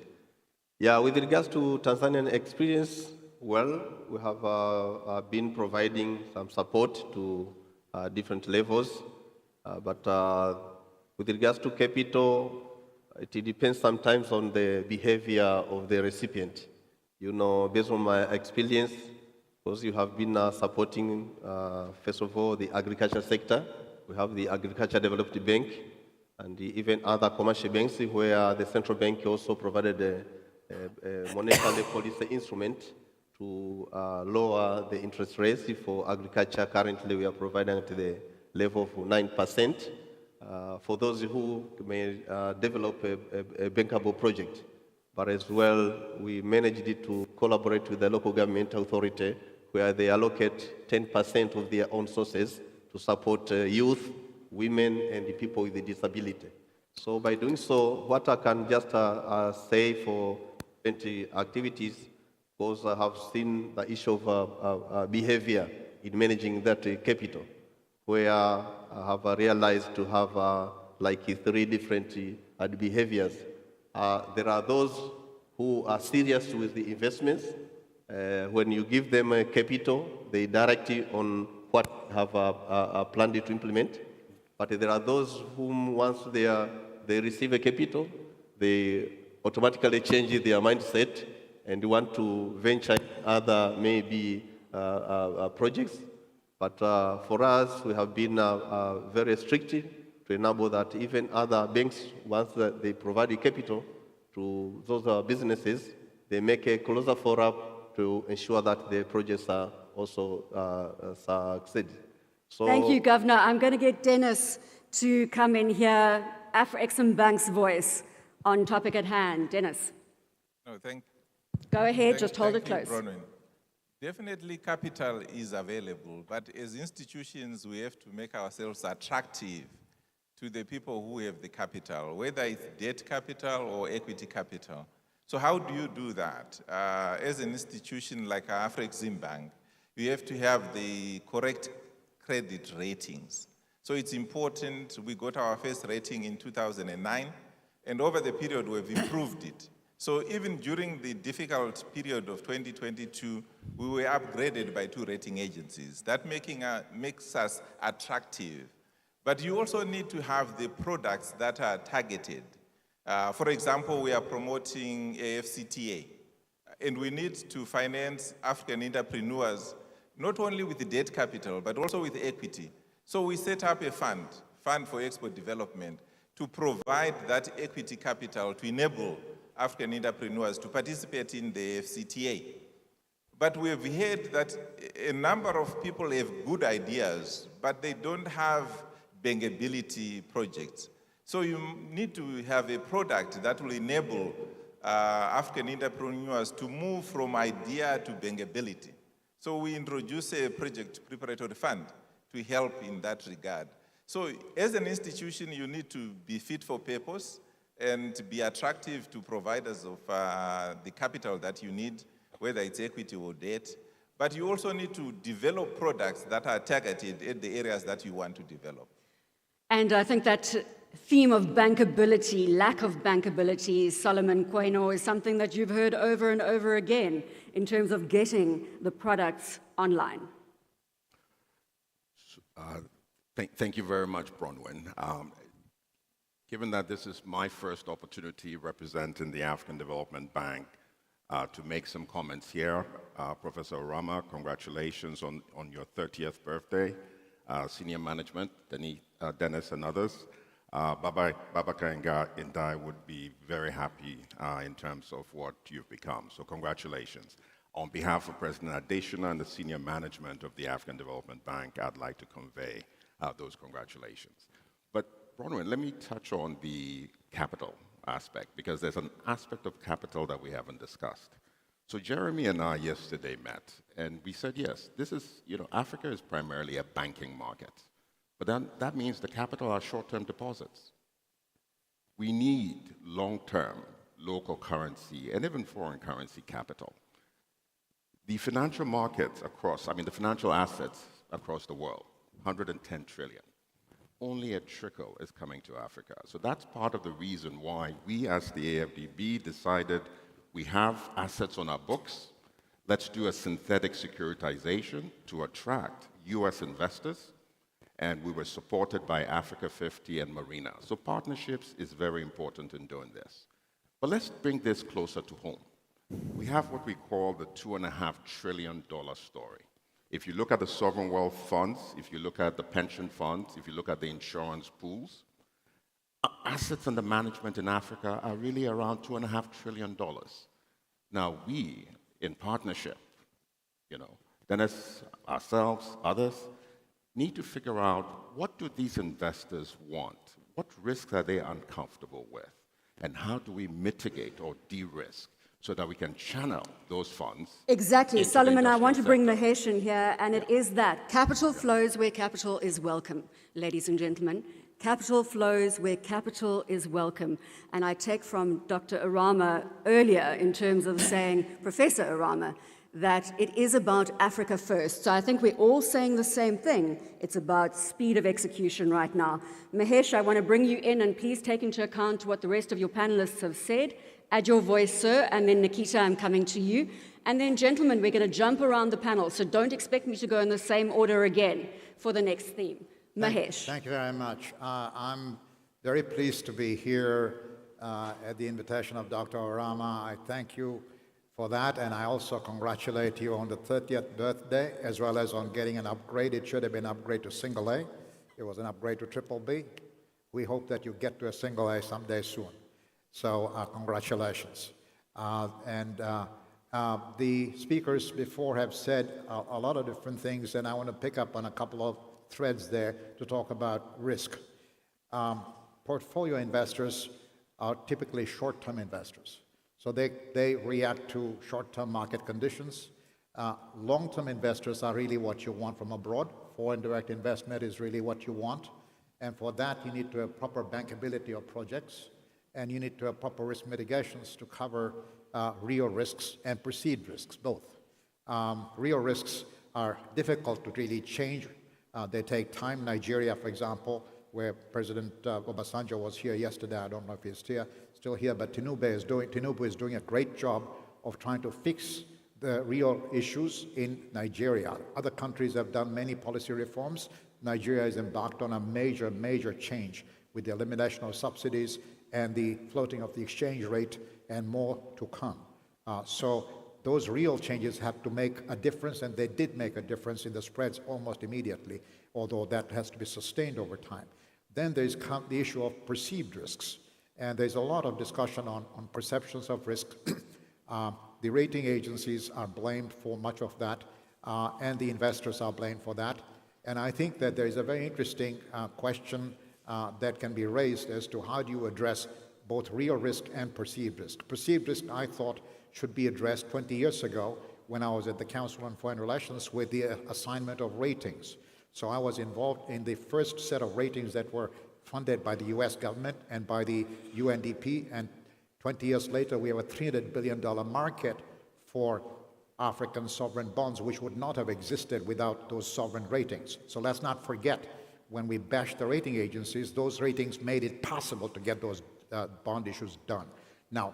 Yeah, with regards to Tanzanian experience, well, we have been providing some support to different levels, but with regards to capital, it depends sometimes on the behavior of the recipient. You know, based on my experience, because you have been supporting, first of all, the agriculture sector. We have the Agriculture Development Bank and even other commercial banks where the central bank also provided a monetary policy instrument to lower the interest rates for agriculture. Currently, we are providing at the level of 9%. For those who may develop a bankable project, but as well, we managed to collaborate with the local government authority where they allocate 10% of their own sources to support youth, women, and the people with a disability. So by doing so, what I can just say for 20 activities, because I have seen the issue of behavior in managing that capital, where I have realized to have like 3 different behaviors. There are those who are serious with the investments. When you give them capital, they direct you on what you have planned to implement. But there are those whom once they receive a capital, they automatically change their mindset and want to venture other maybe projects. But for us, we have been very strict to enable that even other banks, once they provide the capital to those businesses, they make a closer follow-up to ensure that the projects are also succeed. So, thank you, Governor. I'm going to get Dennis to come in here, Afreximbank's voice on topic at hand. Dennis. No, Go ahead, just hold it close. Bronwyn. Definitely capital is available, but as institutions, we have to make ourselves attractive to the people who have the capital, whether it's debt capital or equity capital. So how do you do that? As an institution like Afreximbank, we have to have the correct credit ratings. So it's important. We got our first rating in 2009, and over the period, we've improved it. So even during the difficult period of 2022, we were upgraded by 2 rating agencies. That makes us attractive. But you also need to have the products that are targeted. For example, we are promoting AFCTA, and we need to finance African entrepreneurs, not only with the debt capital, but also with equity. So we set up a fund for export development, to provide that equity capital to enable African entrepreneurs to participate in the FCTA. But we have heard that a number of people have good ideas, but they don't have bankability projects. So you need to have a product that will enable African entrepreneurs to move from idea to bankability. So we introduce a project preparatory fund to help in that regard. So as an institution, you need to be fit for purpose and be attractive to providers of the capital that you need, whether it's equity or debt. But you also need to develop products that are targeted at the areas that you want to develop. And I think that theme of bankability, lack of bankability, Solomon Kweno, is something that you've heard over and over again in terms of getting the products online. Thank you very much, Bronwyn. Given that this is my first opportunity representing the African Development Bank to make some comments here, Professor Orama, congratulations on your 30th birthday. Senior management, Dennis and others. Babaka and Ndai would be very happy in terms of what you've become. So congratulations. On behalf of President Adesina and the senior management of the African Development Bank, I'd like to convey those congratulations. But Bronwyn, let me touch on the capital aspect, because there's an aspect of capital that we haven't discussed. So Jeremy and I yesterday met, and we said, yes, this is, Africa is primarily a banking market. But then that means the capital are short-term deposits. We need long-term local currency and even foreign currency capital. The financial markets the financial assets across the world, 110 trillion. Only a trickle is coming to Africa. So that's part of the reason why we as the AFDB decided we have assets on our books. Let's do a synthetic securitization to attract US investors. And we were supported by Africa 50 and Marina. So partnerships is very important in doing this. But let's bring this closer to home. We have what we call the $2.5 trillion story. If you look at the sovereign wealth funds, if you look at the pension funds, if you look at the insurance pools, assets under management in Africa are really around $2.5 trillion. Now we, in partnership, Dennis, ourselves, others, need to figure out what do these investors want? What risks are they uncomfortable with? And how do we mitigate or de-risk so that we can channel those funds? Exactly. Solomon, I want to bring Mahesh in here, and it is that. Capital flows where capital is welcome, ladies and gentlemen. Capital flows where capital is welcome. And I take from Dr. Orama earlier in terms of saying, Professor Orama, that it is about Africa first. So I think we're all saying the same thing. It's about speed of execution right now. Mahesh, I want to bring you in, and please take into account what the rest of your panelists have said. Add your voice, sir, and then Nikita, I'm coming to you. And then, gentlemen, we're going to jump around the panel, so don't expect me to go in the same order again for the next theme. Mahesh. Thank you very much. I'm very pleased to be here at the invitation of Dr. Orama. I thank you for that, and I also congratulate you on the 30th birthday, as well as on getting an upgrade. It should have been an upgrade to single A. It was an upgrade to triple B. We hope that you get to a single A someday soon. So congratulations. The speakers before have said a lot of different things, and I want to pick up on a couple of threads there to talk about risk. Portfolio investors are typically short-term investors. So they react to short-term market conditions. Long-term investors are really what you want from abroad. Foreign direct investment is really what you want. And for that, you need to have proper bankability of projects, and you need to have proper risk mitigations to cover real risks and perceived risks, both. Real risks are difficult to really change. They take time. Nigeria, for example, where President Obasanjo was here yesterday, I don't know if he's still here, but Tinubu is doing a great job of trying to fix the real issues in Nigeria. Other countries have done many policy reforms. Nigeria has embarked on a major, major change with the elimination of subsidies and the floating of the exchange rate, and more to come. So those real changes have to make a difference, and they did make a difference in the spreads almost immediately, although that has to be sustained over time. Then there's the issue of perceived risks, and there's a lot of discussion on perceptions of risk. The rating agencies are blamed for much of that, and the investors are blamed for that. And I think that there is a very interesting question that can be raised as to how do you address both real risk and perceived risk. Perceived risk, I thought, should be addressed 20 years ago when I was at the Council on Foreign Relations with the assignment of ratings. So I was involved in the first set of ratings that were funded by the US government and by the UNDP, and 20 years later we have a $300 billion market for African sovereign bonds, which would not have existed without those sovereign ratings. So let's not forget, when we bashed the rating agencies, those ratings made it possible to get those bond issues done. Now,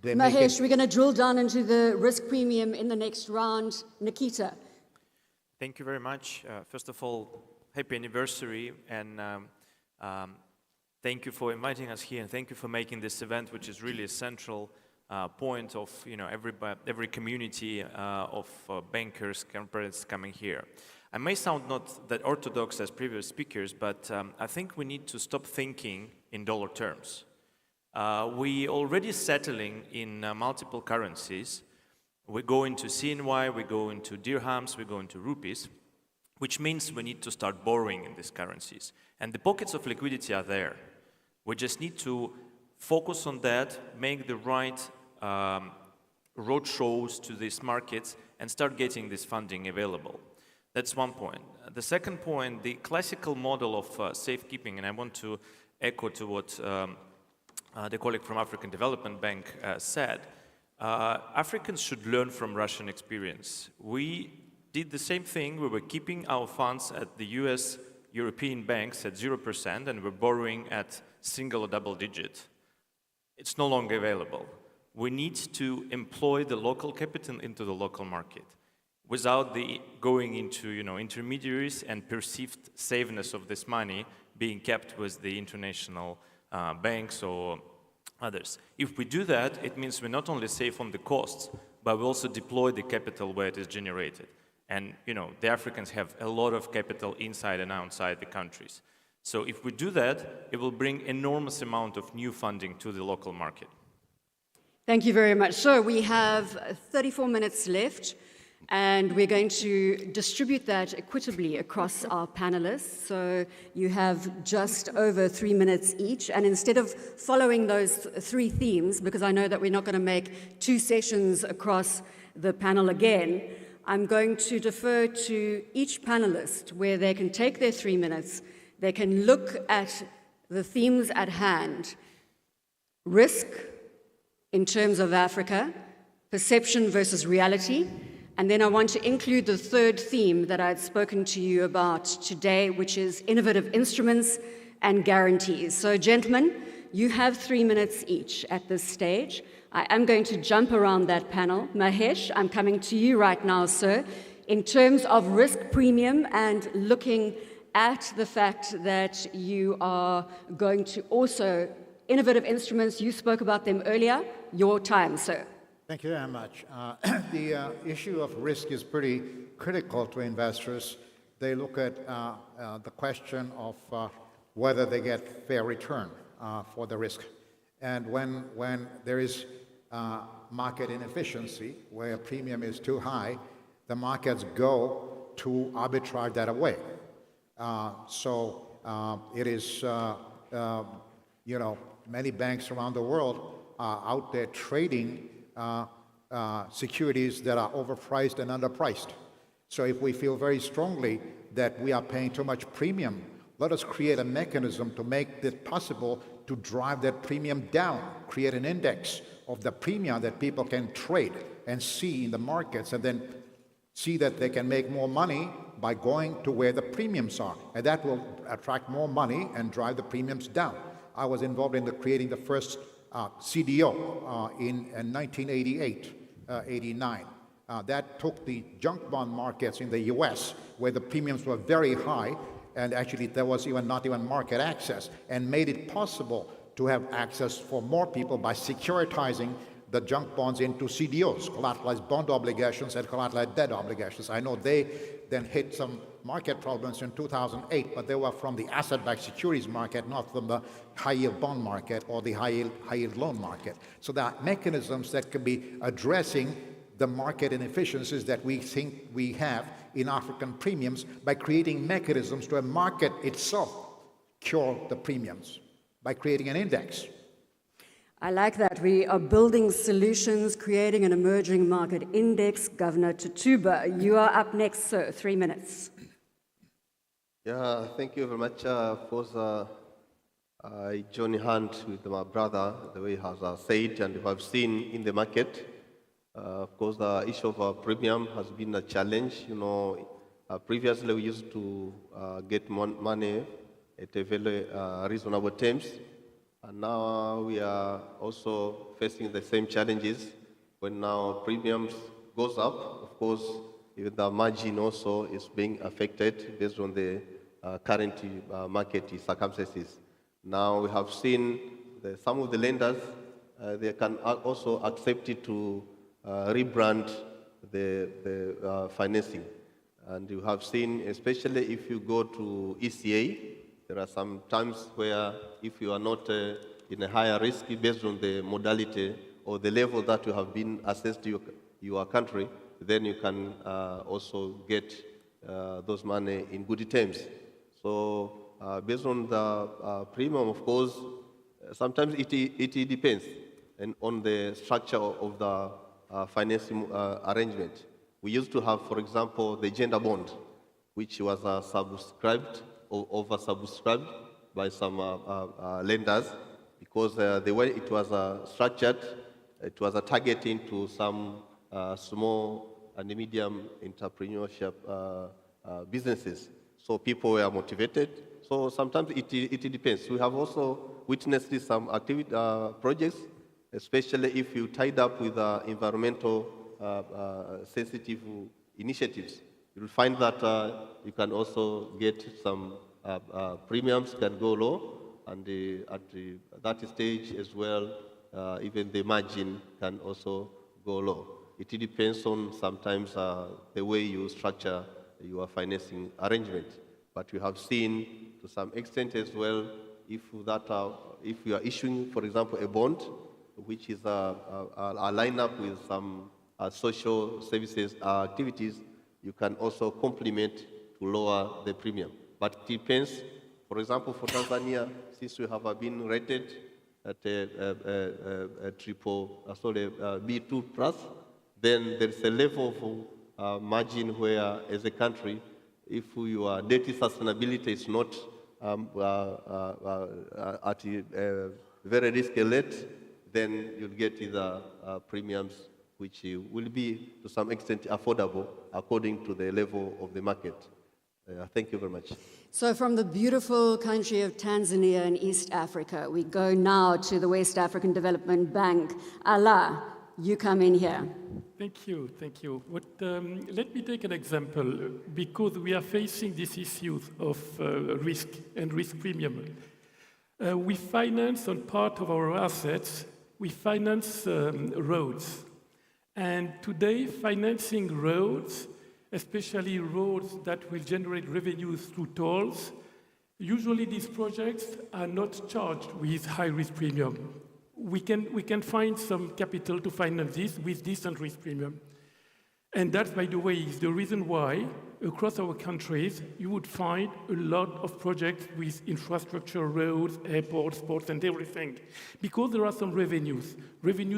Mahesh, we're going to drill down into the risk premium in the next round. Nikita. Thank you very much. First of all, happy anniversary, and thank you for inviting us here, and thank you for making this event, which is really a central point of every community of bankers, corporates coming here. I may sound not that orthodox as previous speakers, but I think we need to stop thinking in dollar terms. We already settling in multiple currencies. We go into CNY, we go into dirhams, we go into rupees, which means we need to start borrowing in these currencies. And the pockets of liquidity are there. We just need to focus on that, make the right road shows to these markets, and start getting this funding available. That's one point. The second point, the classical model of safekeeping, and I want to echo to what the colleague from African Development Bank said. Africans should learn from Russian experience. We did the same thing. We were keeping our funds at the US European banks at 0%, and we're borrowing at single or double digit. It's no longer available. We need to employ the local capital into the local market without the going into intermediaries and perceived safeness of this money being kept with the international banks or others. If we do that, it means we not only save on the costs, but we also deploy the capital where it is generated. And the Africans have a lot of capital inside and outside the countries. So if we do that, it will bring enormous amount of new funding to the local market. Thank you very much. So we have 34 minutes left, and we're going to distribute that equitably across our panelists. So you have just over 3 minutes each. And instead of following those 3 themes, because I know that we're not going to make 2 sessions across the panel again, I'm going to defer to each panelist where they can take their 3 minutes. They can look at the themes at hand. Risk in terms of Africa, perception versus reality. And then I want to include the third theme that I had spoken to you about today, which is innovative instruments and guarantees. So gentlemen, you have 3 minutes each at this stage. I am going to jump around that panel. Mahesh, I'm coming to you right now, sir. In terms of risk premium and looking at the fact that you are going to also innovative instruments, you spoke about them earlier. Your time, sir. Thank you very much. The issue of risk is pretty critical to investors. They look at the question of whether they get fair return for the risk. And when there is market inefficiency, where a premium is too high, the markets go to arbitrage that away. It is, many banks around the world are out there trading securities that are overpriced and underpriced. So if we feel very strongly that we are paying too much premium, let us create a mechanism to make it possible to drive that premium down, create an index of the premium that people can trade and see in the markets, and then see that they can make more money by going to where the premiums are. And that will attract more money and drive the premiums down. I was involved in creating the first CDO in 1988, 89. That took the junk bond markets in the US, where the premiums were very high, and actually there was not even market access, and made it possible to have access for more people by securitizing the junk bonds into CDOs, collateralized bond obligations and collateralized debt obligations. I know they then hit some market problems in 2008, but they were from the asset-backed securities market, not from the high-yield bond market or the high-yield loan market. So there are mechanisms that could be addressing the market inefficiencies that we think we have in African premiums by creating mechanisms to a market itself cure the premiums by creating an index. I like that. We are building solutions, creating an emerging market index. Governor Tutuba, you are up next, sir. 3 minutes. Yeah, thank you very much. Of course, I join hands with my brother, the way he has said, and I've seen in the market. Of course, the issue of premium has been a challenge. Previously we used to get money at a very reasonable terms. And now we are also facing the same challenges. When now premiums goes up, of course, even the margin also is being affected based on the current market circumstances. Now we have seen some of the lenders, they can also accept it to rebrand the financing. And you have seen, especially if you go to ECA, there are some times where if you are not in a higher risk based on the modality or the level that you have been assessed to your country, then you can also get those money in good terms. So based on the premium, of course, sometimes it depends and on the structure of the financing arrangement. We used to have, for example, the gender bond, which was subscribed or oversubscribed by some lenders because the way it was structured, it was targeting to some small and medium entrepreneurship businesses. So people were motivated. So sometimes it depends. We have also witnessed some activity projects, especially if you tied up with environmental sensitive initiatives. You'll find that you can also get some premiums can go low, and at that stage as well, even the margin can also go low. It depends on sometimes the way you structure your financing arrangement. But you have seen to some extent as well, if you are issuing, for example, a bond, which is a line-up with some social services activities, you can also complement to lower the premium. But it depends. For example, for Tanzania, since we have been rated at a B2 plus, then there's a level of margin where, as a country, if your debt sustainability is not at a very risky rate, then you'll get either premiums which will be to some extent affordable according to the level of the market. Thank you very much. So from the beautiful country of Tanzania in East Africa, we go now to the West African Development Bank. Allah, you come in here. Thank you, thank you. Let me take an example, because we are facing these issues of risk and risk premium. We finance on part of our assets, we finance roads. And today, financing roads, especially roads that will generate revenues through tolls, usually these projects are not charged with high-risk premium. We can find some capital to finance this with decent risk premium. And that, by the way, is the reason why across our countries you would find a lot of projects with infrastructure, roads, airports, ports, and everything. Because there are some revenues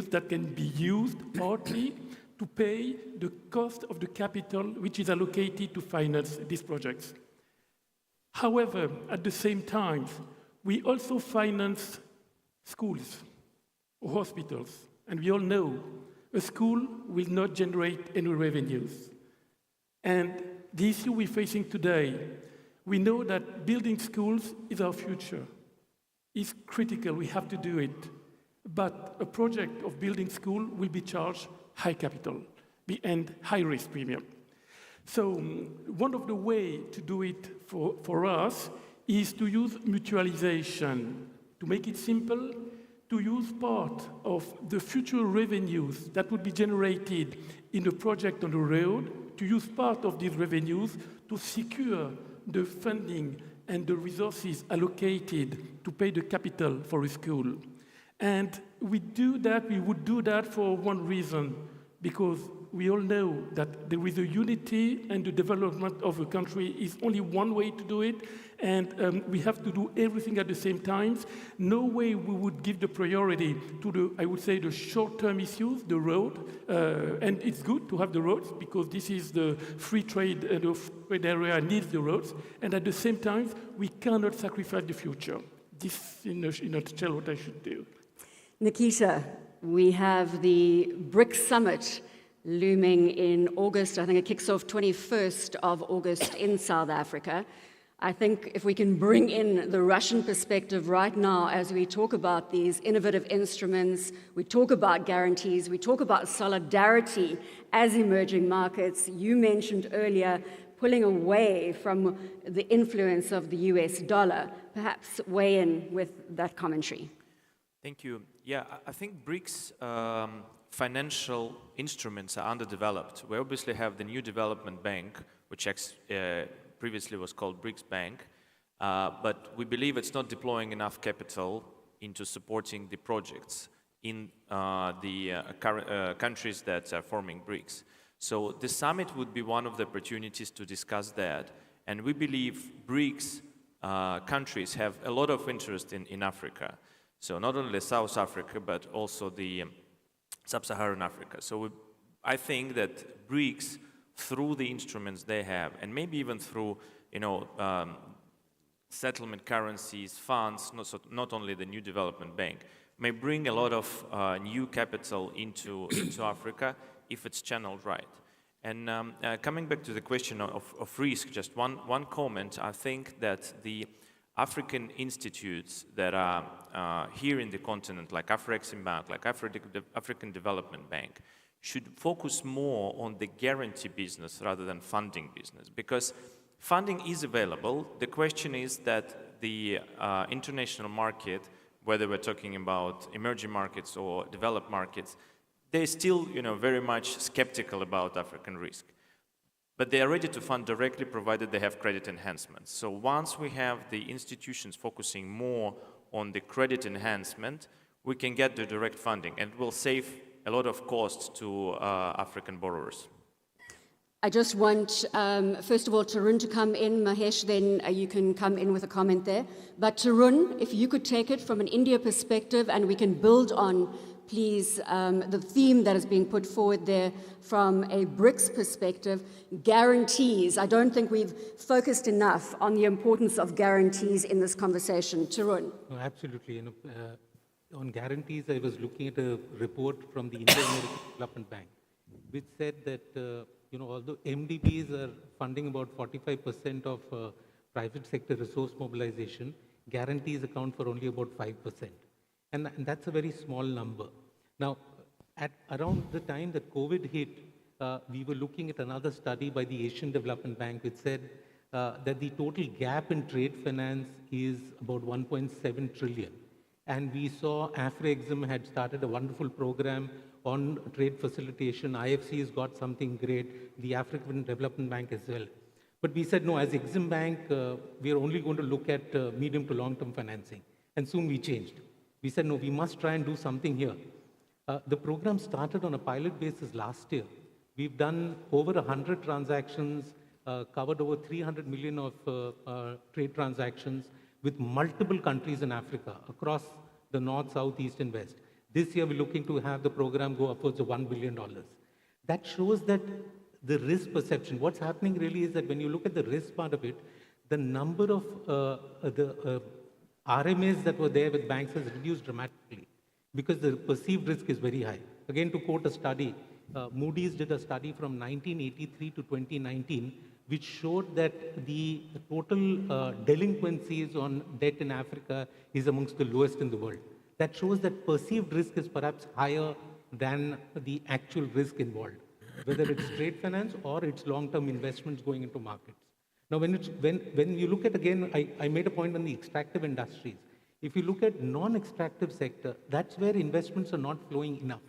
that can be used partly to pay the cost of the capital which is allocated to finance these projects. However, at the same time, we also finance schools or hospitals. And we all know a school will not generate any revenues. And the issue we're facing today, we know that building schools is our future. It's critical, we have to do it. But a project of building school will be charged high capital and high risk premium. So one of the ways to do it for us is to use mutualization. To make it simple, to use part of the future revenues that would be generated in a project on the road, to use part of these revenues to secure the funding and the resources allocated to pay the capital for a school. And we would do that for one reason, because we all know that there is a unity, and the development of a country is only one way to do it, and we have to do everything at the same time. No way we would give the priority to I would say, the short-term issues, the road, and it's good to have the roads, because this is the free trade, the free trade area needs the roads, and at the same time, we cannot sacrifice the future. This, in a nutshell, what I should do. Nikita, we have the BRICS Summit looming in August. I think it kicks off 21st of August in South Africa. I think if we can bring in the Russian perspective right now as we talk about these innovative instruments, we talk about guarantees, we talk about solidarity as emerging markets. You mentioned earlier pulling away from the influence of the US dollar. Perhaps weigh in with that commentary. Thank you. Yeah, I think BRICS financial instruments are underdeveloped. We obviously have the new development bank, which previously was called BRICS Bank, but we believe it's not deploying enough capital into supporting the projects in the countries that are forming BRICS. So the summit would be one of the opportunities to discuss that, and we believe BRICS countries have a lot of interest in Africa. So not only South Africa, but also the Sub-Saharan Africa. So I think that BRICS, through the instruments they have, and maybe even through, settlement currencies, funds, not only the new development bank, may bring a lot of new capital into Africa if it's channeled right. And coming back to the question of risk, just one comment. I think that the African institutes that are here in the continent, like Afreximbank, like African Development Bank, should focus more on the guarantee business rather than funding business, because funding is available. The question is that the international market, whether we're talking about emerging markets or developed markets, they're still very much skeptical about African risk. But they are ready to fund directly provided they have credit enhancements. So once we have the institutions focusing more on the credit enhancement, we can get the direct funding, and it will save a lot of costs to African borrowers. I just want, first of all, Tarun to come in. Mahesh, then you can come in with a comment there. But Tarun, if you could take it from an India perspective, and we can build on, please, the theme that is being put forward there from a BRICS perspective, guarantees. I don't think we've focused enough on the importance of guarantees in this conversation. Tarun. No, absolutely. On guarantees, I was looking at a report from the Inter-American Development Bank, which said that although MDBs are funding about 45% of private sector resource mobilization, guarantees account for only about 5%. And that's a very small number. Now, at around the time that COVID hit, we were looking at another study by the Asian Development Bank, which said that the total gap in trade finance is about 1.7 trillion. And we saw Afrexim had started a wonderful program on trade facilitation. IFC has got something great, the African Development Bank as well. But we said, no, as Exim Bank, we are only going to look at medium to long-term financing. And soon we changed. We said, no, we must try and do something here. The program started on a pilot basis last year. We've done over 100 transactions, covered over 300 million of trade transactions with multiple countries in Africa, across the north, south, east, and west. This year, we're looking to have the program go upwards of $1 billion. That shows that the risk perception, what's happening really is that when you look at the risk part of it, the number of the RMAs that were there with banks has reduced dramatically because the perceived risk is very high. Again, to quote a study, Moody's did a study from 1983 to 2019, which showed that the total delinquencies on debt in Africa is amongst the lowest in the world. That shows that perceived risk is perhaps higher than the actual risk involved, whether it's trade finance or it's long-term investments going into markets. Now, when you look at, again, I made a point on the extractive industries. If you look at non-extractive sector, that's where investments are not flowing enough.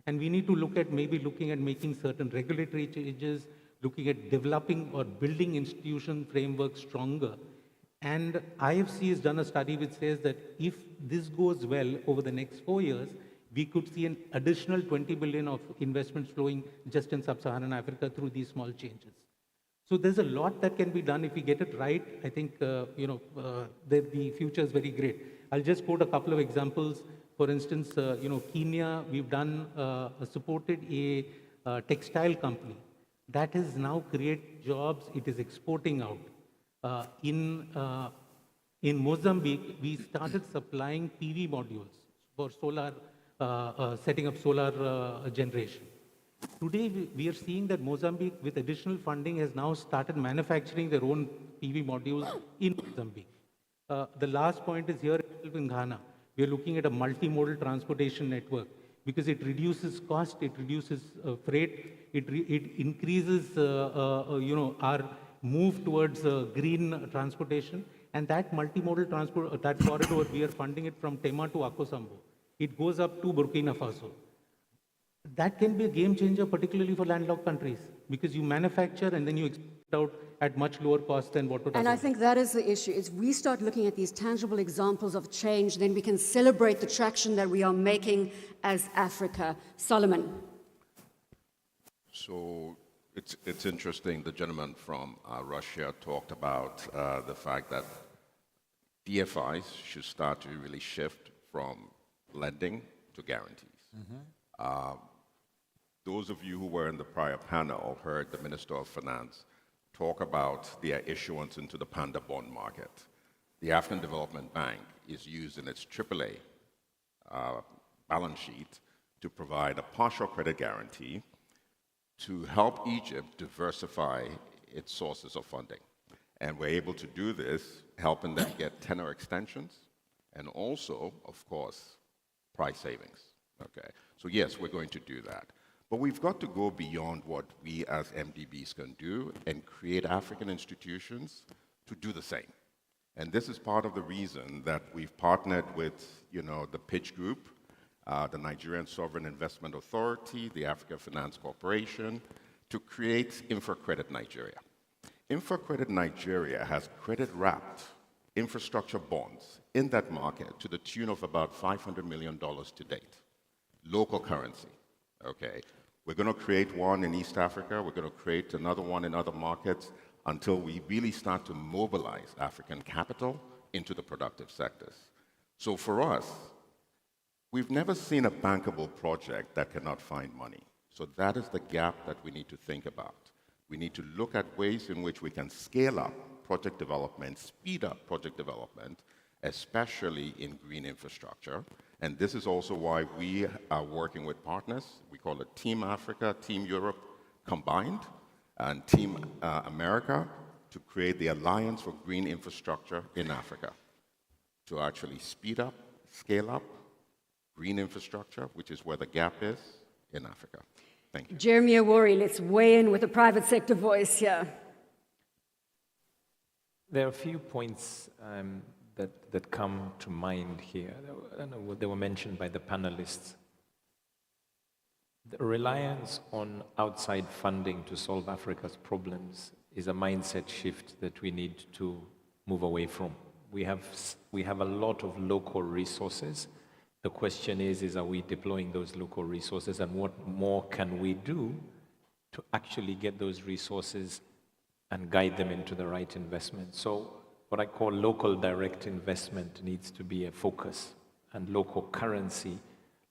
And we need to look at making certain regulatory changes, looking at developing or building institution frameworks stronger. And IFC has done a study which says that if this goes well over the next 4 years, we could see an additional 20 billion of investments flowing just in sub-Saharan Africa through these small changes. So there's a lot that can be done if we get it right. I think the future is very great. I'll just quote a couple of examples. For instance, Kenya, we've supported a textile company that has now created jobs. It is exporting out. In Mozambique, we started supplying PV modules for solar, setting up solar generation. Today, we are seeing that Mozambique, with additional funding, has now started manufacturing their own PV modules in Mozambique. The last point is here in Ghana. We are looking at a multimodal transportation network because it reduces cost, it reduces freight, it increases our move towards green transportation. And that multimodal transport, that corridor, we are funding it from Tema to Akosambo. It goes up to Burkina Faso. That can be a game changer, particularly for landlocked countries, because you manufacture and then you export out at much lower cost than what it And I think that is the issue, is we start looking at these tangible examples of change, then we can celebrate the traction that we are making as Africa. Solomon. So it's interesting, the gentleman from Russia talked about the fact that DFIs should start to really shift from lending to guarantees. Those of you who were in the prior panel heard the Minister of Finance talk about their issuance into the Panda bond market. The African Development Bank is using its AAA balance sheet to provide a partial credit guarantee to help Egypt diversify its sources of funding. And we're able to do this, helping them get tenor extensions and also, of course, price savings. Okay, so yes, we're going to do that. But we've got to go beyond what we as MDBs can do and create African institutions to do the same. And this is part of the reason that we've partnered with, the Pitch Group, the Nigerian Sovereign Investment Authority, the Africa Finance Corporation, to create InfraCredit Nigeria. InfraCredit Nigeria has credit-wrapped infrastructure bonds in that market to the tune of about $500 million to date. Local currency, okay? We're going to create one in East Africa. We're going to create another one in other markets until we really start to mobilize African capital into the productive sectors. So for us, we've never seen a bankable project that cannot find money. So that is the gap that we need to think about. We need to look at ways in which we can scale up project development, speed up project development, especially in green infrastructure. And this is also why we are working with partners. We call it Team Africa, Team Europe combined, and Team America to create the Alliance for Green Infrastructure in Africa to actually speed up, scale up green infrastructure, which is where the gap is in Africa. Thank you. Jeremy Awori, let's weigh in with a private sector voice here. There are a few points that come to mind here. They were mentioned by the panelists. The reliance on outside funding to solve Africa's problems is a mindset shift that we need to move away from. We have a lot of local resources. The question is are we deploying those local resources, and what more can we do to actually get those resources and guide them into the right investment? So what I call local direct investment needs to be a focus, and local currency,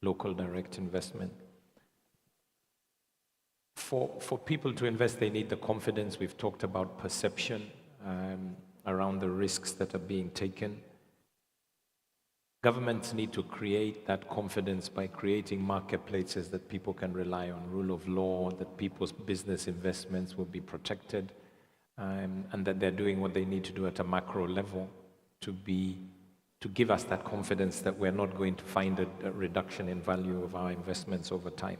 local direct investment. For people to invest, they need the confidence. We've talked about perception around the risks that are being taken. Governments need to create that confidence by creating marketplaces that people can rely on, rule of law, that people's business investments will be protected, and that they're doing what they need to do at a macro level to give us that confidence that we're not going to find a reduction in value of our investments over time.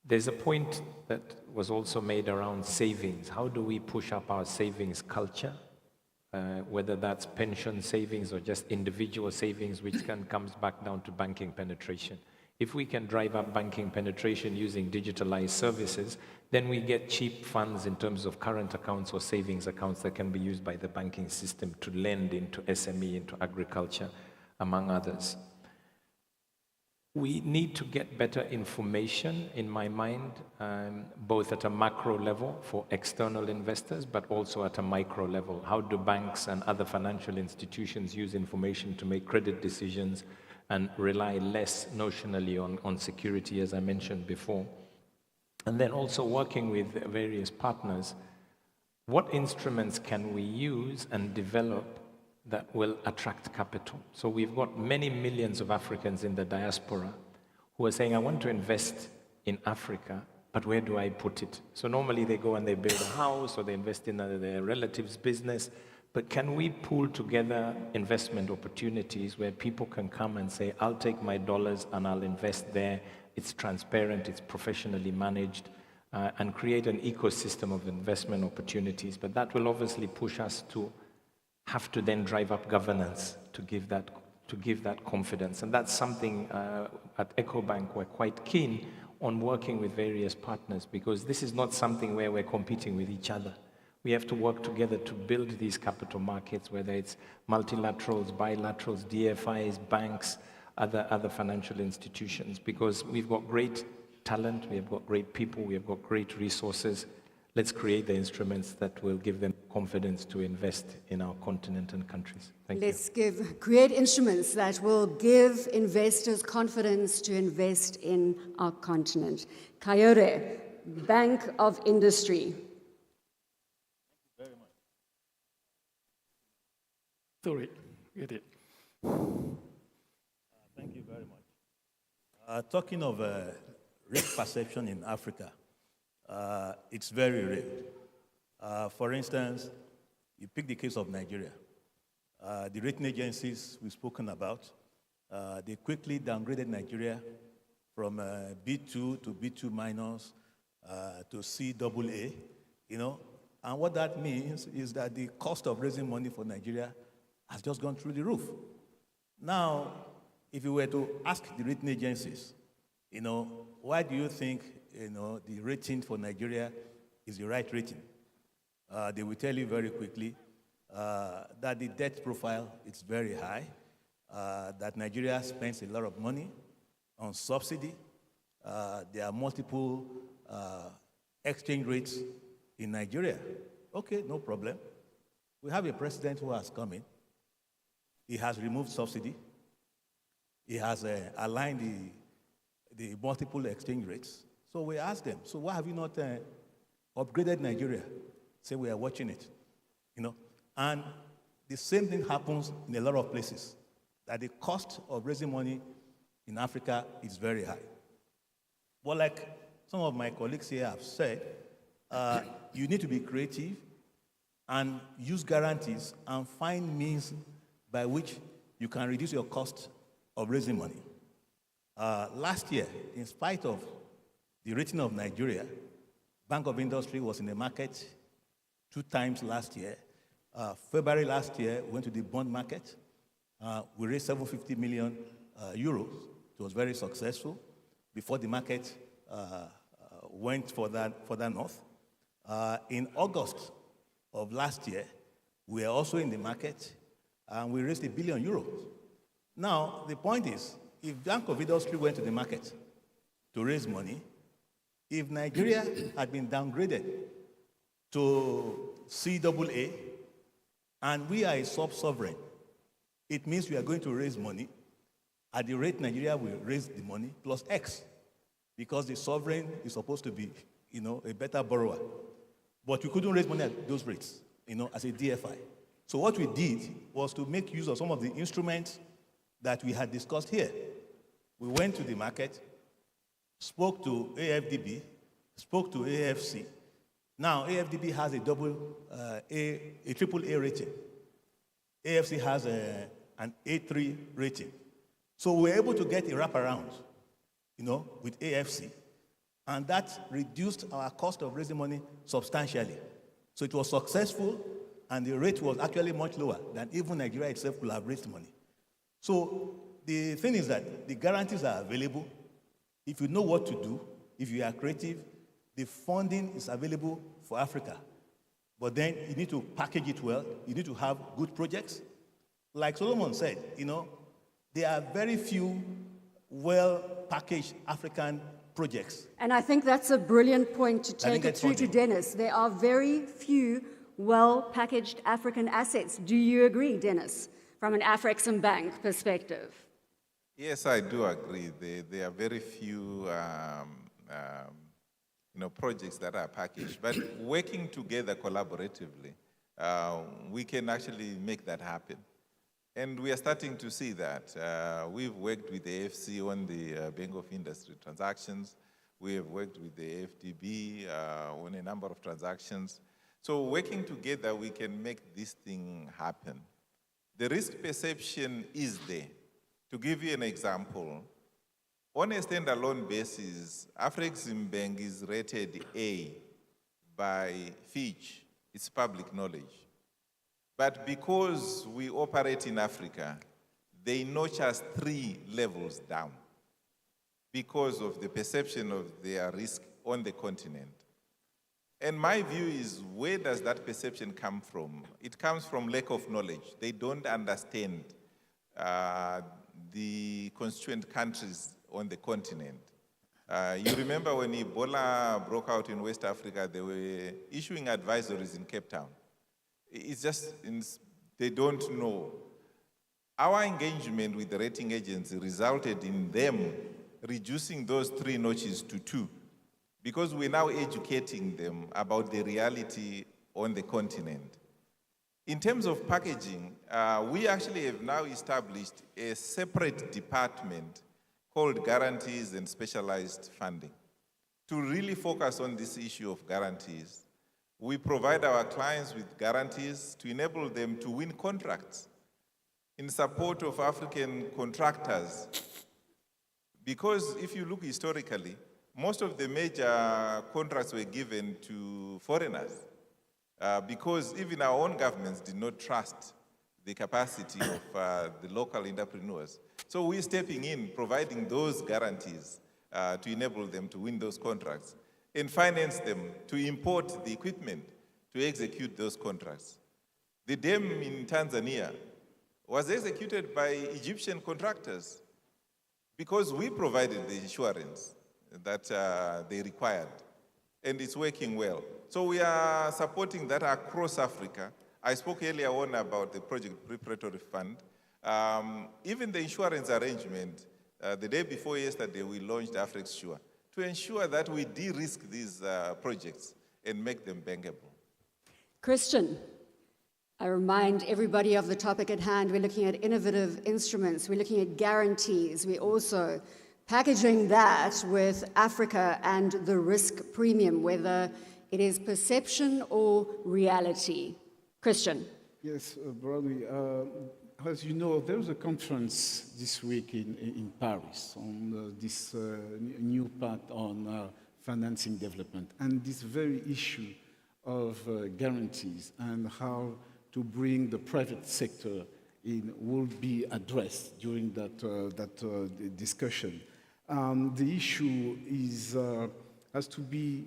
There's a point that was also made around savings. How do we push up our savings culture? Whether that's pension savings or just individual savings, which comes back down to banking penetration. If we can drive up banking penetration using digitalized services, then we get cheap funds in terms of current accounts or savings accounts that can be used by the banking system to lend into SME, into agriculture, among others. We need to get better information, in my mind, both at a macro level for external investors, but also at a micro level. How do banks and other financial institutions use information to make credit decisions and rely less notionally on security, as I mentioned before? And then also working with various partners, what instruments can we use and develop that will attract capital? So we've got many millions of Africans in the diaspora who are saying, I want to invest in Africa, but where do I put it? So normally they go and they build a house or they invest in their relative's business, but can we pool together investment opportunities where people can come and say, I'll take my dollars and I'll invest there. It's transparent, it's professionally managed, and create an ecosystem of investment opportunities. But that will obviously push us to have to then drive up governance to give that confidence. And that's something at EcoBank we're quite keen on working with various partners, because this is not something where we're competing with each other. We have to work together to build these capital markets, whether it's multilaterals, bilaterals, DFIs, banks, other financial institutions, because we've got great talent, we have got great people, we have got great resources. Let's create the instruments that will give them confidence to invest in our continent and countries. Thank you. Create instruments that will give investors confidence to invest in our continent. Kayore, Bank of Industry. Sorry, get it. Thank you very much. Talking of risk perception in Africa, it's very real. For instance, you pick the case of Nigeria. The rating agencies we've spoken about, they quickly downgraded Nigeria from B2 to B2 minus to CAA, and what that means is that the cost of raising money for Nigeria has just gone through the roof. Now, if you were to ask the rating agencies, why do you think, the rating for Nigeria is the right rating? They will tell you very quickly that the debt profile is very high, that Nigeria spends a lot of money on subsidy. There are multiple exchange rates in Nigeria. Okay, no problem. We have a president who has come in. He has removed subsidy. He has aligned the multiple exchange rates. So we asked them, so why have you not upgraded Nigeria? Say we are watching it, And the same thing happens in a lot of places, that the cost of raising money in Africa is very high. But like some of my colleagues here have said, you need to be creative and use guarantees and find means by which you can reduce your cost of raising money. Last year, in spite of the rating of Nigeria, Bank of Industry was in the market 2 times last year. February last year, we went to the bond market. We raised 750 million euros. It was very successful before the market went for that north. In August of last year, we were also in the market, and we raised €1 billion. Now, the point is, if Bank of Industry went to the market to raise money, if Nigeria had been downgraded to CAA, and we are a sub-sovereign, it means we are going to raise money at the rate Nigeria will raise the money plus X, because the sovereign is supposed to be, a better borrower. But we couldn't raise money at those rates, as a DFI. So what we did was to make use of some of the instruments that we had discussed here. We went to the market, spoke to AFDB, spoke to AFC. Now, AFDB has a triple A rating. AFC has an A3 rating. So we were able to get a wraparound, with AFC, and that reduced our cost of raising money substantially. So it was successful, and the rate was actually much lower than even Nigeria itself could have raised money. So the thing is that the guarantees are available. If you know what to do, if you are creative, the funding is available for Africa. But then you need to package it well. You need to have good projects. Like Solomon said, there are very few well-packaged African projects. And I think that's a brilliant point to take it through to Dennis. There are very few well-packaged African assets. Do you agree, Dennis, from an Afreximbank perspective? Yes, I do agree. There are very few projects that are packaged, but working together collaboratively, we can actually make that happen. And we are starting to see that. We've worked with the AFC on the Bank of Industry transactions. We have worked with the FDB on a number of transactions. So working together, we can make this thing happen. The risk perception is there. To give you an example, On a standalone basis, Afreximbank is rated A by Fitch. It's public knowledge. But because we operate in Africa, they notch us 3 levels down because of the perception of their risk on the continent. And my view is, where does that perception come from? It comes from lack of knowledge. They don't understand the constituent countries on the continent. You remember when Ebola broke out in West Africa, they were issuing advisories in Cape Town. It's just, they don't know. Our engagement with the rating agency resulted in them reducing those 3 notches to 2, because we're now educating them about the reality on the continent. In terms of packaging, we actually have now established a separate department called Guarantees and Specialized Funding to really focus on this issue of guarantees. We provide our clients with guarantees to enable them to win contracts in support of African contractors. Because if you look historically, most of the major contracts were given to foreigners because even our own governments did not trust the capacity of the local entrepreneurs. So we're stepping in, providing those guarantees to enable them to win those contracts and finance them to import the equipment to execute those contracts. The dam in Tanzania was executed by Egyptian contractors because we provided the insurance that they required, and it's working well. So we are supporting that across Africa. I spoke earlier on about the Project Preparatory Fund. Even the insurance arrangement, the day before yesterday, we launched Afrexsure to ensure that we de-risk these projects and make them bankable. Christian, I remind everybody of the topic at hand. We're looking at innovative instruments. We're looking at guarantees. We're also packaging that with Africa and the risk premium, whether it is perception or reality. Christian. Yes, Bradley. As you know, there was a conference this week in Paris on this new pact on financing development, and this very issue of guarantees and how to bring the private sector in will be addressed during that discussion. The issue has to be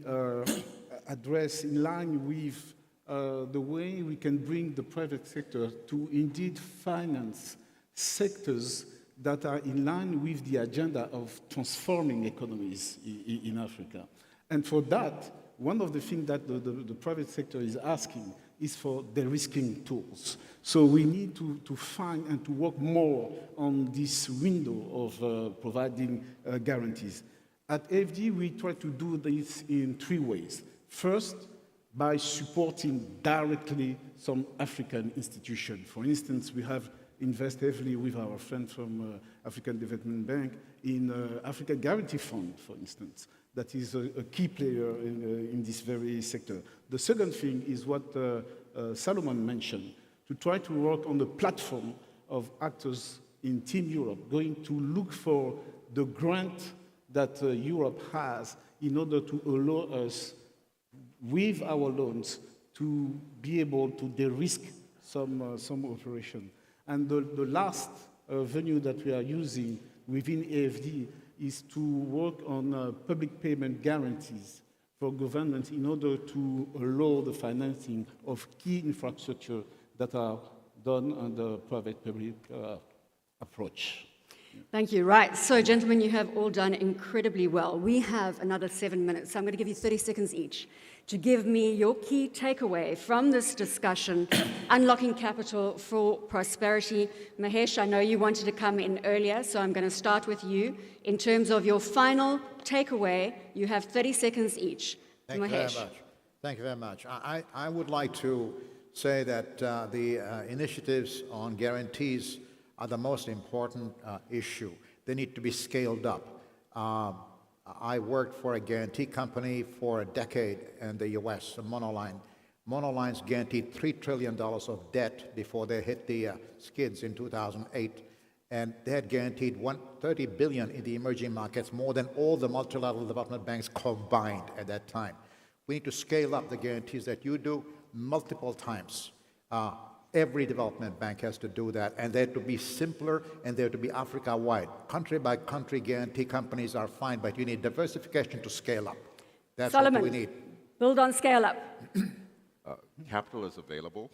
addressed in line with the way we can bring the private sector to indeed finance sectors that are in line with the agenda of transforming economies in Africa. And for that, one of the things that the private sector is asking is for de-risking tools. So we need to find and to work more on this window of providing guarantees. At AFD, we try to do this in 3 ways. First, by supporting directly some African institutions. For instance, we have invested heavily with our friends from African Development Bank in Africa Guarantee Fund, for instance. That is a key player in this very sector. The second thing is what Salomon mentioned, to try to work on the platform of actors in Team Europe, going to look for the grant that Europe has in order to allow us, with our loans, to be able to de-risk some operation. And the last venue that we are using within AFD is to work on public payment guarantees for governments in order to allow the financing of key infrastructure that are done under private-public approach. Thank you. Right. So, gentlemen, you have all done incredibly well. We have another 7 minutes, so I'm going to give you 30 seconds each to give me your key takeaway from this discussion, Unlocking Capital for Prosperity. Mahesh, I know you wanted to come in earlier, so I'm going to start with you. In terms of your final takeaway, you have 30 seconds each. Thank you very much. Thank you very much. I would like to say that the initiatives on guarantees are the most important issue. They need to be scaled up. I worked for a guarantee company for a decade in the US, Monoline. Monoline's guaranteed $3 trillion of debt before they hit the skids in 2008. and they had guaranteed 130 billion in the emerging markets, more than all the multilateral development banks combined at that time. We need to scale up the guarantees that you do multiple times. Every development bank has to do that, and they're to be simpler, and they're to be Africa-wide. Country-by-country guarantee companies are fine, but you need diversification to scale up. That's Solomon, what we need. build on, scale up. Capital is available,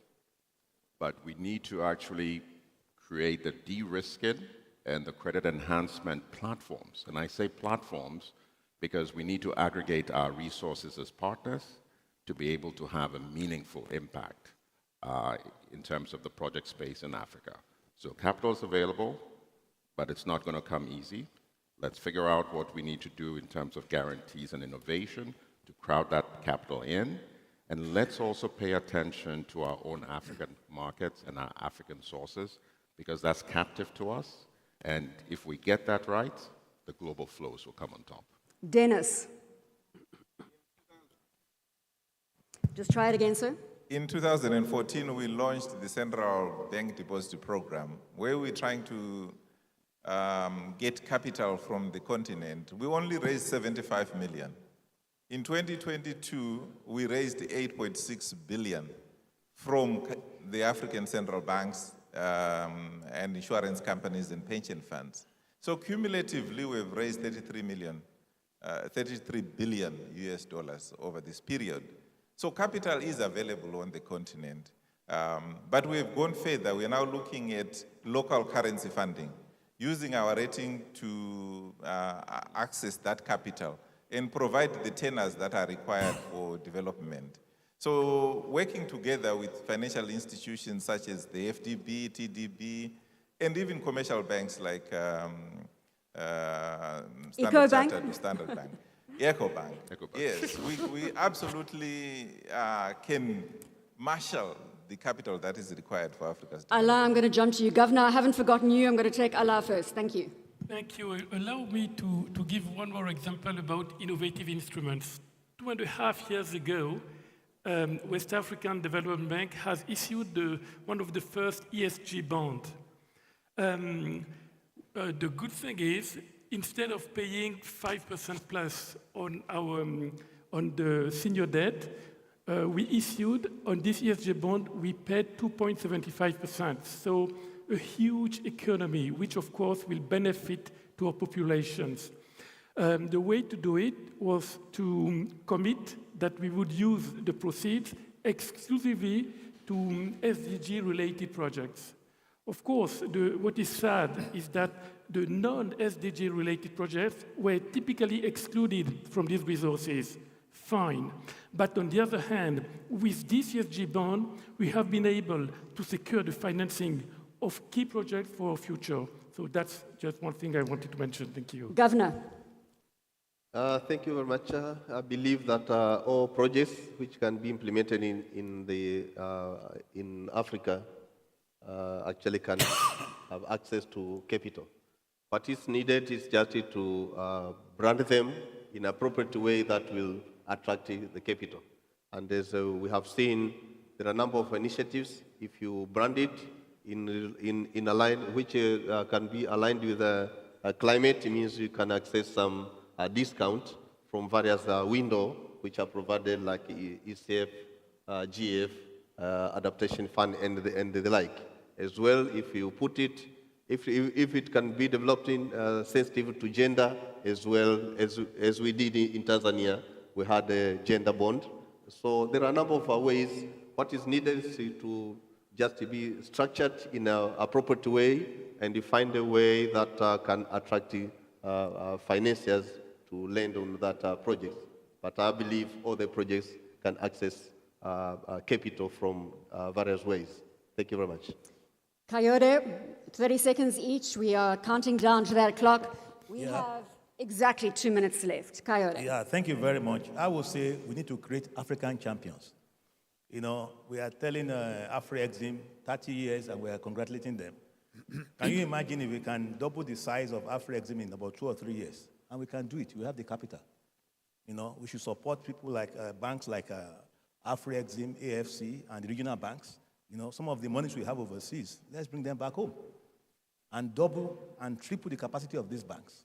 but we need to actually create the de-risking and the credit enhancement platforms. And I say platforms because we need to aggregate our resources as partners to be able to have a meaningful impact in terms of the project space in Africa. So capital is available, but it's not going to come easy. Let's figure out what we need to do in terms of guarantees and innovation to crowd that capital in. And let's also pay attention to our own African markets and our African sources, because that's captive to us. And if we get that right, the global flows will come on top. Dennis. Just try it again, sir. In 2014, we launched the Central Bank Deposit Program, where we're trying to get capital from the continent. We only raised 75 million. In 2022, we raised 8.6 billion from the African central banks and insurance companies and pension funds. So cumulatively, we've raised 33 billion US dollars over this period. So capital is available on the continent. But we've gone further. We're now looking at local currency funding, using our rating to access that capital and provide the tenors that are required for development. So working together with financial institutions such as the FDB, TDB, and even commercial banks like Standard Chartered, Standard Bank. EcoBank. Yes, we absolutely can marshal the capital that is required for Africa's development. Allah, I'm going to jump to you. Governor, I haven't forgotten you. I'm going to take Allah first. Thank you. Thank you. Allow me to give one more example about innovative instruments. 2.5 years ago, West African Development Bank has issued one of the first ESG bonds. The good thing is, instead of paying 5% plus on the senior debt, we issued on this ESG bond, we paid 2.75%. So a huge economy, which of course will benefit to our populations. The way to do it was to commit that we would use the proceeds exclusively to SDG-related projects. Of course, what is sad is that the non-SDG-related projects were typically excluded from these resources. Fine. But on the other hand, with this ESG bond, we have been able to secure the financing of key projects for our future. So that's just one thing I wanted to mention. Thank you. Governor. Thank you very much. I believe that all projects which can be implemented in Africa actually can have access to capital. What is needed is just to brand them in an appropriate way that will attract the capital. And as we have seen, there are a number of initiatives. If you brand it in a line which can be aligned with climate, it means you can access some discount from various windows which are provided, like ECF, GF, Adaptation Fund, and the like. As well, if you put it, if it can be developed in sensitive to gender, as well as we did in Tanzania, we had a gender bond. So there are a number of ways. What is needed is to just be structured in an appropriate way, and you find a way that can attract financiers to lend on that project. But I believe all the projects can access capital from various ways. Thank you very much. Coyote, 30 seconds each. We are counting down to that clock. We have exactly 2 minutes left. Coyote. Yeah, thank you very much. I would say we need to create African champions. You know, we are telling Afrexim 30 years and we are congratulating them. Can you imagine if we can double the size of Afrexim in about 2 or 3 years? And we can do it. We have the capital. You know, we should support people like banks like Afrexim, AFC, and the regional banks. You know, some of the monies we have overseas, let's bring them back home. and double and triple the capacity of these banks,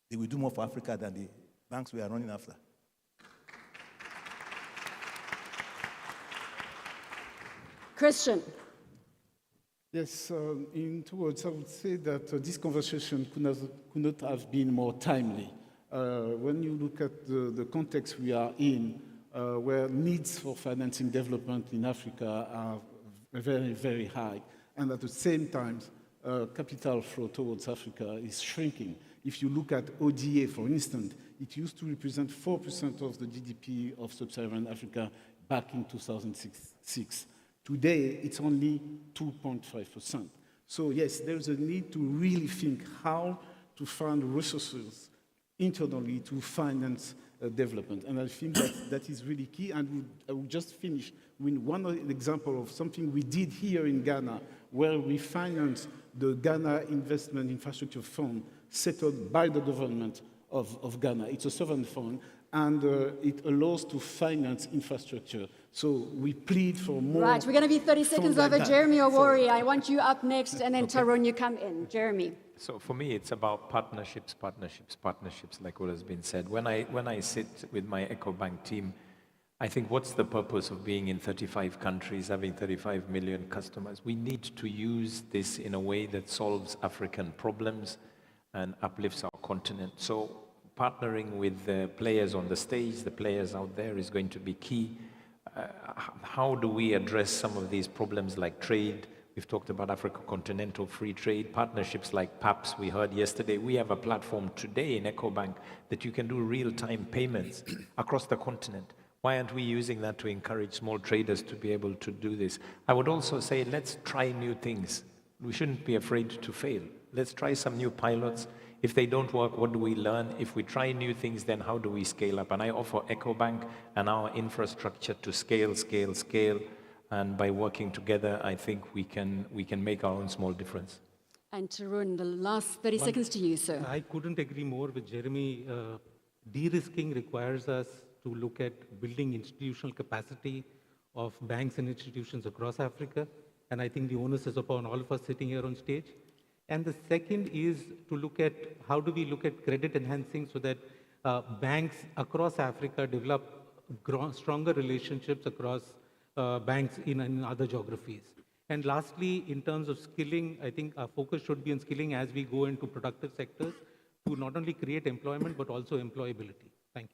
they will do more for Africa than the banks we are running after. Christian. Yes, in 2 words, I would say that this conversation could not have been more timely. When you look at the context we are in, where needs for financing development in Africa are very, very high, and at the same time, capital flow towards Africa is shrinking. If you look at ODA, for instance, it used to represent 4% of the GDP of sub-Saharan Africa back in 2006. Today, it's only 2.5%. So yes, there's a need to really think how to find resources internally to finance development. And I think that is really key. And I will just finish with one example of something we did here in Ghana, where we financed the Ghana Investment Infrastructure Fund set up by the government of Ghana. It's a sovereign fund, and it allows to finance infrastructure. So we plead for more. Right, we're going to be 30 seconds over. Like Jeremy Owori, I want you up next, and then Tyrone, you come in. Jeremy. So for me, it's about partnerships, like what has been said. When I sit with my EcoBank team, I think what's the purpose of being in 35 countries, having 35 million customers? We need to use this in a way that solves African problems and uplifts our continent. So partnering with the players on the stage, the players out there, is going to be key. How do we address some of these problems like trade? We've talked about Africa Continental Free Trade, partnerships like PAPS we heard yesterday. We have a platform today in EcoBank that you can do real-time payments across the continent. Why aren't we using that to encourage small traders to be able to do this? I would also say, let's try new things. We shouldn't be afraid to fail. Let's try some new pilots. If they don't work, what do we learn? If we try new things, then how do we scale up? And I offer EcoBank and our infrastructure to scale. And by working together, I think we can make our own small difference. And Tarun, the last 30 seconds to you, sir. I couldn't agree more with Jeremy. De-risking requires us to look at building institutional capacity of banks and institutions across Africa. And I think the onus is upon all of us sitting here on stage. And the second is to look at how do we look at credit enhancing so that banks across Africa develop stronger relationships across banks in other geographies. And lastly, in terms of skilling, I think our focus should be on skilling as we go into productive sectors to not only create employment, but also employability. Thank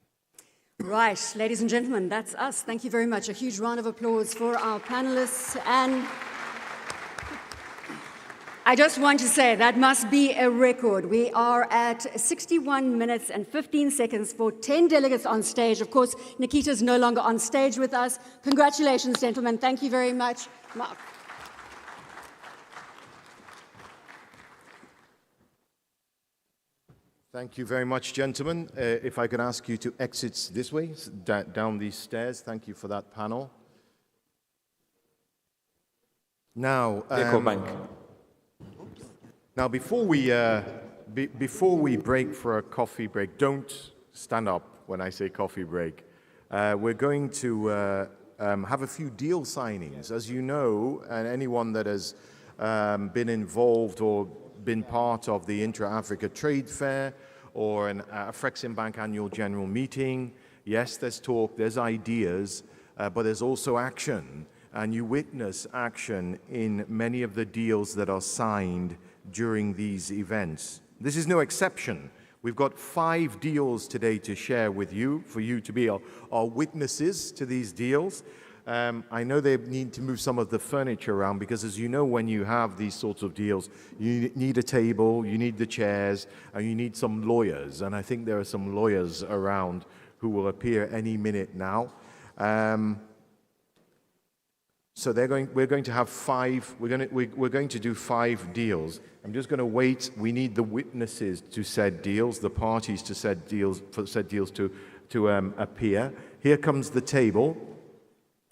you. Right, ladies and gentlemen, that's us. Thank you very much. A huge round of applause for our panelists. And I just want to say that must be a record. We are at 61 minutes and 15 seconds for 10 delegates on stage. Of course, Nikita's no longer on stage with us. Congratulations, gentlemen. Thank you very much. Mark. Thank you very much, gentlemen. If I could ask you to exit this way, down these stairs. Thank you for that panel. Now, EcoBank. Now, before we break for a coffee break, don't stand up when I say coffee break. We're going to have a few deal signings. As you know, and anyone that has been involved or been part of the Intra-Africa Trade Fair or an Afreximbank annual general meeting, yes, there's talk, there's ideas, but there's also action. And you witness action in many of the deals that are signed during these events. This is no exception. We've got 5 deals today to share with you, for you to be our witnesses to these deals. I know they need to move some of the furniture around because, as you know, when you have these sorts of deals, you need a table, you need the chairs, and you need some lawyers. And I think there are some lawyers around who will appear any minute now. So we're going to have 5. We're going to do 5 deals. I'm just going to wait. We need the witnesses to said deals, the parties to said deals, for said deals to appear. Here comes the table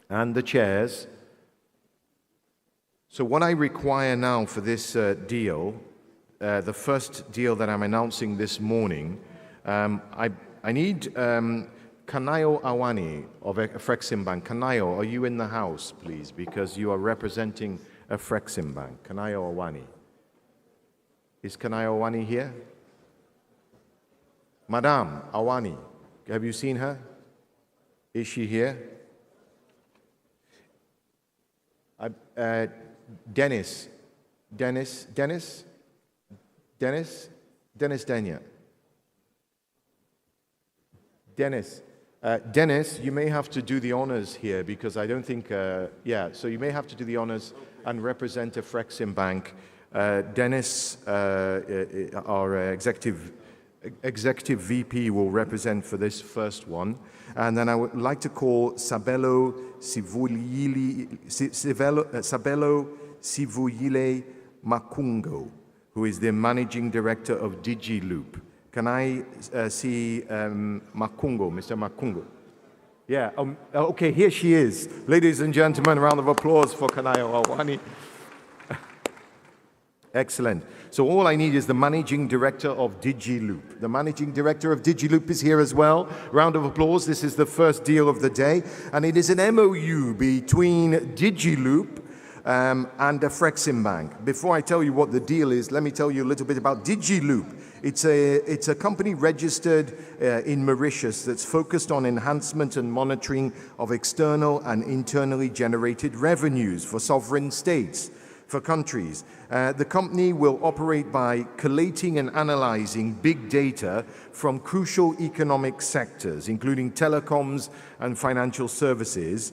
and the chairs. So what I require now for this deal, the first deal that I'm announcing this morning, I need Kanayo Awani of Afreximbank. Kanayo, are you in the house, please? Because you are representing Afreximbank. Kanayo Awani. Is Kanai Awani here? Madame Awani, have you seen her? Is she here? Dennis Denia. Dennis, you may have to do the honors here because I don't think, so you may have to do the honors and represent Afreximbank. Dennis, our executive VP, will represent for this first one. And then I would like to call Sabelo Sivuyile Makungo, who is the Managing Director of DigiLoop. Can I see Makungo, Mr. Makungo? Yeah, okay, here she is. Ladies and gentlemen, a round of applause for Kanayo Awani. Excellent. So all I need is the Managing Director of DigiLoop. The Managing Director of DigiLoop is here as well. Round of applause. This is the first deal of the day. And it is an MOU between DigiLoop and Afreximbank. Before I tell you what the deal is, let me tell you a little bit about DigiLoop. It's a company registered in Mauritius that's focused on enhancement and monitoring of external and internally generated revenues for sovereign states, for countries. The company will operate by collating and analyzing big data from crucial economic sectors, including telecoms and financial services,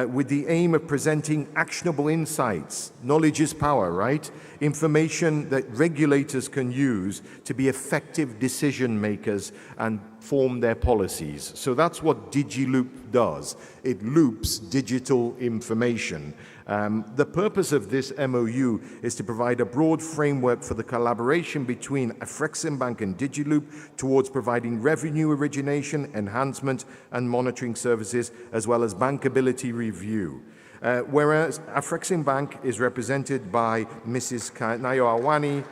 with the aim of presenting actionable insights. Knowledge is power, right? Information that regulators can use to be effective decision makers and form their policies. So that's what DigiLoop does. It loops digital information. The purpose of this MOU is to provide a broad framework for the collaboration between Afreximbank and DigiLoop towards providing revenue origination, enhancement, and monitoring services, as well as bankability review. Whereas Afreximbank is represented by Mrs. Nayo Awani,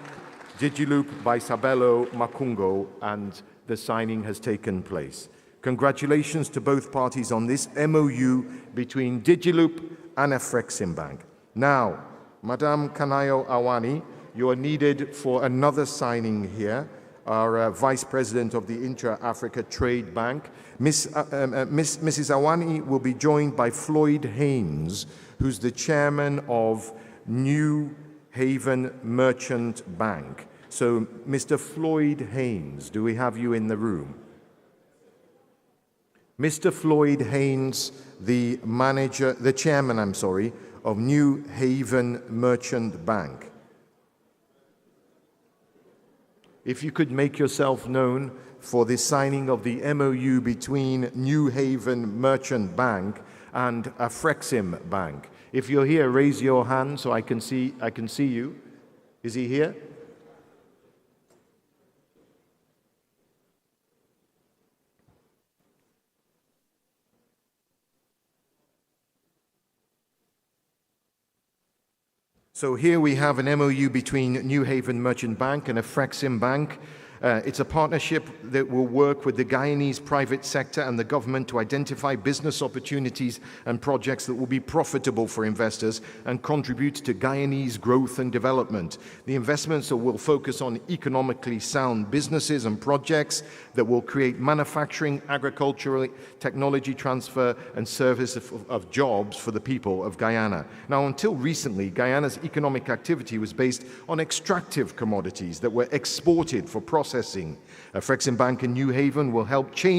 DigiLoop by Sabelo Makungo, and the signing has taken place. Congratulations to both parties on this MOU between DigiLoop and Afreximbank. Now, Madame Kanayo Awani, you are needed for another signing here. Our Vice President of the Intra-Africa Trade Bank. Mrs. Awani will be joined by Floyd Haynes, who's the Chairman of New Haven Merchant Bank. So, Mr. Floyd Haynes, do we have you in the room? Mr. Floyd Haynes, the chairman, of New Haven Merchant Bank. If you could make yourself known for the signing of the MOU between New Haven Merchant Bank and Afreximbank. If you're here, raise your hand so I can see you. Is he here? So here we have an MOU between New Haven Merchant Bank and Afreximbank. It's a partnership that will work with the Guyanese private sector and the government to identify business opportunities and projects that will be profitable for investors and contribute to Guyanese growth and development. The investments will focus on economically sound businesses and projects that will create manufacturing, agricultural, technology transfer, and service of jobs for the people of Guyana. Now, until recently, Guyana's economic activity was based on extractive commodities that were exported for processing. Afreximbank in New Haven will help change